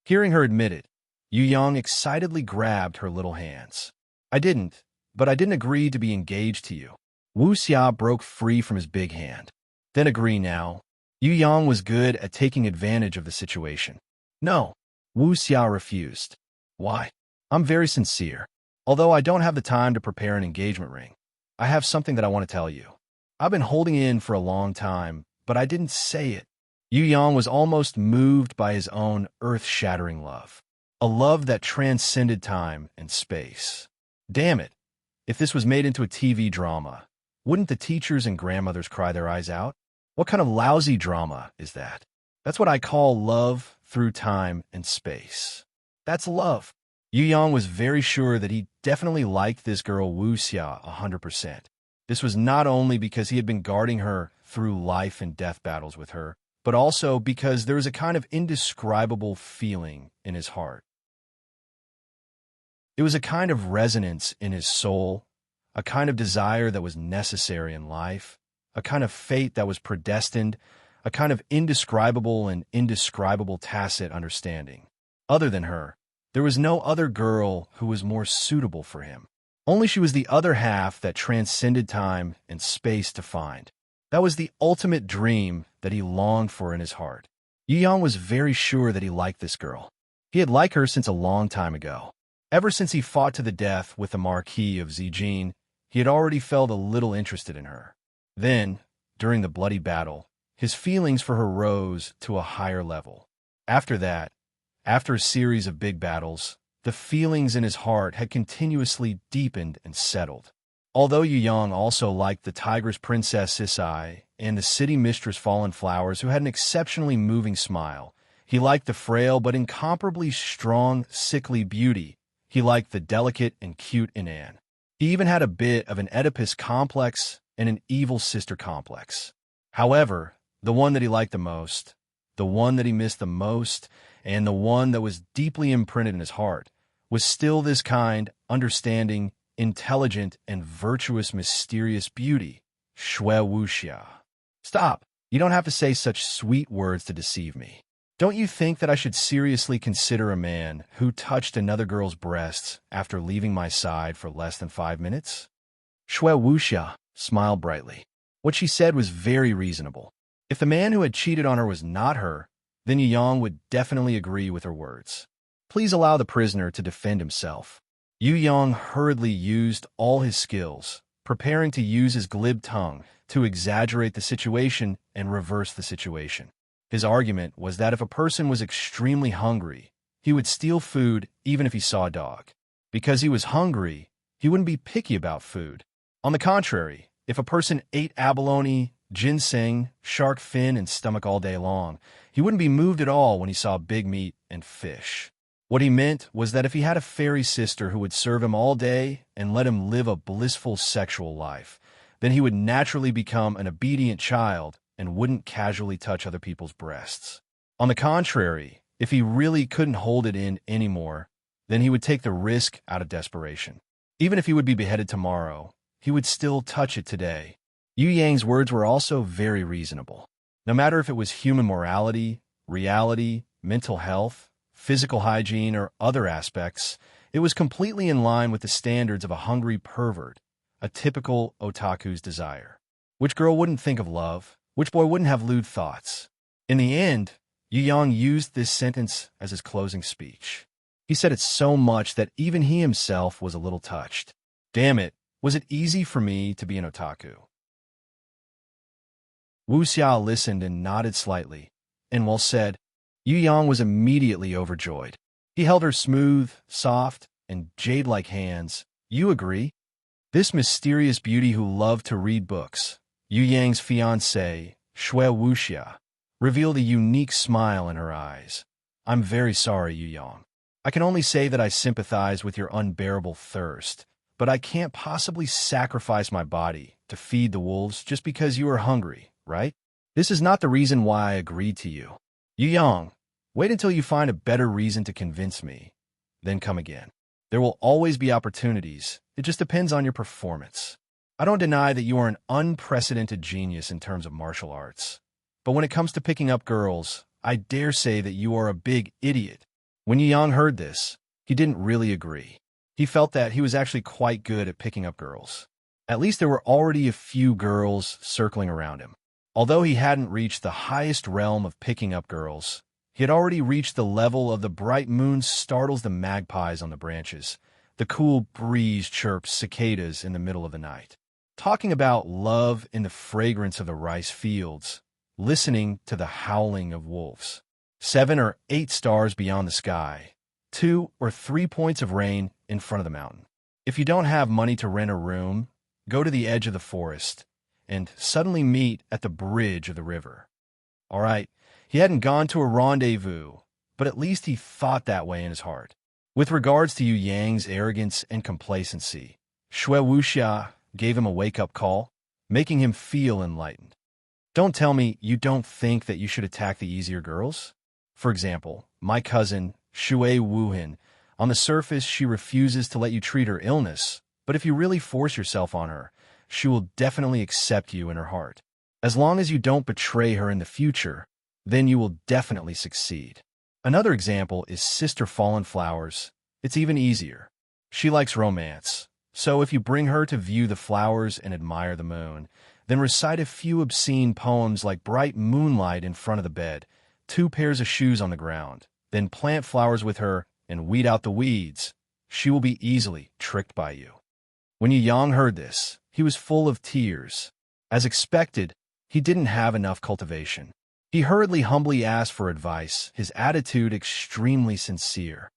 Hearing her admit it, Yu Yang excitedly grabbed her little hands. But I didn't agree to be engaged to you." Wu Xia broke free from his big hand. "Then agree now." Yu Yang was good at taking advantage of the situation. "No," Wu Xia refused. "Why? I'm very sincere. Although I don't have the time to prepare an engagement ring, I have something that I want to tell you. I've been holding in for a long time, but I didn't say it." Yu Yang was almost moved by his own earth-shattering love. A love that transcended time and space. Damn it. If this was made into a TV drama, wouldn't the teachers and grandmothers cry their eyes out? What kind of lousy drama is that? That's what I call love through time and space. That's love. Yu Yang was very sure that he definitely liked this girl Wu Xia 100%. This was not only because he had been guarding her through life and death battles with her, but also because there was a kind of indescribable feeling in his heart. It was a kind of resonance in his soul, a kind of desire that was necessary in life, a kind of fate that was predestined, a kind of indescribable and indescribable tacit understanding. Other than her, there was no other girl who was more suitable for him. Only she was the other half that transcended time and space to find. That was the ultimate dream that he longed for in his heart. Yu Yang was very sure that he liked this girl. He had liked her since a long time ago. Ever since he fought to the death with the Marquis of Zijin, he had already felt a little interested in her. Then, during the bloody battle, his feelings for her rose to a higher level. After that, after a series of big battles, the feelings in his heart had continuously deepened and settled. Although Yu Yang also liked the Tigress Princess Sisai and the City Mistress Fallen Flowers, who had an exceptionally moving smile, he liked the frail but incomparably strong, sickly beauty. He liked the delicate and cute Anan. He even had a bit of an Oedipus complex and an evil sister complex. However, the one that he liked the most, the one that he missed the most, and the one that was deeply imprinted in his heart, was still this kind, understanding, intelligent, and virtuous mysterious beauty, Shui Wuxia. "Stop. You don't have to say such sweet words to deceive me. Don't you think that I should seriously consider a man who touched another girl's breasts after leaving my side for less than 5 minutes?" Shui Wuxia smiled brightly. What she said was very reasonable. If the man who had cheated on her was not her, then Yu Yang would definitely agree with her words. Please allow the prisoner to defend himself. Yu Yang hurriedly used all his skills, preparing to use his glib tongue to exaggerate the situation and reverse the situation. His argument was that if a person was extremely hungry, he would steal food even if he saw a dog. Because he was hungry, he wouldn't be picky about food. On the contrary, if a person ate abalone, ginseng, shark fin, and stomach all day long. He wouldn't be moved at all when he saw big meat and fish. What he meant was that if he had a fairy sister who would serve him all day and let him live a blissful sexual life, then he would naturally become an obedient child and wouldn't casually touch other people's breasts. On the contrary, if he really couldn't hold it in anymore, then he would take the risk out of desperation. Even if he would be beheaded tomorrow, he would still touch it today. Yu Yang's words were also very reasonable. No matter if it was human morality, reality, mental health, physical hygiene, or other aspects, it was completely in line with the standards of a hungry pervert, a typical otaku's desire. Which girl wouldn't think of love? Which boy wouldn't have lewd thoughts? In the end, Yu Yang used this sentence as his closing speech. He said it so much that even he himself was a little touched. Damn it, was it easy for me to be an otaku? Wu Xiao listened and nodded slightly, and well said. Yu Yang was immediately overjoyed. He held her smooth, soft, and jade-like hands. You agree? This mysterious beauty who loved to read books, Yu Yang's fiancée, Shui Wuxia, revealed a unique smile in her eyes. I'm very sorry, Yu Yang. I can only say that I sympathize with your unbearable thirst, but I can't possibly sacrifice my body to feed the wolves just because you are hungry, right? This is not the reason why I agreed to you. Yu Yang, wait until you find a better reason to convince me, then come again. There will always be opportunities. It just depends on your performance. I don't deny that you are an unprecedented genius in terms of martial arts. But when it comes to picking up girls, I dare say that you are a big idiot. When Yu Yang heard this, he didn't really agree. He felt that he was actually quite good at picking up girls. At least there were already a few girls circling around him. Although he hadn't reached the highest realm of picking up girls, he had already reached the level of the bright moon startles the magpies on the branches. The cool breeze chirps cicadas in the middle of the night. Talking about love in the fragrance of the rice fields, listening to the howling of wolves. 7 or 8 stars beyond the sky, 2 or 3 points of rain in front of the mountain. If you don't have money to rent a room, go to the edge of the forest and suddenly meet at the bridge of the river. All right, he hadn't gone to a rendezvous, but at least he thought that way in his heart. With regards to Yu Yang's arrogance and complacency, Shui Wuxia gave him a wake-up call, making him feel enlightened. Don't tell me you don't think that you should attack the easier girls? For example, my cousin, Shui Wuhin. On the surface, she refuses to let you treat her illness, but if you really force yourself on her, she will definitely accept you in her heart. As long as you don't betray her in the future, then you will definitely succeed. Another example is Sister Fallen Flowers. It's even easier. She likes romance, so if you bring her to view the flowers and admire the moon, then recite a few obscene poems like Bright Moonlight in front of the bed, 2 pairs of shoes on the ground, then plant flowers with her and weed out the weeds, she will be easily tricked by you. When Yu Yang heard this, he was full of tears. As expected, he didn't have enough cultivation. He hurriedly humbly asked for advice, his attitude extremely sincere.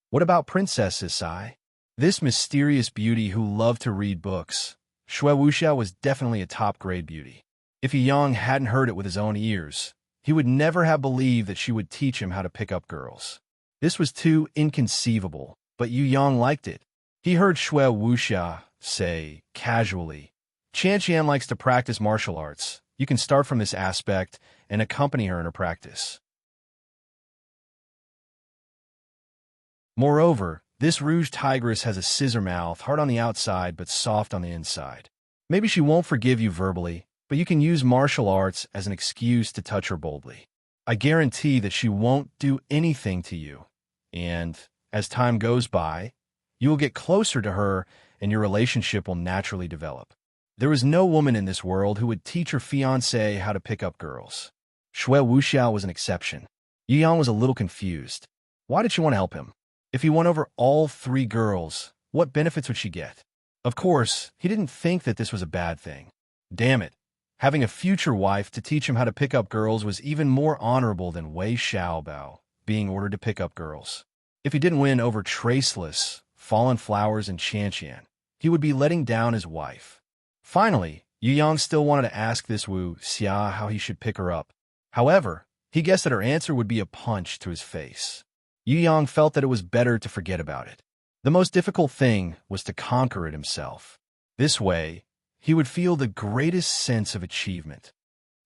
What about Princess Isai? This mysterious beauty who loved to read books. Shui Wuxia was definitely a top-grade beauty. If Yu Yang hadn't heard it with his own ears, he would never have believed that she would teach him how to pick up girls. This was too inconceivable, but Yu Yang liked it. He heard Shui Wuxia say, casually, Qian likes to practice martial arts. You can start from this aspect and accompany her in her practice. Moreover, this rouge tigress has a scissor mouth, hard on the outside but soft on the inside. Maybe she won't forgive you verbally, but you can use martial arts as an excuse to touch her boldly. I guarantee that she won't do anything to you, and as time goes by, you will get closer to her and your relationship will naturally develop. There is no woman in this world who would teach her fiancé how to pick up girls. Shui Wuxiao was an exception. Yu Yang was a little confused. Why did she want to help him? If he won over all 3 girls, what benefits would she get? Of course, he didn't think that this was a bad thing. Damn it. Having a future wife to teach him how to pick up girls was even more honorable than Wei Xiaobao being ordered to pick up girls. If he didn't win over Traceless, Fallen Flowers, and Qian, he would be letting down his wife. Finally, Yu Yang still wanted to ask this Wu Xia how he should pick her up. However, he guessed that her answer would be a punch to his face. Yu Yang felt that it was better to forget about it. The most difficult thing was to conquer it himself. This way, he would feel the greatest sense of achievement.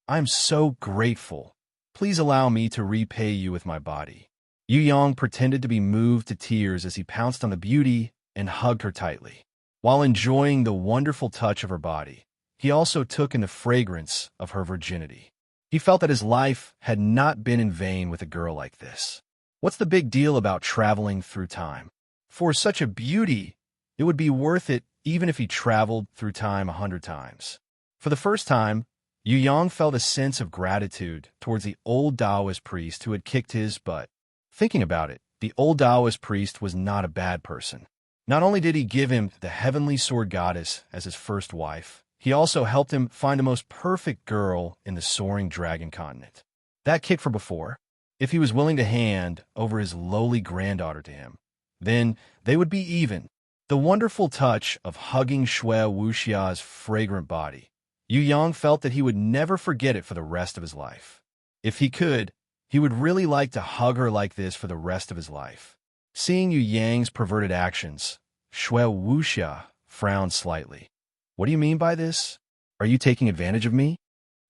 "I'm so grateful. Please allow me to repay you with my body." Yu Yang pretended to be moved to tears as he pounced on the beauty and hugged her tightly. While enjoying the wonderful touch of her body, he also took in the fragrance of her virginity. He felt that his life had not been in vain with a girl like this. What's the big deal about traveling through time? For such a beauty, it would be worth it even if he traveled through time 100 times. For the first time, Yu Yang felt a sense of gratitude towards the old Taoist priest who had kicked his butt. Thinking about it, the old Taoist priest was not a bad person. Not only did he give him the heavenly sword goddess as his first wife, he also helped him find the most perfect girl in the soaring dragon continent. That kick for before, if he was willing to hand over his lowly granddaughter to him, then they would be even. The wonderful touch of hugging Shui Wuxia's fragrant body, Yu Yang felt that he would never forget it for the rest of his life. If he could, he would really like to hug her like this for the rest of his life. Seeing Yu Yang's perverted actions, Shui Wuxia frowned slightly. "What do you mean by this? Are you taking advantage of me?"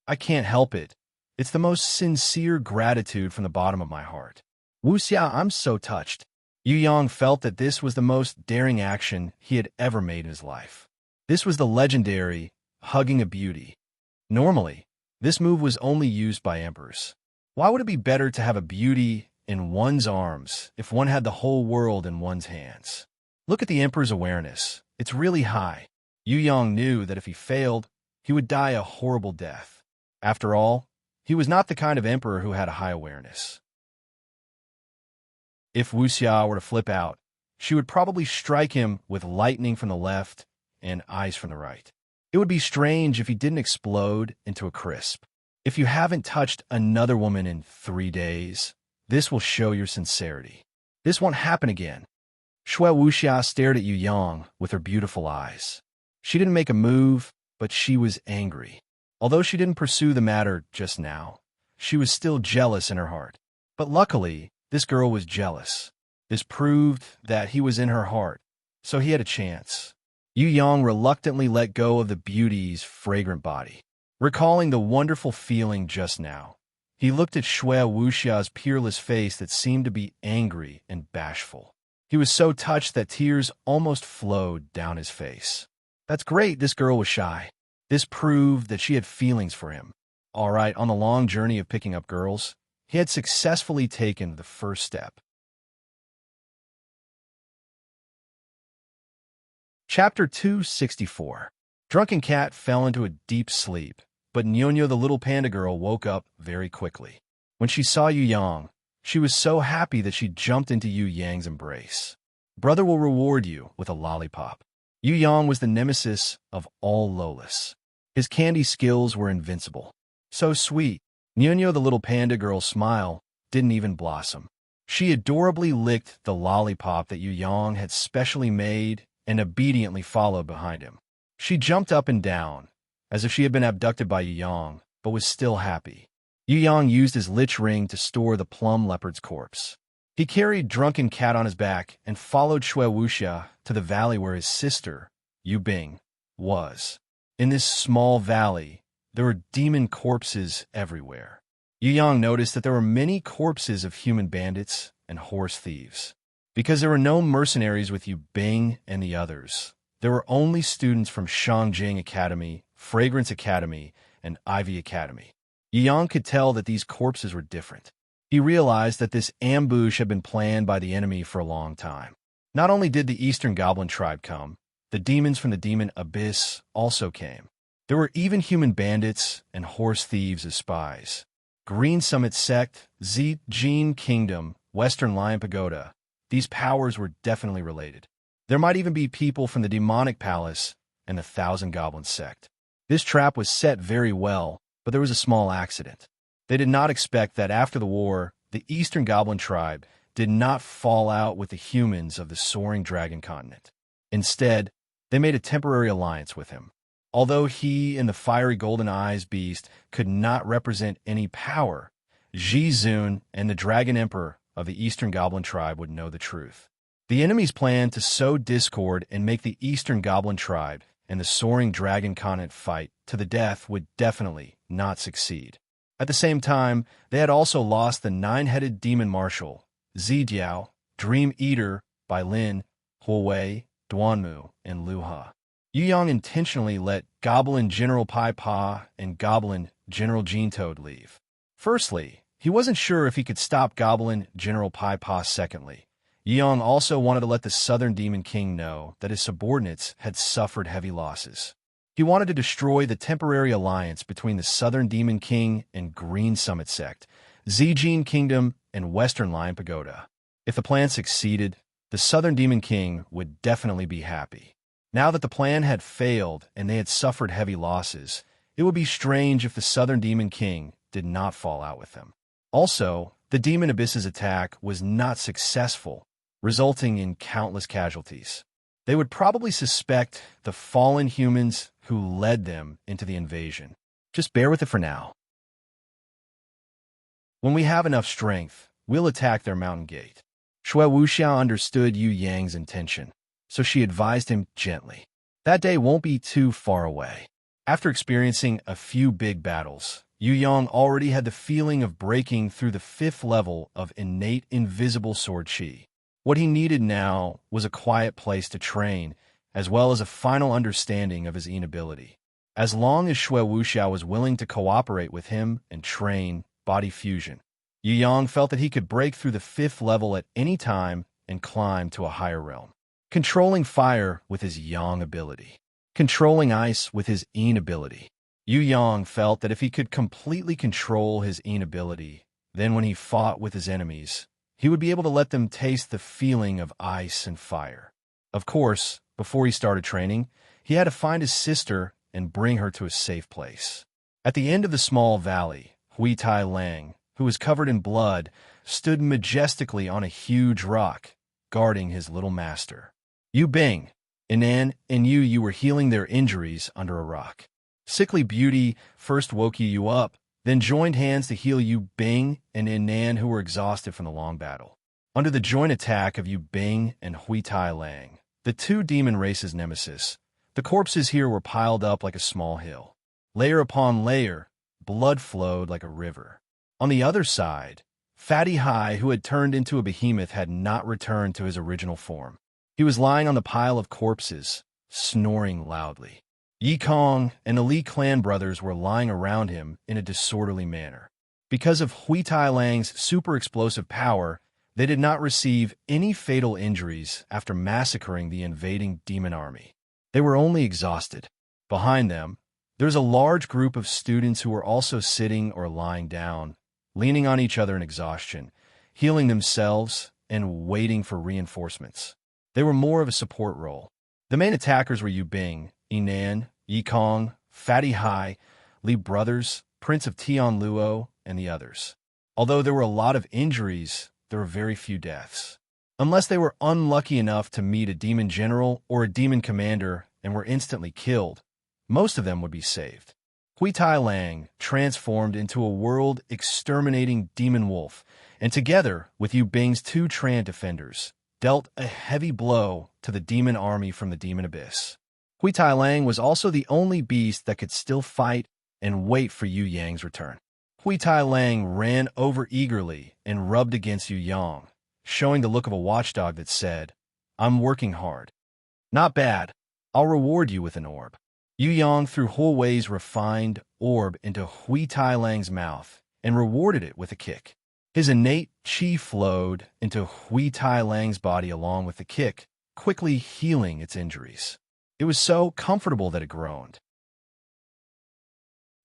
"I can't help it. It's the most sincere gratitude from the bottom of my heart." "Wuxia, I'm so touched." Yu Yang felt that this was the most daring action he had ever made in his life. This was the legendary hugging a beauty. Normally, this move was only used by emperors. Why would it be better to have a beauty in one's arms if one had the whole world in one's hands? Look at the emperor's awareness. It's really high. Yu Yang knew that if he failed, he would die a horrible death. After all, he was not the kind of emperor who had a high awareness. If Wuxia were to flip out, she would probably strike him with lightning from the left and ice from the right. It would be strange if he didn't explode into a crisp. If you haven't touched another woman in 3 days, this will show your sincerity. This won't happen again. Shui Wuxia stared at Yu Yang with her beautiful eyes. She didn't make a move, but she was angry. Although she didn't pursue the matter just now, she was still jealous in her heart. But luckily, this girl was jealous. This proved that he was in her heart, so he had a chance. Yu Yang reluctantly let go of the beauty's fragrant body. Recalling the wonderful feeling just now, he looked at Shui Wuxia's peerless face that seemed to be angry and bashful. He was so touched that tears almost flowed down his face. That's great, this girl was shy. This proved that she had feelings for him. All right, on the long journey of picking up girls, he had successfully taken the first step. Chapter 264. Drunken Cat fell into a deep sleep, but Nyonya the little panda girl woke up very quickly. When she saw Yu Yang, she was so happy that she jumped into Yu Yang's embrace. "Brother will reward you with a lollipop." Yu Yang was the nemesis of all Lolis. His candy skills were invincible. So sweet. Nyonya the little panda girl's smile didn't even blossom. She adorably licked the lollipop that Yu Yang had specially made and obediently followed behind him. She jumped up and down, as if she had been abducted by Yu Yang, but was still happy. Yu Yang used his lich ring to store the plum leopard's corpse. He carried Drunken Cat on his back and followed Shui Wuxia to the valley where his sister, Yu Bing, was. In this small valley, there were demon corpses everywhere. Yu Yang noticed that there were many corpses of human bandits and horse thieves. Because there were no mercenaries with Yu Bing and the others, there were only students from Shangjing Academy, Fragrance Academy, and Ivy Academy. Yu Yang could tell that these corpses were different. He realized that this ambush had been planned by the enemy for a long time. Not only did the Eastern Goblin tribe come, the demons from the demon abyss also came. There were even human bandits and horse thieves as spies. Green Summit Sect, Jin Kingdom, Western Lion Pagoda. These powers were definitely related. There might even be people from the Demonic Palace and the Thousand Goblin Sect. This trap was set very well, but there was a small accident. They did not expect that after the war, the Eastern Goblin tribe did not fall out with the humans of the soaring dragon continent. Instead, they made a temporary alliance with him. Although he and the fiery golden eyes beast could not represent any power, Ji-Zun and the Dragon Emperor of the Eastern Goblin tribe would know the truth. The enemy's plan to sow discord and make the Eastern Goblin tribe and the soaring dragon continent fight to the death would definitely not succeed. At the same time, they had also lost the nine-headed demon marshal, Zidiao, Dream Eater by Lin, Huowei, Duanmu, and Luha. Yu Yang intentionally let Goblin General Pai Pa and Goblin General Toad leave. Firstly, he wasn't sure if he could stop Goblin General Pai Pa. Secondly, Yu Yang also wanted to let the Southern Demon King know that his subordinates had suffered heavy losses. He wanted to destroy the temporary alliance between the Southern Demon King and Green Summit Sect, Zijin Kingdom, and Western Lion Pagoda. If the plan succeeded, the Southern Demon King would definitely be happy. Now that the plan had failed and they had suffered heavy losses, it would be strange if the Southern Demon King did not fall out with them. Also, the Demon Abyss's attack was not successful, resulting in countless casualties. They would probably suspect the fallen humans who led them into the invasion. Just bear with it for now. When we have enough strength, we'll attack their mountain gate. Shui Wuxiao understood Yu Yang's intention, so she advised him gently. That day won't be too far away. After experiencing a few big battles, Yu Yang already had the feeling of breaking through the 5th level of innate invisible sword chi. What he needed now was a quiet place to train, as well as a final understanding of his inability. As long as Shui Wuxiao was willing to cooperate with him and train body fusion, Yu Yang felt that he could break through the 5th level at any time and climb to a higher realm. Controlling fire with his Yang ability. Controlling ice with his Yin ability. Yu Yang felt that if he could completely control his Yin ability, then when he fought with his enemies, he would be able to let them taste the feeling of ice and fire. Of course, before he started training, he had to find his sister and bring her to a safe place. At the end of the small valley, Hui Tai Lang, who was covered in blood, stood majestically on a huge rock, guarding his little master. Yu Bing, Inan, and you were healing their injuries under a rock. Sickly Beauty first woke you up, then joined hands to heal Yu Bing and Inan, who were exhausted from the long battle. Under the joint attack of Yu Bing and Hui Tai Lang, the two demon races' nemesis, the corpses here were piled up like a small hill. Layer upon layer, blood flowed like a river. On the other side, Fatty Hai, who had turned into a behemoth, had not returned to his original form. He was lying on the pile of corpses, snoring loudly. Yi Kong and the Li clan brothers were lying around him in a disorderly manner. Because of Hui Tai Lang's super explosive power, they did not receive any fatal injuries after massacring the invading demon army. They were only exhausted. Behind them, there's a large group of students who were also sitting or lying down, leaning on each other in exhaustion, healing themselves and waiting for reinforcements. They were more of a support role. The main attackers were Yu Bing, Inan, Yi Kong, Fatty Hai, Li brothers, Prince of Tian Luo, and the others. Although there were a lot of injuries, there were very few deaths. Unless they were unlucky enough to meet a demon general or a demon commander and were instantly killed, most of them would be saved. Hui Tai Lang transformed into a world-exterminating demon wolf, and together with Yu Bing's two Tran defenders, dealt a heavy blow to the demon army from the demon abyss. Hui Tai Lang was also the only beast that could still fight and wait for Yu Yang's return. Hui Tai Lang ran over eagerly and rubbed against Yu Yang, showing the look of a watchdog that said, "I'm working hard." "Not bad. I'll reward you with an orb." Yu Yang threw Huowei's refined orb into Hui Tai Lang's mouth and rewarded it with a kick. His innate chi flowed into Hui Tai Lang's body along with the kick, quickly healing its injuries. It was so comfortable that it groaned.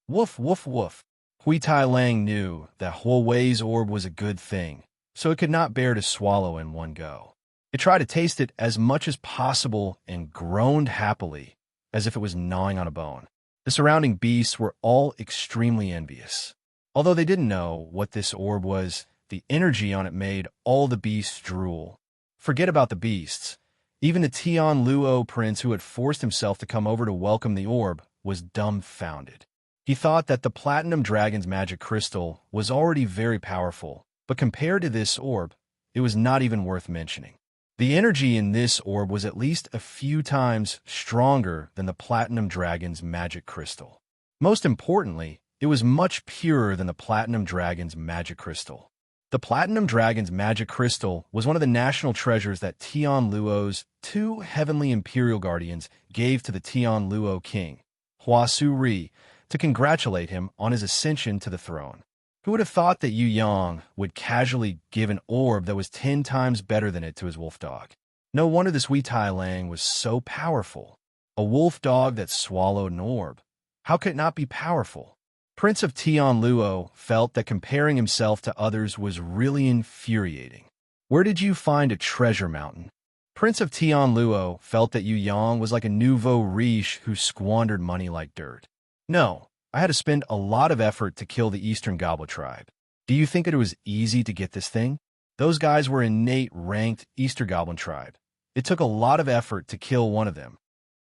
Woof, woof, woof. Hui Tai Lang knew that Huowei's orb was a good thing, so it could not bear to swallow in one go. It tried to taste it as much as possible and groaned happily, as if it was gnawing on a bone. The surrounding beasts were all extremely envious. Although they didn't know what this orb was, the energy on it made all the beasts drool. Forget about the beasts. Even the Tian Luo prince, who had forced himself to come over to welcome the orb, was dumbfounded. He thought that the Platinum Dragon's magic crystal was already very powerful, but compared to this orb, it was not even worth mentioning. The energy in this orb was at least a few times stronger than the Platinum Dragon's magic crystal. Most importantly, it was much purer than the Platinum Dragon's magic crystal. The Platinum Dragon's magic crystal was one of the national treasures that Tian Luo's two heavenly imperial guardians gave to the Tian Luo king, Hua Su-ri, to congratulate him on his ascension to the throne. Who would have thought that Yu Yang would casually give an orb that was 10 times better than it to his wolf dog? No wonder this Hui Tai Lang was so powerful. A wolf dog that swallowed an orb. How could it not be powerful? Prince of Tian Luo felt that comparing himself to others was really infuriating. Where did you find a treasure mountain? Prince of Tian Luo felt that Yu Yang was like a nouveau riche who squandered money like dirt. No, I had to spend a lot of effort to kill the Eastern Goblet tribe. Do you think it was easy to get this thing? Those guys were innate ranked Eastern Goblin tribe. It took a lot of effort to kill one of them,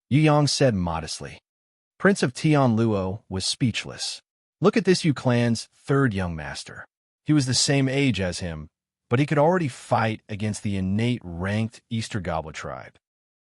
Yu Yang said modestly. Prince of Tian Luo was speechless. Look at this Yu clan's third young master. He was the same age as him, but he could already fight against the innate ranked Eastern Goblet tribe.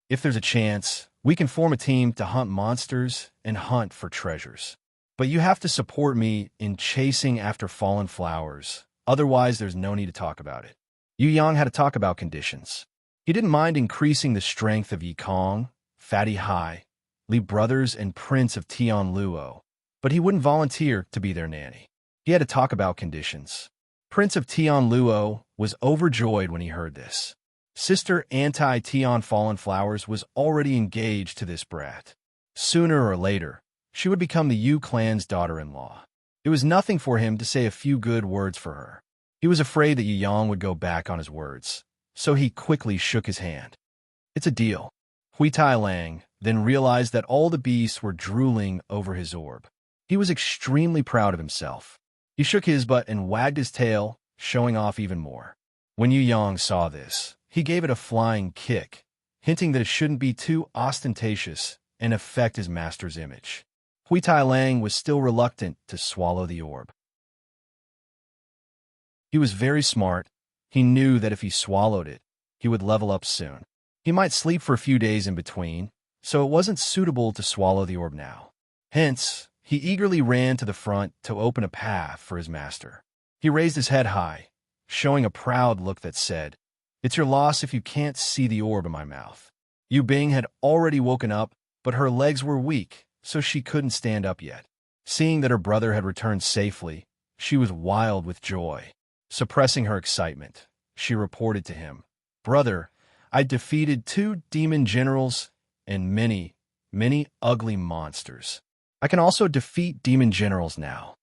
If there's a chance, we can form a team to hunt monsters and hunt for treasures. But you have to support me in chasing after fallen flowers. Otherwise, there's no need to talk about it. Yu Yang had to talk about conditions. He didn't mind increasing the strength of Yi Kong, Fatty Hai, Li brothers, and Prince of Tian Luo, but he wouldn't volunteer to be their nanny. He had to talk about conditions. Prince of Tian Luo was overjoyed when he heard this. Sister Anti-Tian Fallen Flowers was already engaged to this brat. Sooner or later, she would become the Yu clan's daughter-in-law. It was nothing for him to say a few good words for her. He was afraid that Yu Yang would go back on his words, so he quickly shook his hand. It's a deal. Hui Tai Lang then realized that all the beasts were drooling over his orb. He was extremely proud of himself. He shook his butt and wagged his tail, showing off even more. When Yu Yang saw this, he gave it a flying kick, hinting that it shouldn't be too ostentatious and affect his master's image. Hui Tai Lang was still reluctant to swallow the orb. He was very smart. He knew that if he swallowed it, he would level up soon. He might sleep for a few days in between, so it wasn't suitable to swallow the orb now. Hence, he eagerly ran to the front to open a path for his master. He raised his head high, showing a proud look that said, "It's your loss if you can't see the orb in my mouth." Yu Bing had already woken up, but her legs were weak, so she couldn't stand up yet. Seeing that her brother had returned safely, she was wild with joy. Suppressing her excitement, she reported to him, "Brother, I defeated 2 demon generals and many, many ugly monsters. I can also defeat demon generals now."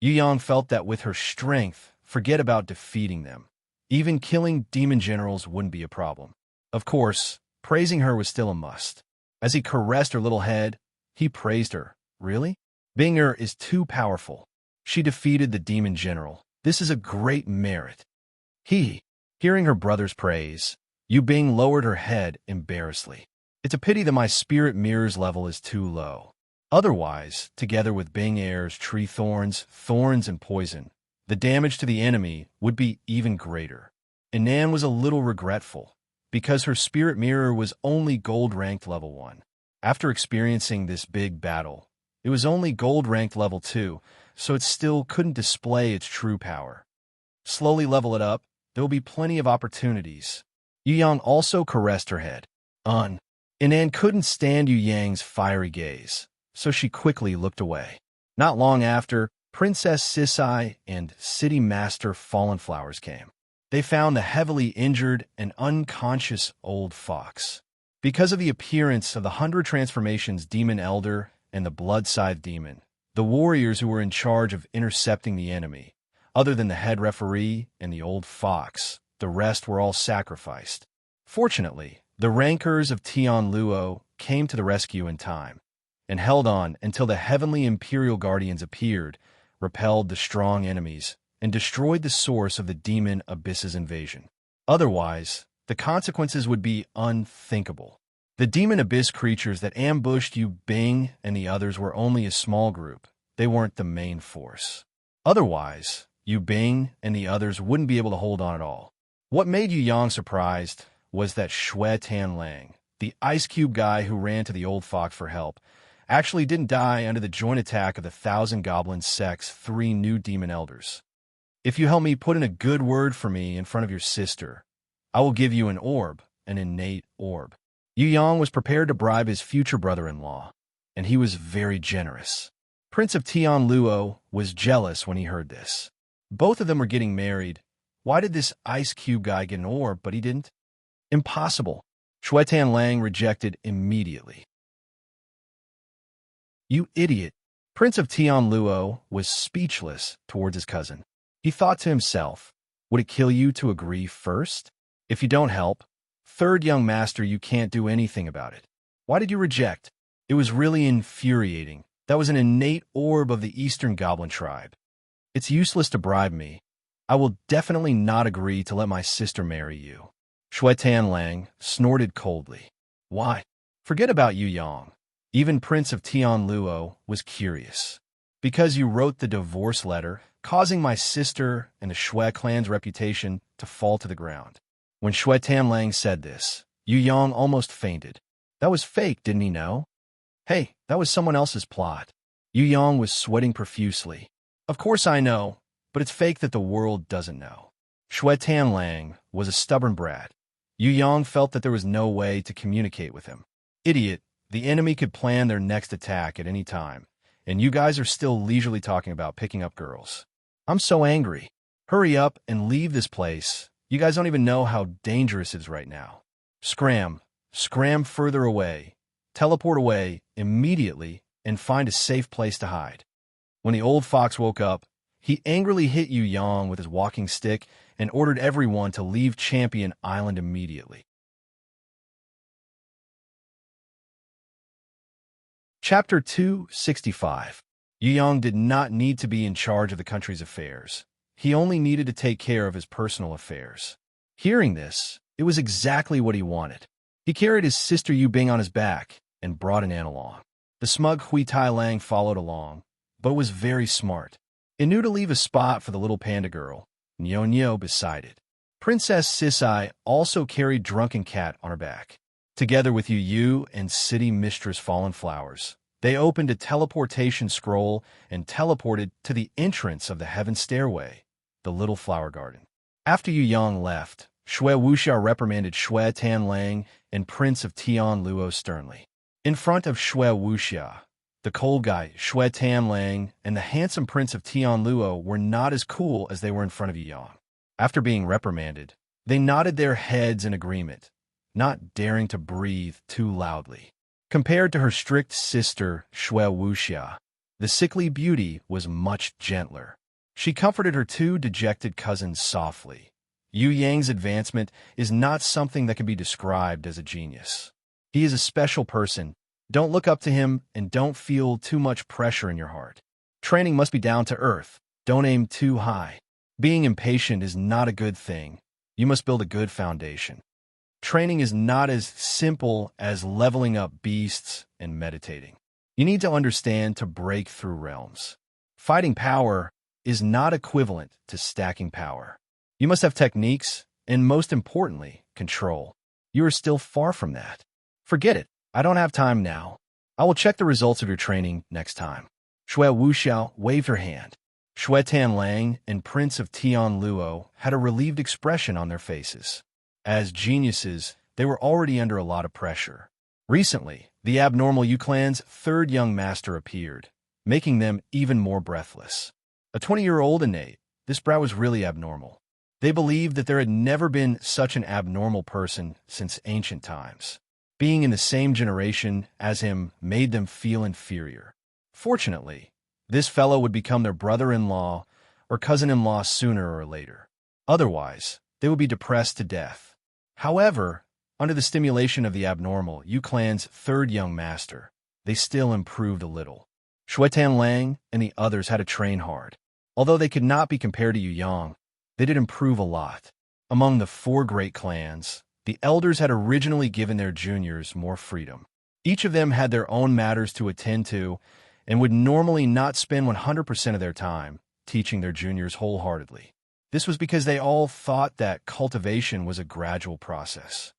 Yu Yang felt that with her strength, forget about defeating them. Even killing demon generals wouldn't be a problem. Of course, praising her was still a must. As he caressed her little head, he praised her. Really? Binger is too powerful. She defeated the demon general. This is a great merit. Hearing her brother's praise, Yu Bing lowered her head embarrassedly. It's a pity that my spirit mirror's level is too low. Otherwise, together with Bing Air's tree thorns, and poison, the damage to the enemy would be even greater. Inan was a little regretful, because her spirit mirror was only gold-ranked level 1. After experiencing this big battle, it was only gold-ranked level 2, so it still couldn't display its true power. Slowly level it up, there will be plenty of opportunities. Yu Yang also caressed her head. Inan couldn't stand Yu Yang's fiery gaze, so she quickly looked away. Not long after, Princess Sisai and City Master Fallen Flowers came. They found the heavily injured and unconscious old fox. Because of the appearance of the 100 Transformations Demon Elder and the Blood Scythe Demon, the warriors who were in charge of intercepting the enemy, other than the head referee and the old fox, the rest were all sacrificed. Fortunately, the rankers of Tian Luo came to the rescue in time, and held on until the heavenly Imperial Guardians appeared, repelled the strong enemies, and destroyed the source of the demon Abyss's invasion. Otherwise, the consequences would be unthinkable. The demon abyss creatures that ambushed Yu Bing and the others were only a small group. They weren't the main force. Otherwise, Yu Bing and the others wouldn't be able to hold on at all. What made Yu Yang surprised was that Shui Tianlang, the ice cube guy who ran to the old fox for help, actually didn't die under the joint attack of the 1,000 Goblin Sect's 3 new demon elders. If you help me put in a good word for me in front of your sister, I will give you an orb, an innate orb. Yu Yang was prepared to bribe his future brother-in-law, and he was very generous. Prince of Tianluo was jealous when he heard this. Both of them were getting married. Why did this ice cube guy get an orb, but he didn't? Impossible. Shui Tianlang rejected immediately. You idiot. Prince of Tianluo was speechless towards his cousin. He thought to himself, would it kill you to agree first? If you don't help, third young master, you can't do anything about it. Why did you reject? It was really infuriating. That was an innate orb of the Eastern Goblin tribe. It's useless to bribe me. I will definitely not agree to let my sister marry you. Shui Tianlang snorted coldly. Why? Forget about Yu Yang. Even Prince of Tianluo was curious. Because you wrote the divorce letter, causing my sister and the Shui clan's reputation to fall to the ground. When Shui Tianlang said this, Yu Yang almost fainted. That was fake, didn't he know? Hey, that was someone else's plot. Yu Yang was sweating profusely. Of course I know, but it's fake that the world doesn't know. Shui Tianlang was a stubborn brat. Yu Yang felt that there was no way to communicate with him. Idiot, the enemy could plan their next attack at any time, and you guys are still leisurely talking about picking up girls. I'm so angry. Hurry up and leave this place. You guys don't even know how dangerous it is right now. Scram further away, teleport away immediately, and find a safe place to hide. When the old fox woke up, he angrily hit Yu Yang with his walking stick and ordered everyone to leave Champion Island immediately. Chapter 265. Yu Yang did not need to be in charge of the country's affairs. He only needed to take care of his personal affairs. Hearing this, it was exactly what he wanted. He carried his sister Yu Bing on his back and brought an ant along. The smug Hui Tai Lang followed along, but was very smart. It knew to leave a spot for the little panda girl, Nyo Nyo, beside it. Princess Sisai also carried Drunken Cat on her back. Together with Yu Yu and City Mistress Fallen Flowers, they opened a teleportation scroll and teleported to the entrance of the Heaven Stairway, the Little Flower Garden. After Yu Yang left, Shui Wuxia reprimanded Shui Tianlang and Prince of Tianluo sternly. In front of Shui Wuxia, the cold guy, Shui Tianlang, and the handsome Prince of Tianluo were not as cool as they were in front of Yu Yang. After being reprimanded, they nodded their heads in agreement, not daring to breathe too loudly. Compared to her strict sister, Shui Wuxia, the sickly beauty was much gentler. She comforted her 2 dejected cousins softly. Yu Yang's advancement is not something that can be described as a genius. He is a special person. Don't look up to him and don't feel too much pressure in your heart. Training must be down to earth. Don't aim too high. Being impatient is not a good thing. You must build a good foundation. Training is not as simple as leveling up beasts and meditating. You need to understand to break through realms. Fighting power is not equivalent to stacking power. You must have techniques and, most importantly, control. You are still far from that. Forget it. I don't have time now. I will check the results of your training next time. Shui Wuxiao waved her hand. Shui Tianlang and Prince of Tianluo had a relieved expression on their faces. As geniuses, they were already under a lot of pressure. Recently, the abnormal Yu clan's 3rd young master appeared, making them even more breathless. A 20-year-old innate, this brat was really abnormal. They believed that there had never been such an abnormal person since ancient times. Being in the same generation as him made them feel inferior. Fortunately, this fellow would become their brother-in-law or cousin-in-law sooner or later. Otherwise, they would be depressed to death. However, under the stimulation of the abnormal Yu clan's 3rd young master, they still improved a little. Shui Tianlang and the others had to train hard. Although they could not be compared to Yu Yang, they did improve a lot. Among the 4 great clans, The elders had originally given their juniors more freedom. Each of them had their own matters to attend to and would normally not spend 100% of their time teaching their juniors wholeheartedly. This was because they all thought that cultivation was a gradual process.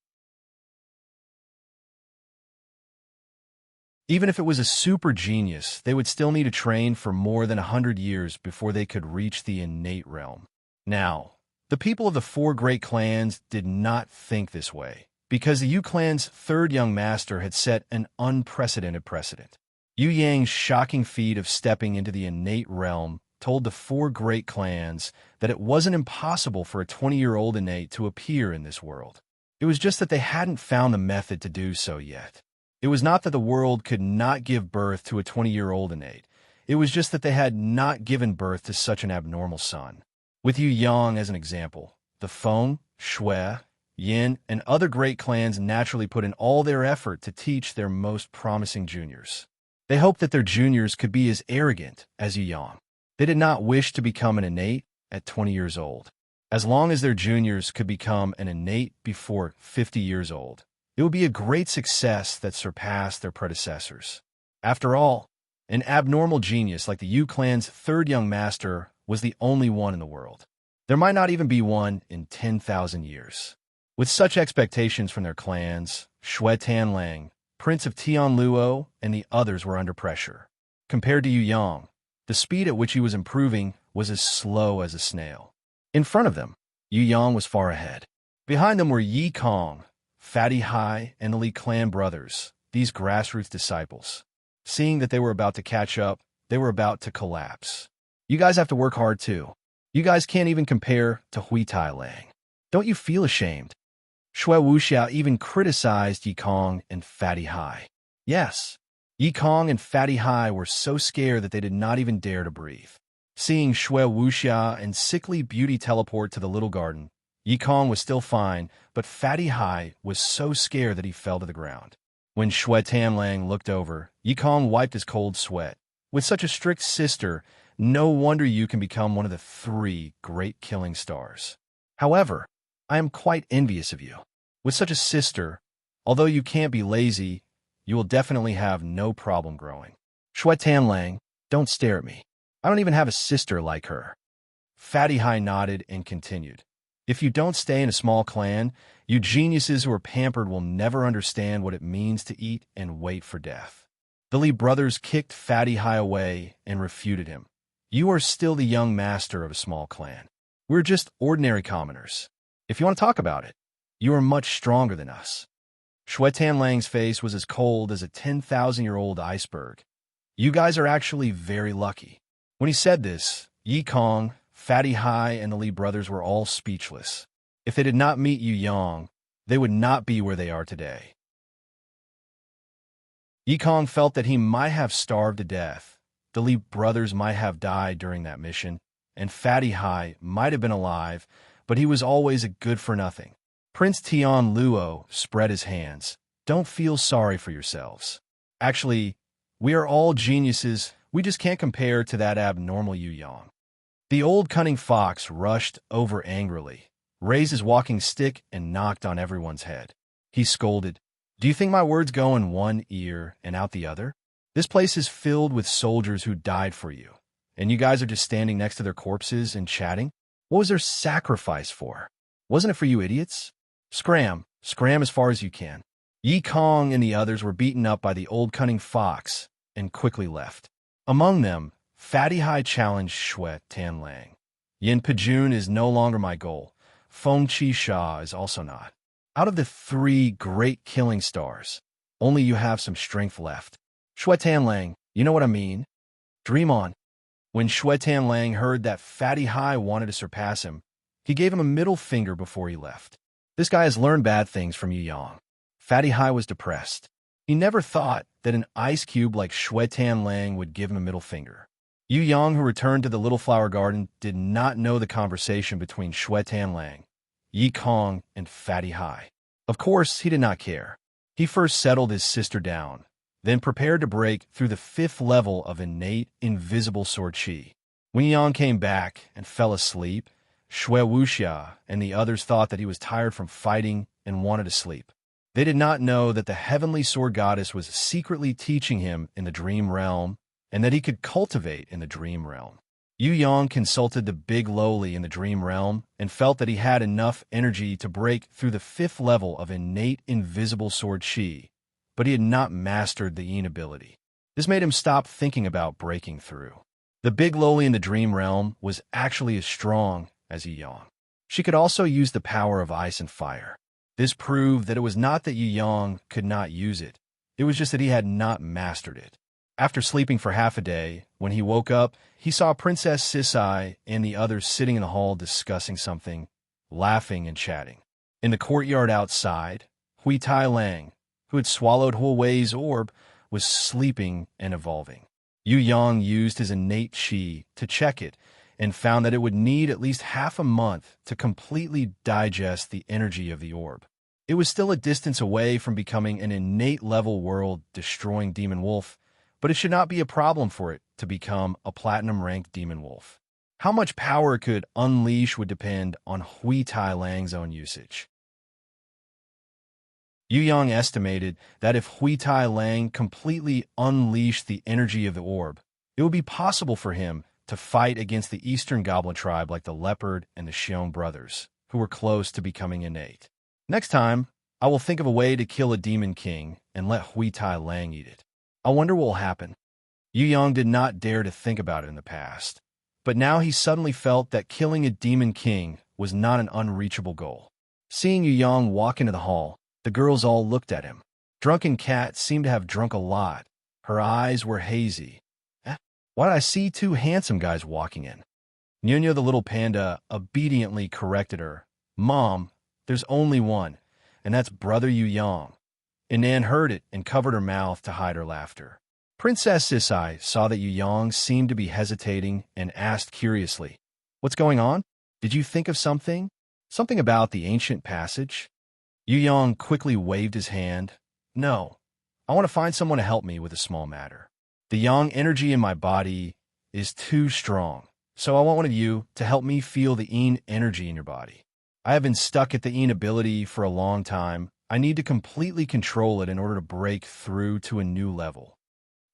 Even if it was a super genius, they would still need to train for more than 100 years before they could reach the innate realm. Now, the people of the four great clans did not think this way, because the Yu clan's third young master had set an unprecedented precedent. Yu Yang's shocking feat of stepping into the innate realm told the four great clans that it wasn't impossible for a 20-year-old innate to appear in this world. It was just that they hadn't found the method to do so yet. It was not that the world could not give birth to a 20-year-old innate. It was just that they had not given birth to such an abnormal son. With Yu Yang as an example, the Feng, Shui, Yin, and other great clans naturally put in all their effort to teach their most promising juniors. They hoped that their juniors could be as arrogant as Yu Yang. They did not wish to become an innate at 20 years old. As long as their juniors could become an innate before 50 years old, it would be a great success that surpassed their predecessors. After all, an abnormal genius like the Yu clan's third young master was the only one in the world. There might not even be one in 10,000 years. With such expectations from their clans, Shui Tanlang, Prince of Tianluo, and the others were under pressure. Compared to Yu Yang, the speed at which he was improving was as slow as a snail. In front of them, Yu Yang was far ahead. Behind them were Yi Kong, Fatty Hai, and the Li clan brothers, these grassroots disciples. Seeing that they were about to catch up, they were about to collapse. You guys have to work hard too. You guys can't even compare to Hui Tai Lang. Don't you feel ashamed? Shui Wuxia even criticized Yi Kong and Fatty Hai. Yes, Yi Kong and Fatty Hai were so scared that they did not even dare to breathe. Seeing Shui Wuxia and sickly beauty teleport to the little garden, Yi Kong was still fine, but Fatty Hai was so scared that he fell to the ground. When Shui Tanlang looked over, Yi Kong wiped his cold sweat. With such a strict sister, no wonder you can become one of the three great killing stars. However, I am quite envious of you. With such a sister, although you can't be lazy, you will definitely have no problem growing. Shui Tanlang, don't stare at me. I don't even have a sister like her. Fatty Hai nodded and continued. If you don't stay in a small clan, you geniuses who are pampered will never understand what it means to eat and wait for death. The Li brothers kicked Fatty Hai away and refuted him. You are still the young master of a small clan. We're just ordinary commoners. If you want to talk about it, you are much stronger than us. Shui Tanlang's face was as cold as a 10,000-year-old iceberg. You guys are actually very lucky. When he said this, Yi Kong, Fatty Hai, and the Li brothers were all speechless. If they did not meet Yu Yang, they would not be where they are today. Yi Kong felt that he might have starved to death. The Li brothers might have died during that mission, and Fatty Hai might have been alive, but he was always a good-for-nothing. Prince Tianluo spread his hands. Don't feel sorry for yourselves. Actually, we are all geniuses. We just can't compare to that abnormal Yu Yang. The old cunning fox rushed over angrily, raised his walking stick, and knocked on everyone's head. He scolded, "Do you think my words go in one ear and out the other? This place is filled with soldiers who died for you, and you guys are just standing next to their corpses and chatting? What was their sacrifice for? Wasn't it for you idiots? Scram as far as you can." Yi Kong and the others were beaten up by the old cunning fox and quickly left. Among them, Fatty Hai challenged Shui Tanlang. Yin Pejun is no longer my goal. Feng Chi Sha is also not. Out of the three great killing stars, only you have some strength left. Shui Tanlang, you know what I mean? Dream on. When Shui Tanlang heard that Fatty Hai wanted to surpass him, he gave him a middle finger before he left. This guy has learned bad things from Yu Yang. Fatty Hai was depressed. He never thought that an ice cube like Shui Tanlang would give him a middle finger. Yu Yang, who returned to the Little Flower Garden, did not know the conversation between Shui Tanlang, Yi Kong, and Fatty Hai. Of course, he did not care. He first settled his sister down, then prepared to break through the 5th level of innate, invisible sword chi. When Yang came back and fell asleep, Shui Wuxia and the others thought that he was tired from fighting and wanted to sleep. They did not know that the heavenly sword goddess was secretly teaching him in the dream realm and that he could cultivate in the dream realm. Yu Yang consulted the big lowly in the dream realm and felt that he had enough energy to break through the 5th level of innate invisible sword chi, but he had not mastered the yin ability. This made him stop thinking about breaking through. The big lowly in the dream realm was actually as strong as Yu Yang. She could also use the power of ice and fire. This proved that it was not that Yu Yang could not use it, it was just that he had not mastered it. After sleeping for half a day, when he woke up, he saw Princess Sisai and the others sitting in the hall discussing something, laughing and chatting. In the courtyard outside, Hui Tai Lang, who had swallowed Hu Wei's orb, was sleeping and evolving. Yu Yang used his innate qi to check it and found that it would need at least half a month to completely digest the energy of the orb. It was still a distance away from becoming an innate level world-destroying demon wolf, but it should not be a problem for it to become a platinum-ranked demon wolf. How much power it could unleash would depend on Hui Tai Lang's own usage. Yu Yang estimated that if Hui Tai Lang completely unleashed the energy of the orb, it would be possible for him to fight against the Eastern Goblin tribe like the Leopard and the Xiong brothers, who were close to becoming innate. Next time, I will think of a way to kill a demon king and let Hui Tai Lang eat it. I wonder what will happen. Yu Yang did not dare to think about it in the past, but now he suddenly felt that killing a demon king was not an unreachable goal. Seeing Yu Yang walk into the hall, the girls all looked at him. Drunken Cat seemed to have drunk a lot. Her eyes were hazy. Why did I see 2 handsome guys walking in? Nyonya the little panda obediently corrected her. Mom, there's only one, and that's Brother Yu Yang. And Nan heard it and covered her mouth to hide her laughter. Princess Sisai saw that Yu Yang seemed to be hesitating and asked curiously, "What's going on? Did you think of something? Something about the ancient passage?" Yu Yang quickly waved his hand. "No, I want to find someone to help me with a small matter. The yang energy in my body is too strong, so I want one of you to help me feel the yin energy in your body. I have been stuck at the yin ability for a long time. I need to completely control it in order to break through to a new level."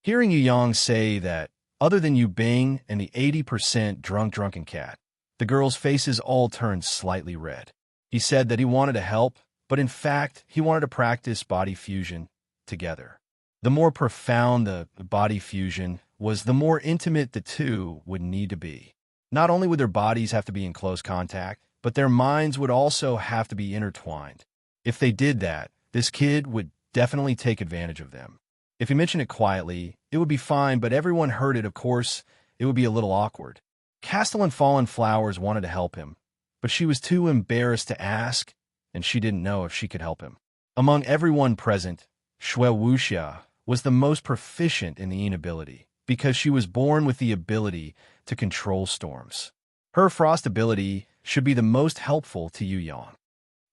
Hearing Yu Yang say that, other than Yu Bing and the 80% drunken cat, the girls' faces all turned slightly red. He said that he wanted to help, but in fact, he wanted to practice body fusion together. The more profound the body fusion was, the more intimate the two would need to be. Not only would their bodies have to be in close contact, but their minds would also have to be intertwined. If they did that, this kid would definitely take advantage of them. If he mentioned it quietly, it would be fine, but everyone heard it, of course, it would be a little awkward. Castellan Fallen Flowers wanted to help him, but she was too embarrassed to ask, and she didn't know if she could help him. Among everyone present, Shui Wuxia was the most proficient in the yin ability, because she was born with the ability to control storms. Her frost ability should be the most helpful to Yu Yang.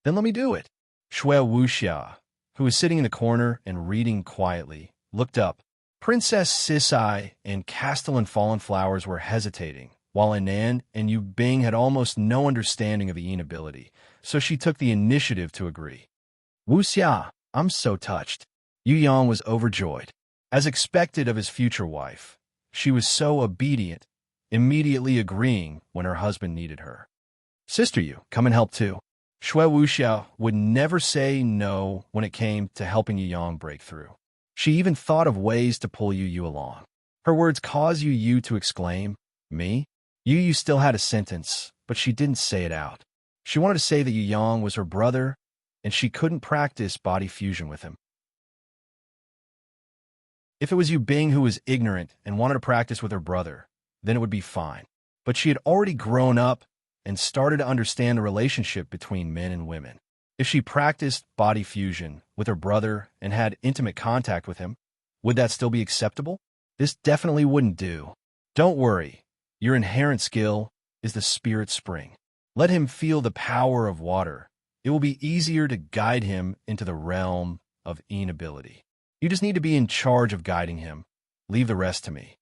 "Then let me do it." Shui Wuxia, who was sitting in the corner and reading quietly, looked up. Princess Sisai and Castellan Fallen Flowers were hesitating, while Anan and Yu Bing had almost no understanding of the yin ability, so she took the initiative to agree. "Wuxia, I'm so touched." Yu Yang was overjoyed. As expected of his future wife, she was so obedient, immediately agreeing when her husband needed her. "Sister Yu, come and help too." Shui Wuxia would never say no when it came to helping Yu Yang break through. She even thought of ways to pull Yu Yu along. Her words caused Yu Yu to exclaim, "Me?" Yu Yu still had a sentence, but she didn't say it out. She wanted to say that Yu Yang was her brother, and she couldn't practice body fusion with him. If it was Yu Bing who was ignorant and wanted to practice with her brother, then it would be fine. But she had already grown up and started to understand the relationship between men and women. If she practiced body fusion with her brother and had intimate contact with him, would that still be acceptable? This definitely wouldn't do. Don't worry, your inherent skill is the spirit spring. Let him feel the power of water. It will be easier to guide him into the realm of yin ability. You just need to be in charge of guiding him. Leave the rest to me.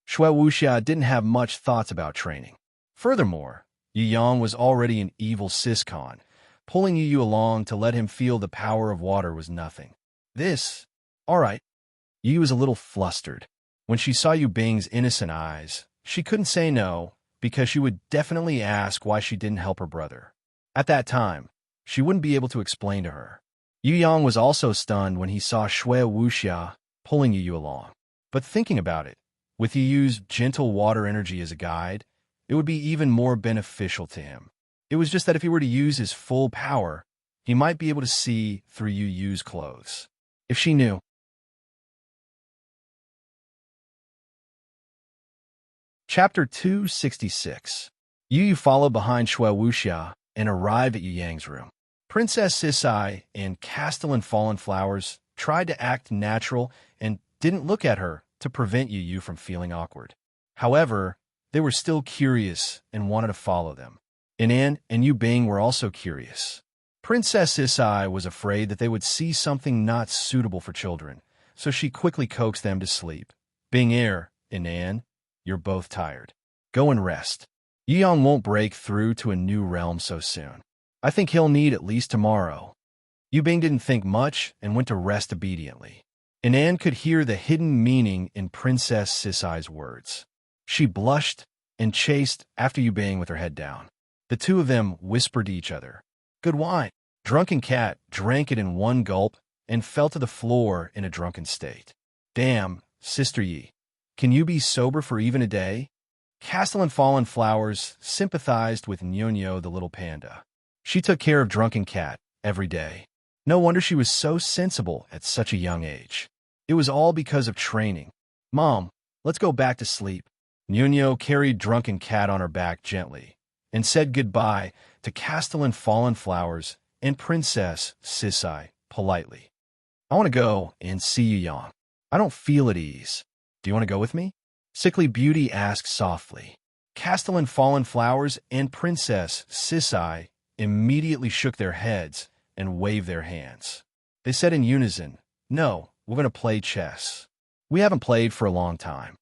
Shui Wuxia didn't have much thoughts about training. Furthermore, Yu Yang was already an evil Siscon, pulling Yu along to let him feel the power of water was nothing. This, all right. Yu was a little flustered. When she saw Yu Bing's innocent eyes, she couldn't say no, because she would definitely ask why she didn't help her brother. At that time, she wouldn't be able to explain to her. Yu Yang was also stunned when he saw Shui Wuxia pulling Yu along. But thinking about it, with Yu's gentle water energy as a guide, it would be even more beneficial to him. It was just that if he were to use his full power, he might be able to see through Yu's clothes. If she knew. Chapter 266. Yu followed behind Shui Wuxia and arrived at Yu Yang's room. Princess Sisai and Castellan Fallen Flowers tried to act natural and didn't look at her to prevent Yu from feeling awkward. However, they were still curious and wanted to follow them. Inan and Yu Bing were also curious. Princess Sisai was afraid that they would see something not suitable for children, so she quickly coaxed them to sleep. Bing Inan, you're both tired. Go and rest. Yu Yang won't break through to a new realm so soon. I think he'll need at least tomorrow. Yu Bing didn't think much and went to rest obediently. Inan could hear the hidden meaning in Princess Sisai's words. She blushed and chased after Yu Bing with her head down. The two of them whispered to each other. Good wine. Drunken Cat drank it in one gulp and fell to the floor in a drunken state. Damn, Sister Yi. Can you be sober for even a day? Castellan Fallen Flowers sympathized with Nyonyo the little panda. She took care of Drunken Cat every day. No wonder she was so sensible at such a young age. It was all because of training. Mom, let's go back to sleep. Nyonyo carried Drunken Cat on her back gently and said goodbye to Castellan Fallen Flowers and Princess Sisai politely. I want to go and see Yu Yang. I don't feel at ease. Do you want to go with me? Sickly Beauty asked softly. Castellan Fallen Flowers and Princess Sisai immediately shook their heads and waved their hands. They said in unison, no, we're going to play chess. We haven't played for a long time.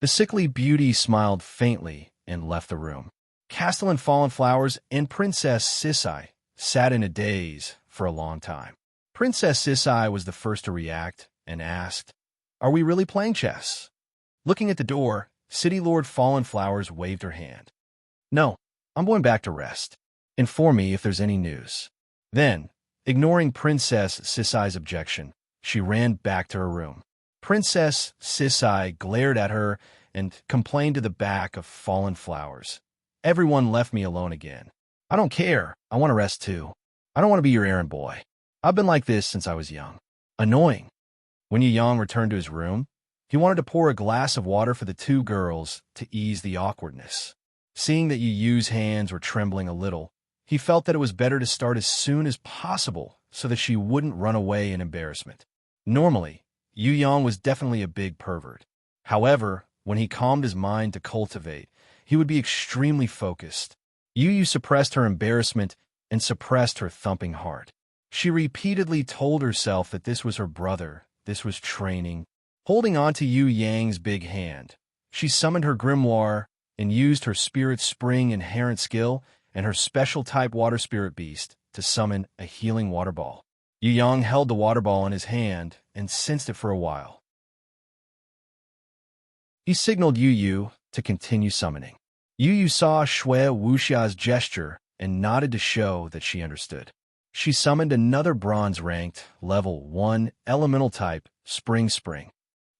The Sickly Beauty smiled faintly and left the room. Castellan Fallen Flowers and Princess Sisai sat in a daze for a long time. Princess Sisai was the first to react and asked, are we really playing chess? Looking at the door, City Lord Fallen Flowers waved her hand. No, I'm going back to rest. Inform me if there's any news. Then, ignoring Princess Sisai's objection, she ran back to her room. Princess Sisai glared at her and complained to the back of Fallen Flowers. Everyone left me alone again. I don't care. I want to rest too. I don't want to be your errand boy. I've been like this since I was young. Annoying. When Yu Yang returned to his room, he wanted to pour a glass of water for the two girls to ease the awkwardness. Seeing that Yu's hands were trembling a little, he felt that it was better to start as soon as possible so that she wouldn't run away in embarrassment. Normally, Yu Yang was definitely a big pervert. However, when he calmed his mind to cultivate, he would be extremely focused. Yu suppressed her embarrassment and suppressed her thumping heart. She repeatedly told herself that this was her brother, this was training. Holding on to Yu Yang's big hand, she summoned her grimoire and used her spirit spring inherent skill and her special type water spirit beast to summon a healing water ball. Yu Yang held the water ball in his hand and sensed it for a while. He signaled Yu to continue summoning. Yu saw Shui Wuxia's gesture and nodded to show that she understood. She summoned another bronze-ranked, level 1, elemental type, Spring.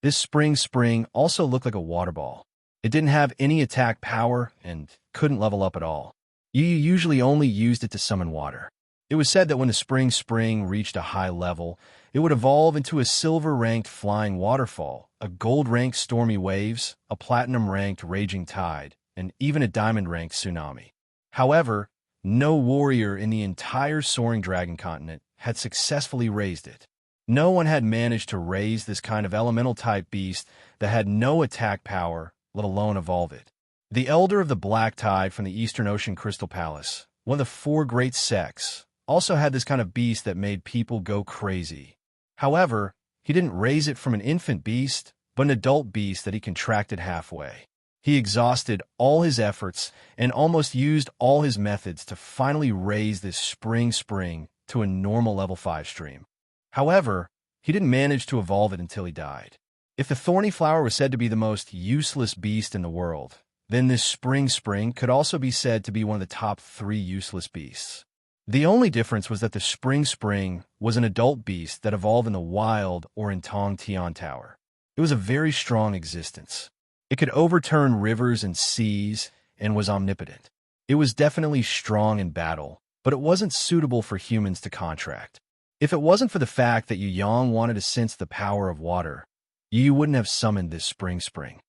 This Spring also looked like a water ball. It didn't have any attack power and couldn't level up at all. Yu usually only used it to summon water. It was said that when the Spring reached a high level, it would evolve into a silver-ranked flying waterfall, a gold-ranked stormy waves, a platinum-ranked raging tide, and even a diamond-ranked tsunami. However, no warrior in the entire Soaring Dragon continent had successfully raised it. No one had managed to raise this kind of elemental-type beast that had no attack power, let alone evolve it. The Elder of the Black Tide from the Eastern Ocean Crystal Palace, one of the 4 great sects, also had this kind of beast that made people go crazy. However, he didn't raise it from an infant beast, but an adult beast that he contracted halfway. He exhausted all his efforts and almost used all his methods to finally raise this spring to a normal level 5 stream. However, he didn't manage to evolve it until he died. If the thorny flower was said to be the most useless beast in the world, then this spring could also be said to be one of the top 3 useless beasts. The only difference was that the spring was an adult beast that evolved in the wild or in Tong Tian Tower. It was a very strong existence. It could overturn rivers and seas and was omnipotent. It was definitely strong in battle, but it wasn't suitable for humans to contract. If it wasn't for the fact that Yu Yang wanted to sense the power of water, Yu wouldn't have summoned this spring.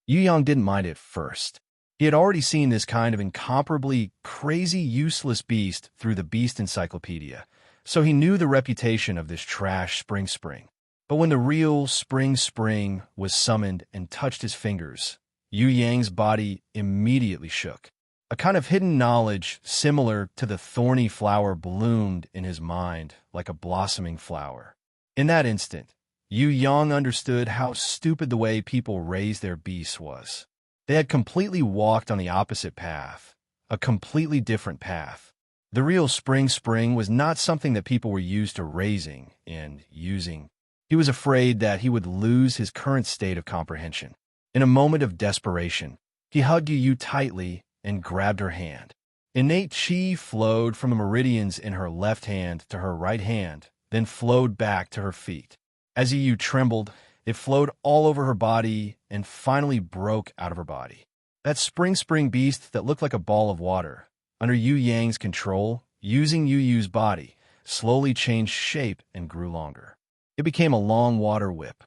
Yu Yang didn't mind it first. He had already seen this kind of incomparably crazy, useless beast through the Beast Encyclopedia, so he knew the reputation of this trash spring. But when the real spring was summoned and touched his fingers, Yu Yang's body immediately shook. A kind of hidden knowledge similar to the thorny flower bloomed in his mind like a blossoming flower. In that instant, Yu Yang understood how stupid the way people raised their beasts was. They had completely walked on the opposite path, a completely different path. The real spring was not something that people were used to raising and using. He was afraid that he would lose his current state of comprehension. In a moment of desperation, he hugged Yu tightly and grabbed her hand. Innate chi flowed from the meridians in her left hand to her right hand, then flowed back to her feet. As Yu trembled, it flowed all over her body and finally broke out of her body. That spring beast that looked like a ball of water, under Yu Yang's control, using Yu's body, slowly changed shape and grew longer. It became a long water whip.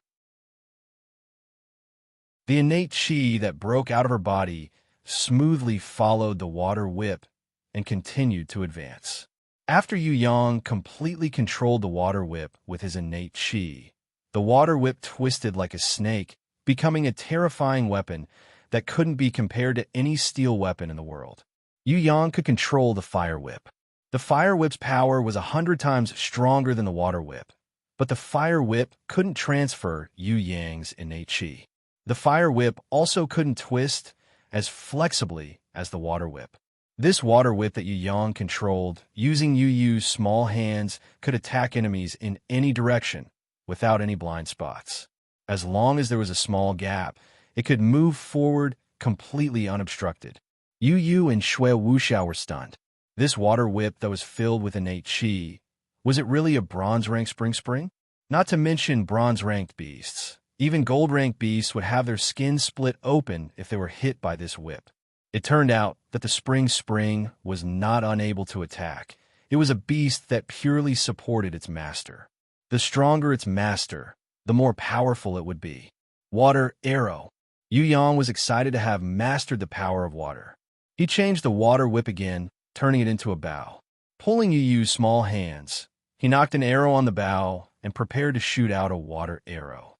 The innate chi that broke out of her body smoothly followed the water whip and continued to advance. After Yu Yang completely controlled the water whip with his innate chi, the water whip twisted like a snake, becoming a terrifying weapon that couldn't be compared to any steel weapon in the world. Yu Yang could control the fire whip. The fire whip's power was 100 times stronger than the water whip, but the fire whip couldn't transfer Yu Yang's innate chi. The fire whip also couldn't twist as flexibly as the water whip. This water whip that Yu Yang controlled, using Yu's small hands, could attack enemies in any direction without any blind spots. As long as there was a small gap, it could move forward completely unobstructed. Yu and Shui Wuxiao were stunned. This water whip that was filled with innate chi, was it really a bronze-ranked spring? Not to mention bronze-ranked beasts. Even gold-ranked beasts would have their skin split open if they were hit by this whip. It turned out that the spring was not unable to attack. It was a beast that purely supported its master. The stronger its master, the more powerful it would be. Water arrow. Yu Yang was excited to have mastered the power of water. He changed the water whip again, turning it into a bow. Pulling Yu's small hands, he knocked an arrow on the bow and prepared to shoot out a water arrow.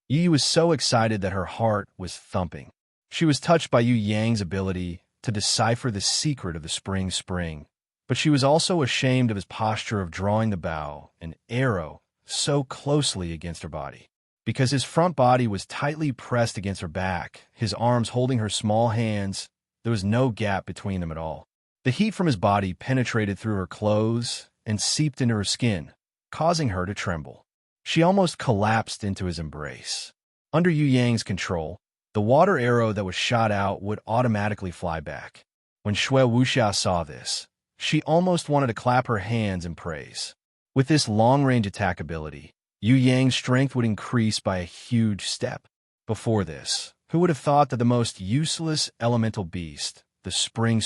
Yu was so excited that her heart was thumping. She was touched by Yu Yang's ability to decipher the secret of the spring, but she was also ashamed of his posture of drawing the bow, an arrow, so closely against her body. Because his front body was tightly pressed against her back, his arms holding her small hands, there was no gap between them at all. The heat from his body penetrated through her clothes and seeped into her skin, causing her to tremble. She almost collapsed into his embrace. Under Yu Yang's control, the water arrow that was shot out would automatically fly back. When Shui Wuxiao saw this, she almost wanted to clap her hands in praise. With this long-range attack ability, Yu Yang's strength would increase by a huge step. Before this, who would have thought that the most useless elemental beast, the spring,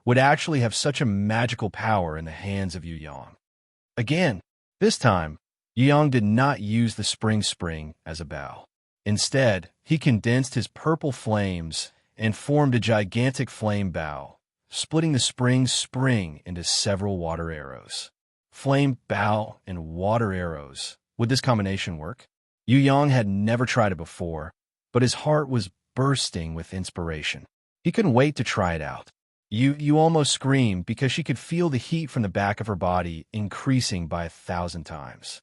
would actually have such a magical power in the hands of Yu Yang? Again, this time, Yu Yang did not use the spring as a bow. Instead, he condensed his purple flames and formed a gigantic flame bow, splitting the spring into several water arrows. Flame bow and water arrows. Would this combination work? Yu Yang had never tried it before, but his heart was bursting with inspiration. He couldn't wait to try it out. Yu almost screamed because she could feel the heat from the back of her body increasing by 1,000 times.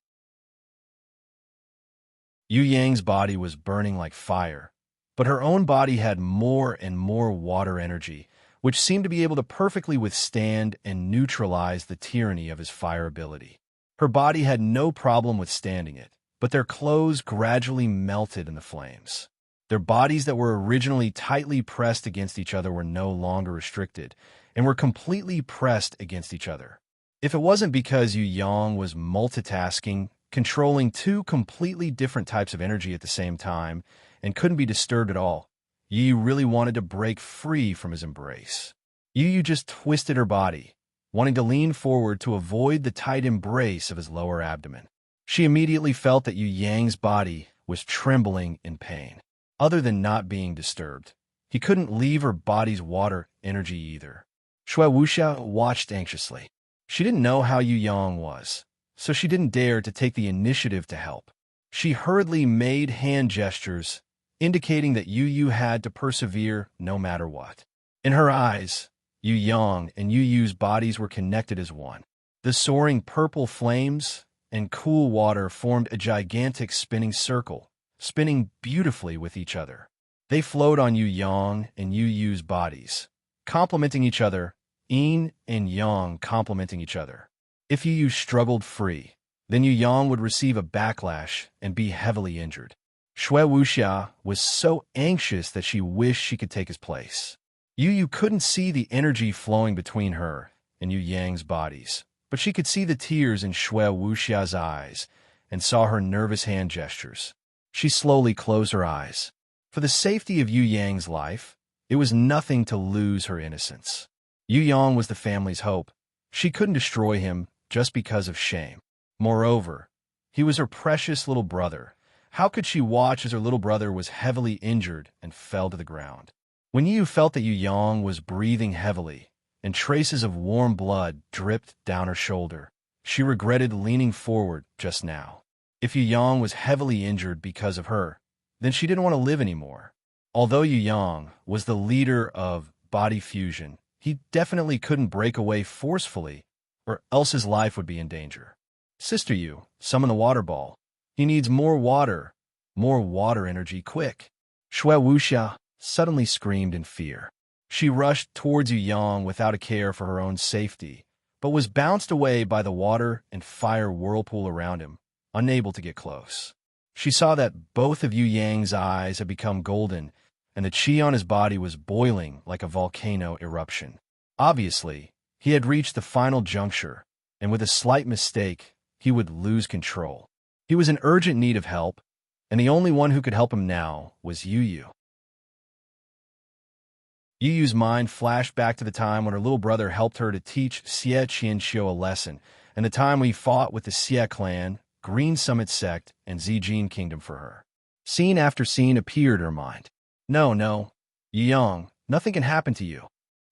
Yu Yang's body was burning like fire, But her own body had more and more water energy, which seemed to be able to perfectly withstand and neutralize the tyranny of his fire ability. Her body had no problem withstanding it, but their clothes gradually melted in the flames. Their bodies that were originally tightly pressed against each other were no longer restricted, and were completely pressed against each other. If it wasn't because Yu Yang was multitasking, controlling two completely different types of energy at the same time, and couldn't be disturbed at all, Yu really wanted to break free from his embrace. Yu just twisted her body, wanting to lean forward to avoid the tight embrace of his lower abdomen. She immediately felt that Yu Yang's body was trembling in pain. Other than not being disturbed, he couldn't leave her body's water energy either. Shui Wuxia watched anxiously. She didn't know how Yu Yang was, so she didn't dare to take the initiative to help. She hurriedly made hand gestures, indicating that Yu had to persevere no matter what. In her eyes, Yu Yang and Yu's bodies were connected as one. The soaring purple flames and cool water formed a gigantic spinning circle, spinning beautifully with each other. They flowed on Yu Yang and Yu's bodies, complementing each other, yin and yang complementing each other. If Yu struggled free, then Yu Yang would receive a backlash and be heavily injured. Shui Wuxia was so anxious that she wished she could take his place. Yu couldn't see the energy flowing between her and Yu Yang's bodies, but she could see the tears in Shui Wuxia's eyes and saw her nervous hand gestures. She slowly closed her eyes. For the safety of Yu Yang's life, it was nothing to lose her innocence. Yu Yang was the family's hope. She couldn't destroy him just because of shame. Moreover, he was her precious little brother. How could she watch as her little brother was heavily injured and fell to the ground? When Yu felt that Yu Yang was breathing heavily and traces of warm blood dripped down her shoulder, she regretted leaning forward just now. If Yu Yang was heavily injured because of her, then she didn't want to live anymore. Although Yu Yang was the leader of body fusion, he definitely couldn't break away forcefully, or else his life would be in danger. Sister Yu, summon the water ball. He needs more water energy, quick. Shui Wuxia suddenly screamed in fear. She rushed towards Yu Yang without a care for her own safety, but was bounced away by the water and fire whirlpool around him, unable to get close. She saw that both of Yu Yang's eyes had become golden, and the qi on his body was boiling like a volcano eruption. Obviously, he had reached the final juncture, and with a slight mistake, he would lose control. He was in urgent need of help, and the only one who could help him now was Yu. Yu's mind flashed back to the time when her little brother helped her to teach Xie Qianxiu a lesson, and the time when he fought with the Xie clan, Green Summit sect, and Zijin Kingdom for her. Scene after scene appeared in her mind. No, Yu Yang, nothing can happen to you.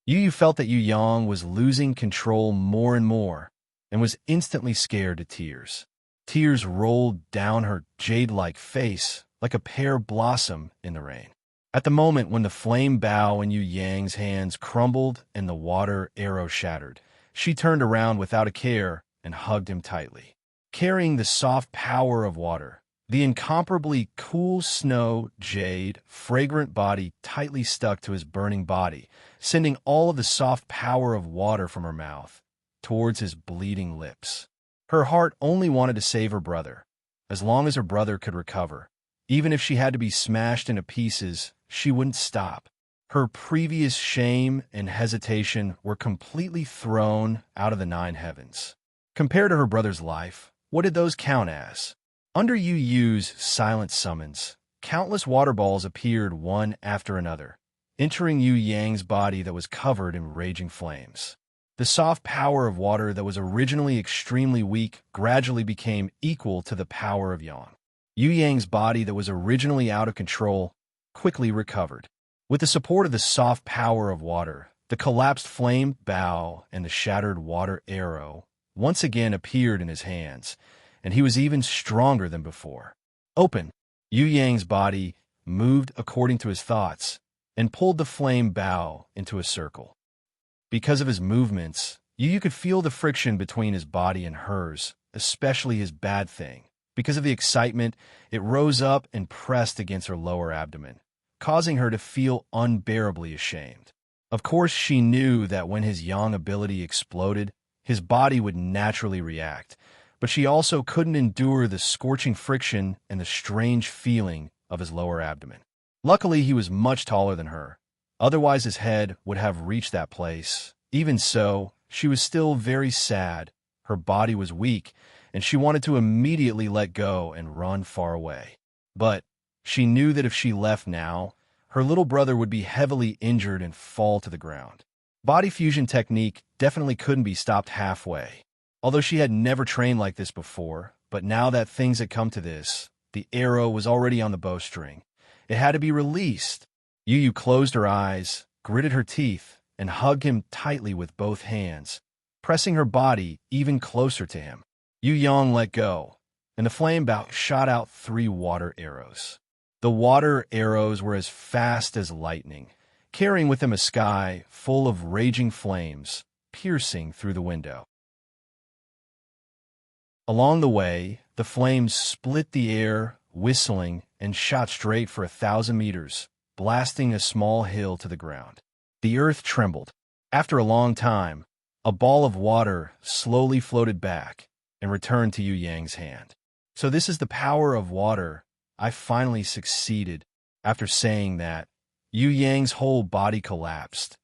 Yu felt that Yu Yang was losing control more and more, and was instantly scared to tears. Tears rolled down her jade-like face like a pear blossom in the rain. At the moment when the flame bow in Yu Yang's hands crumbled and the water arrow shattered, she turned around without a care and hugged him tightly. Carrying the soft power of water, the incomparably cool snow, jade, fragrant body tightly stuck to his burning body, sending all of the soft power of water from her mouth towards his bleeding lips. Her heart only wanted to save her brother. As long as her brother could recover, even if she had to be smashed into pieces, she wouldn't stop. Her previous shame and hesitation were completely thrown out of the 9 heavens. Compared to her brother's life, what did those count as? Under Yu's silent summons, countless water balls appeared one after another, entering Yu Yang's body that was covered in raging flames. The soft power of water that was originally extremely weak gradually became equal to the power of Yang. Yu Yang's body that was originally out of control quickly recovered. With the support of the soft power of water, the collapsed flame bow and the shattered water arrow once again appeared in his hands, and he was even stronger than before. Open! Yu Yang's body moved according to his thoughts and pulled the flame bow into a circle. Because of his movements, Yu could feel the friction between his body and hers, especially his bad thing. Because of the excitement, it rose up and pressed against her lower abdomen, causing her to feel unbearably ashamed. Of course, she knew that when his yang ability exploded, his body would naturally react, but she also couldn't endure the scorching friction and the strange feeling of his lower abdomen. Luckily, he was much taller than her. Otherwise, his head would have reached that place. Even so, she was still very sad. Her body was weak, and she wanted to immediately let go and run far away. But she knew that if she left now, her little brother would be heavily injured and fall to the ground. Body fusion technique definitely couldn't be stopped halfway. Although she had never trained like this before, but now that things had come to this, the arrow was already on the bowstring. It had to be released. Yu Yu closed her eyes, gritted her teeth, and hugged him tightly with both hands, pressing her body even closer to him. Yu Yang let go, and the flame bow shot out 3 water arrows. The water arrows were as fast as lightning, carrying with them a sky full of raging flames, piercing through the window. Along the way, the flames split the air, whistling, and shot straight for 1,000 meters, blasting a small hill to the ground. The earth trembled. After a long time, a ball of water slowly floated back and returned to Yu Yang's hand. So this is the power of water. I finally succeeded. After saying that, Yu Yang's whole body collapsed,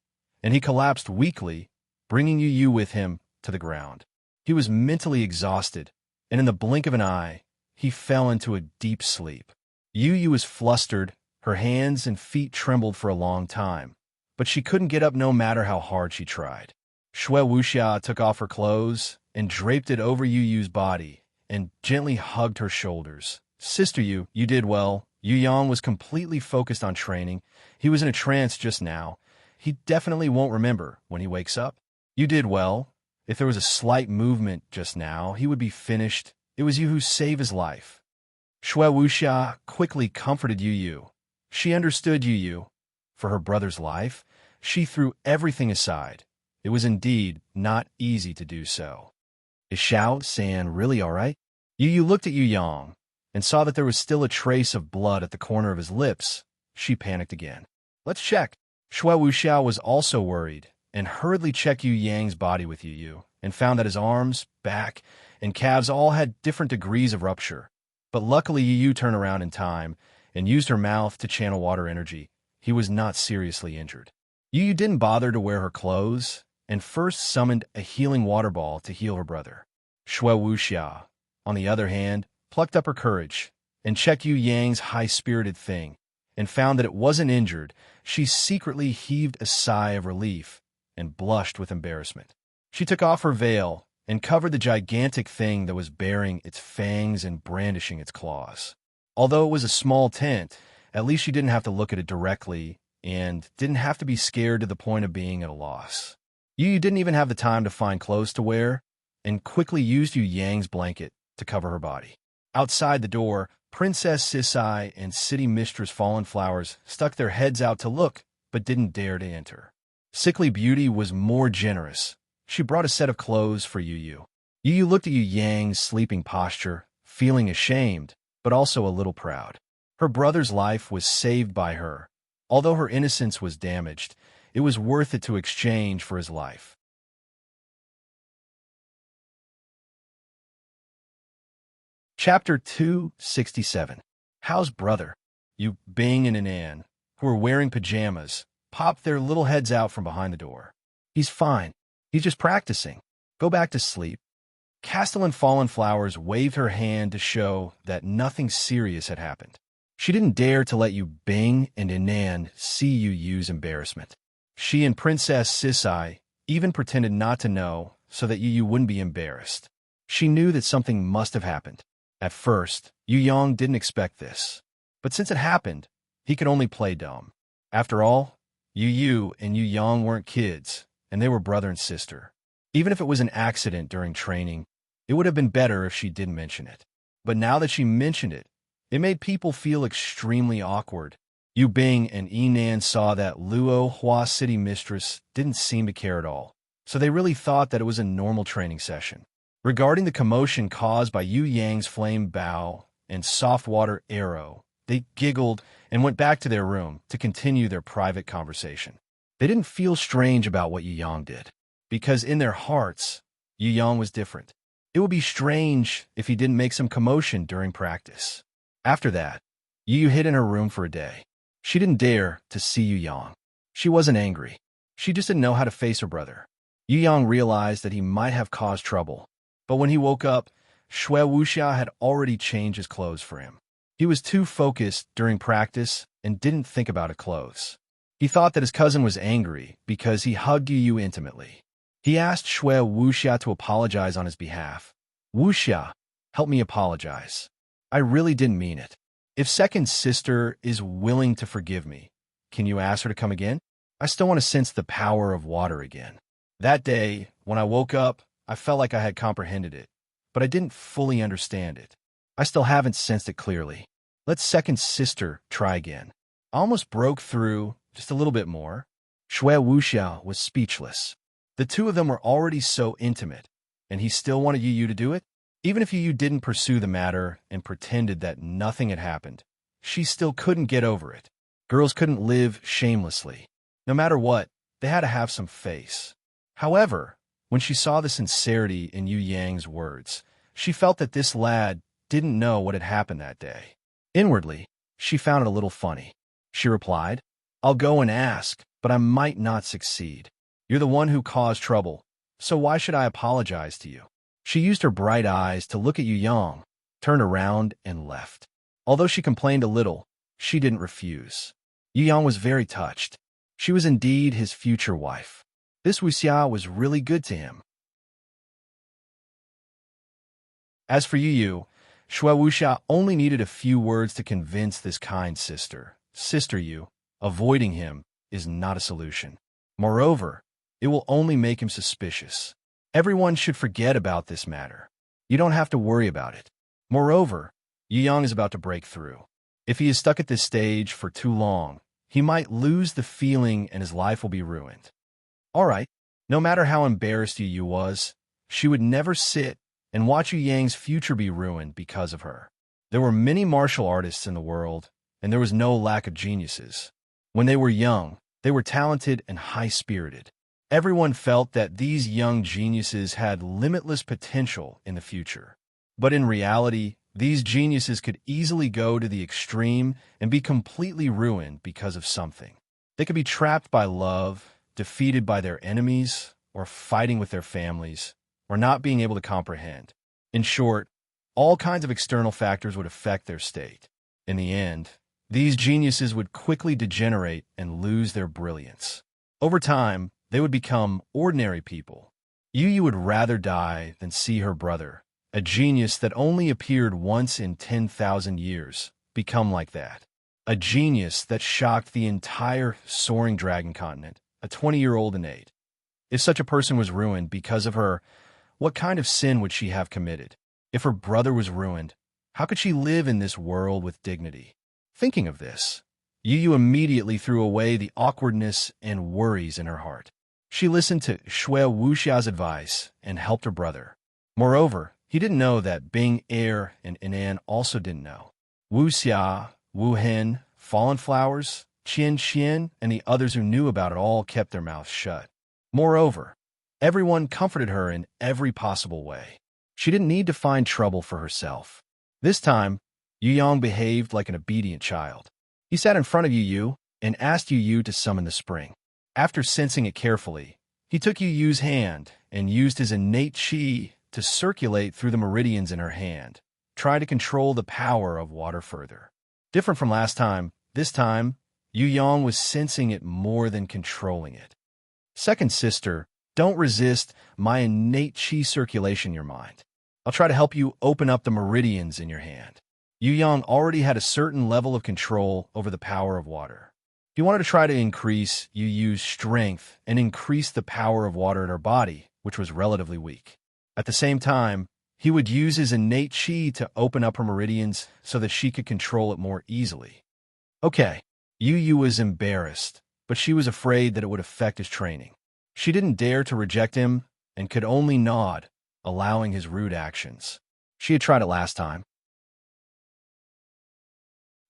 and he collapsed weakly, bringing Yu Yu with him to the ground. He was mentally exhausted, and in the blink of an eye, he fell into a deep sleep. Yu Yu was flustered. Her hands and feet trembled for a long time, but she couldn't get up no matter how hard she tried. Shui Wuxia took off her clothes and draped it over Yu Yu's body and gently hugged her shoulders. Sister Yu, you did well. Yu Yang was completely focused on training. He was in a trance just now. He definitely won't remember when he wakes up. You did well. If there was a slight movement just now, he would be finished. It was you who saved his life. Shui Wuxia quickly comforted Yu Yu. She understood Yu Yu. For her brother's life, she threw everything aside. It was indeed not easy to do so. Is Xiao San really all right? Yu Yu looked at Yu Yang and saw that there was still a trace of blood at the corner of his lips. She panicked again. Let's check. Shui Wuxiao was also worried and hurriedly checked Yu Yang's body with Yu Yu and found that his arms, back, and calves all had different degrees of rupture. But luckily Yu Yu turned around in time and used her mouth to channel water energy. He was not seriously injured. Yu Yu didn't bother to wear her clothes and first summoned a healing water ball to heal her brother. Shui Wuxia, on the other hand, plucked up her courage and checked Yu Yang's high-spirited thing and found that it wasn't injured. She secretly heaved a sigh of relief and blushed with embarrassment. She took off her veil and covered the gigantic thing that was baring its fangs and brandishing its claws. Although it was a small tent, at least she didn't have to look at it directly and didn't have to be scared to the point of being at a loss. Yu Yu didn't even have the time to find clothes to wear and quickly used Yu Yang's blanket to cover her body. Outside the door, Princess Sisai and City Mistress Fallen Flowers stuck their heads out to look, but didn't dare to enter. Sickly Beauty was more generous. She brought a set of clothes for Yu Yu. Yu Yu looked at Yu Yang's sleeping posture, feeling ashamed, but also a little proud. Her brother's life was saved by her. Although her innocence was damaged, it was worth it to exchange for his life. Chapter 267. Hao's brother, Yu Bing and Anan, who were wearing pajamas, popped their little heads out from behind the door. He's fine. He's just practicing. Go back to sleep. Castellan Fallen Flowers waved her hand to show that nothing serious had happened. She didn't dare to let Yu Bing and Anan see Yu Yu's embarrassment. She and Princess Sisai even pretended not to know so that Yu Yu wouldn't be embarrassed. She knew that something must have happened. At first, Yu Yang didn't expect this. But since it happened, he could only play dumb. After all, Yu Yu and Yu Yang weren't kids, and they were brother and sister. Even if it was an accident during training, it would have been better if she didn't mention it. But now that she mentioned it, it made people feel extremely awkward. Yu Bing and Yinan saw that Luo Hua City Mistress didn't seem to care at all, so they really thought that it was a normal training session. Regarding the commotion caused by Yu Yang's flame bow and soft water arrow, They giggled and went back to their room to continue their private conversation. They didn't feel strange about what Yu Yang did, because in their hearts, Yu Yang was different. It would be strange if he didn't make some commotion during practice. After that, Yu hid in her room for a day. She didn't dare to see Yu Yang. She wasn't angry. She just didn't know how to face her brother. Yu Yang realized that he might have caused trouble, but when he woke up, Shui Wuxia had already changed his clothes for him. He was too focused during practice and didn't think about his clothes. He thought that his cousin was angry because he hugged Yu intimately. He asked Shui Wuxia to apologize on his behalf. Wuxia, help me apologize. I really didn't mean it. If second sister is willing to forgive me, can you ask her to come again? I still want to sense the power of water again. That day, when I woke up, I felt like I had comprehended it, but I didn't fully understand it. I still haven't sensed it clearly. Let second sister try again. I almost broke through just a little bit more. Shui Wuxia was speechless. The two of them were already so intimate, and he still wanted Yu to do it? Even if Yu didn't pursue the matter and pretended that nothing had happened, she still couldn't get over it. Girls couldn't live shamelessly. No matter what, they had to have some face. However, when she saw the sincerity in Yu Yang's words, she felt that this lad didn't know what had happened that day. Inwardly, she found it a little funny. She replied, I'll go and ask, but I might not succeed. You're the one who caused trouble, so why should I apologize to you? She used her bright eyes to look at Yu Yang, turned around, and left. Although she complained a little, she didn't refuse. Yu Yang was very touched. She was indeed his future wife. This Wuxia was really good to him. As for Yu, Shui Wuxia only needed a few words to convince this kind sister. Sister Yu, avoiding him is not a solution. Moreover, it will only make him suspicious. Everyone should forget about this matter. You don't have to worry about it. Moreover, Yu Yang is about to break through. If he is stuck at this stage for too long, he might lose the feeling and his life will be ruined. All right, no matter how embarrassed Yu was, she would never sit and watch Yu Yang's future be ruined because of her. There were many martial artists in the world, and there was no lack of geniuses. When they were young, they were talented and high-spirited. Everyone felt that these young geniuses had limitless potential in the future. But in reality, these geniuses could easily go to the extreme and be completely ruined because of something. They could be trapped by love, defeated by their enemies, or fighting with their families, or not being able to comprehend. In short, all kinds of external factors would affect their state. In the end, these geniuses would quickly degenerate and lose their brilliance. Over time, they would become ordinary people. Yu would rather die than see her brother, a genius that only appeared once in 10,000 years, become like that. A genius that shocked the entire soaring dragon continent, a 20-year-old innate. If such a person was ruined because of her, what kind of sin would she have committed? If her brother was ruined, how could she live in this world with dignity? Thinking of this, Yu immediately threw away the awkwardness and worries in her heart. She listened to Shui Wuxia's advice and helped her brother. Moreover, he didn't know that Bing Er and Inan also didn't know. Wuxia, Wu Hen, Fallen Flowers, Qian Qian, and the others who knew about it all kept their mouths shut. Moreover, everyone comforted her in every possible way. She didn't need to find trouble for herself. This time, Yu Yang behaved like an obedient child. He sat in front of Yu and asked Yu to summon the spring. After sensing it carefully, he took Yu's hand and used his innate qi to circulate through the meridians in her hand, trying to control the power of water further. Different from last time, this time, Yu Yang was sensing it more than controlling it. Second sister, don't resist my innate qi circulation in your mind. I'll try to help you open up the meridians in your hand. Yu Yang already had a certain level of control over the power of water. He wanted to try to increase Yu's strength and increase the power of water in her body, which was relatively weak. At the same time, he would use his innate qi to open up her meridians so that she could control it more easily. Okay, Yu was embarrassed, but she was afraid that it would affect his training. She didn't dare to reject him and could only nod, allowing his rude actions. She had tried it last time.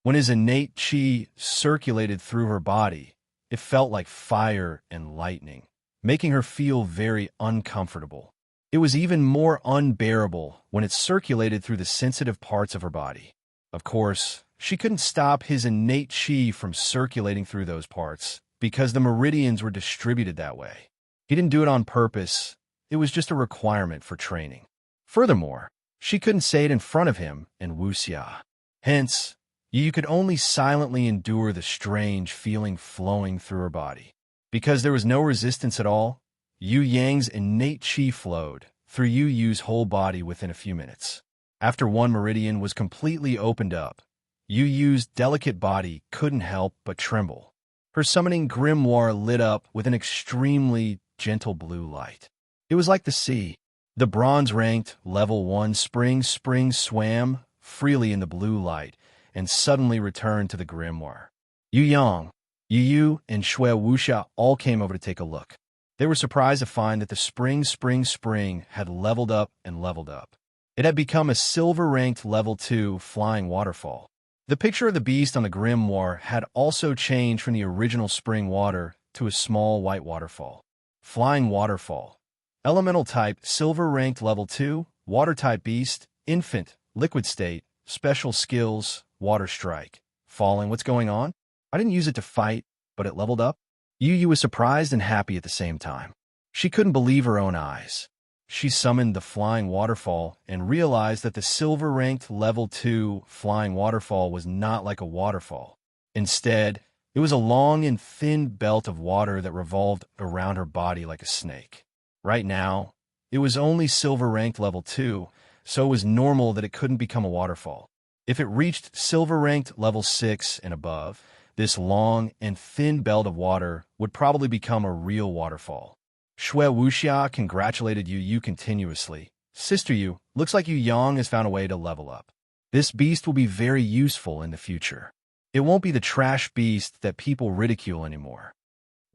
When his innate chi circulated through her body, it felt like fire and lightning, making her feel very uncomfortable. It was even more unbearable when it circulated through the sensitive parts of her body. Of course, she couldn't stop his innate chi from circulating through those parts because the meridians were distributed that way. He didn't do it on purpose. It was just a requirement for training. Furthermore, she couldn't say it in front of him in wuxia. Hence, you could only silently endure the strange feeling flowing through her body. Because there was no resistance at all, Yu Yang's innate chi flowed through Yu Yu's whole body within a few minutes. After one meridian was completely opened up, Yu Yu's delicate body couldn't help but tremble. Her summoning grimoire lit up with an extremely gentle blue light. It was like the sea. The bronze-ranked level 1 spring swam freely in the blue light and suddenly returned to the grimoire. Yu Yang, Yu Yu, and Shui Wuxia all came over to take a look. They were surprised to find that the spring had leveled up and leveled up. It had become a silver-ranked level 2 flying waterfall. The picture of the beast on the grimoire had also changed from the original spring water to a small white waterfall. Flying waterfall. Elemental type, silver-ranked level 2, water-type beast, infant, liquid state, special skills, water strike. Falling, what's going on? I didn't use it to fight, but it leveled up? Yu Yu was surprised and happy at the same time. She couldn't believe her own eyes. She summoned the flying waterfall and realized that the silver-ranked level 2 flying waterfall was not like a waterfall. Instead, it was a long and thin belt of water that revolved around her body like a snake. Right now, it was only silver-ranked level 2, so it was normal that it couldn't become a waterfall. If it reached silver-ranked level 6 and above, this long and thin belt of water would probably become a real waterfall. Shui Wuxia congratulated Yu Yu continuously. Sister Yu, looks like Yu Yang has found a way to level up. This beast will be very useful in the future. It won't be the trash beast that people ridicule anymore.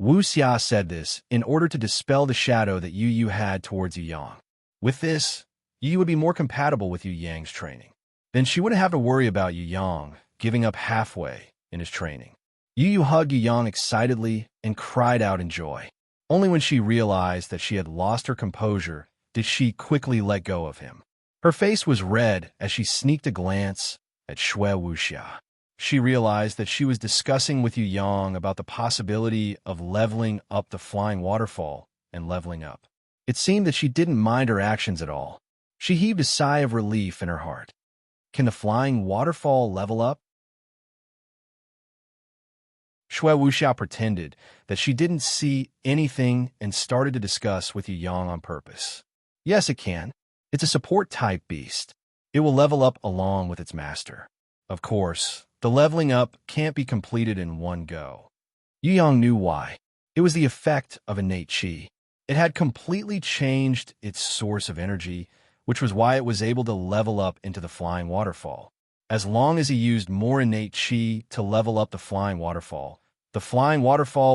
Wuxia said this in order to dispel the shadow that Yu Yu had towards Yu Yang. With this, Yu Yu would be more compatible with Yu Yang's training. Then she wouldn't have to worry about Yu Yang giving up halfway in his training. Yu Yu hugged Yu Yang excitedly and cried out in joy. Only when she realized that she had lost her composure did she quickly let go of him. Her face was red as she sneaked a glance at Shui Wuxia. She realized that she was discussing with Yu Yang about the possibility of leveling up the flying waterfall and leveling up. It seemed that she didn't mind her actions at all. She heaved a sigh of relief in her heart. Can the flying waterfall level up? Shui Wuxia pretended that she didn't see anything and started to discuss with Yu Yang on purpose. Yes, it can. It's a support-type beast. It will level up along with its master. Of course, the leveling up can't be completed in one go. Yu Yang knew why. It was the effect of innate chi. It had completely changed its source of energy, which was why it was able to level up into the flying waterfall. As long as he used more innate chi to level up the flying waterfall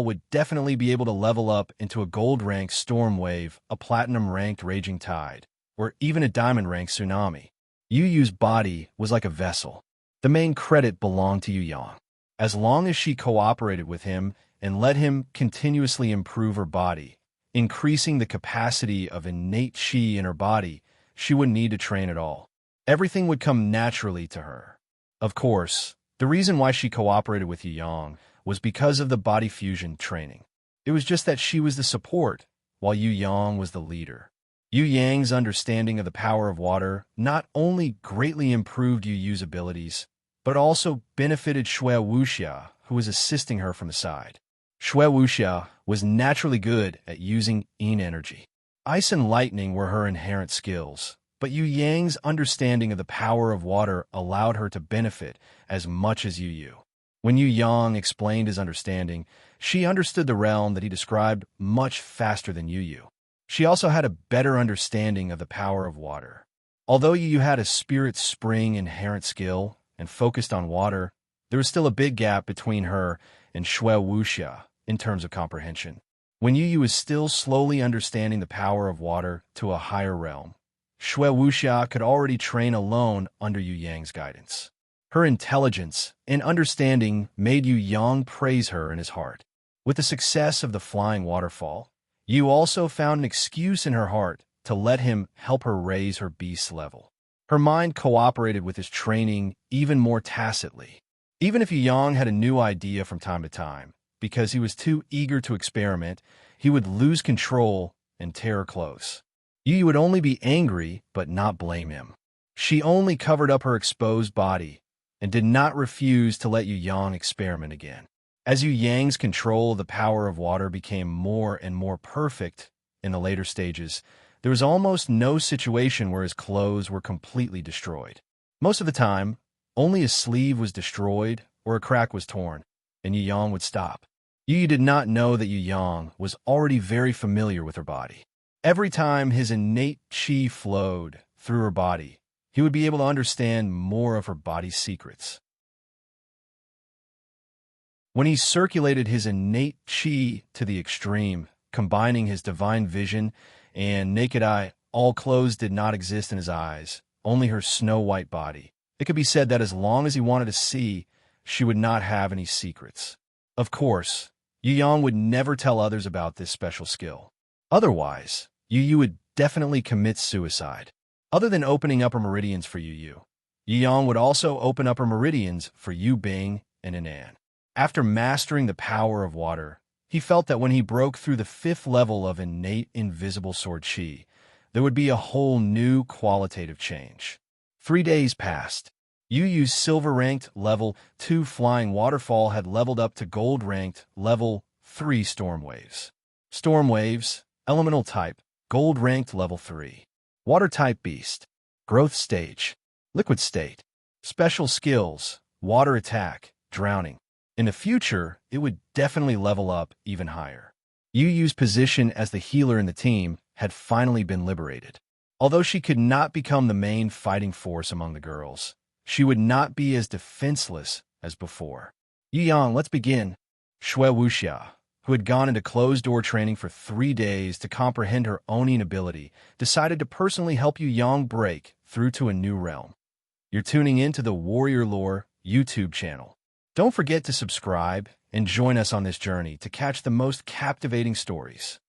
would definitely be able to level up into a gold-ranked storm wave, a platinum-ranked raging tide, or even a diamond-ranked tsunami. Yu Yu's body was like a vessel. The main credit belonged to Yu Yang. As long as she cooperated with him and let him continuously improve her body, increasing the capacity of innate chi in her body, she wouldn't need to train at all. Everything would come naturally to her. Of course, the reason why she cooperated with Yu Yang was because of the body fusion training. It was just that she was the support, while Yu Yang was the leader. Yu Yang's understanding of the power of water not only greatly improved Yu Yu's abilities, but also benefited Shui Wuxia, who was assisting her from the side. Shui Wuxia was naturally good at using yin energy. Ice and lightning were her inherent skills, but Yu Yang's understanding of the power of water allowed her to benefit as much as Yu Yu. When Yu Yang explained his understanding, she understood the realm that he described much faster than Yu Yu. She also had a better understanding of the power of water. Although Yu Yu had a spirit spring inherent skill and focused on water, there was still a big gap between her and Shui Wuxia in terms of comprehension. When Yu Yu was still slowly understanding the power of water to a higher realm, Shui Wuxia could already train alone under Yu Yang's guidance. Her intelligence and understanding made Yu Yang praise her in his heart. With the success of the flying waterfall, Yu also found an excuse in her heart to let him help her raise her beast level. Her mind cooperated with his training even more tacitly. Even if Yu Yang had a new idea from time to time, because he was too eager to experiment, he would lose control and tear her close. Yu would only be angry but not blame him. She only covered up her exposed body and did not refuse to let Yu Yang experiment again. As Yu Yang's control of the power of water became more and more perfect in the later stages, there was almost no situation where his clothes were completely destroyed. Most of the time, only a sleeve was destroyed or a crack was torn, and Yu Yang would stop. Yu did not know that Yu Yang was already very familiar with her body. Every time his innate qi flowed through her body, he would be able to understand more of her body's secrets. When he circulated his innate qi to the extreme, combining his divine vision and naked eye, all clothes did not exist in his eyes, only her snow-white body. It could be said that as long as he wanted to see, she would not have any secrets. Of course, Yu Yang would never tell others about this special skill. Otherwise, Yu would definitely commit suicide. Other than opening upper meridians for Yu Yang would also open upper meridians for Yu Bing and Anan. After mastering the power of water, he felt that when he broke through the 5th level of innate invisible sword qi, there would be a whole new qualitative change. 3 days passed. Yu's silver-ranked level 2 flying waterfall had leveled up to gold-ranked level 3 storm waves. Storm waves, elemental type, gold-ranked level 3. Water-type beast, growth stage, liquid state, special skills, water attack, drowning. In the future, it would definitely level up even higher. Yu's position as the healer in the team had finally been liberated. Although she could not become the main fighting force among the girls, she would not be as defenseless as before. Yu Yang, let's begin. Shui Wuxia, who had gone into closed-door training for 3 days to comprehend her Onin ability, decided to personally help Yu Yang break through to a new realm. You're tuning in to the Warrior Lore YouTube channel. Don't forget to subscribe and join us on this journey to catch the most captivating stories.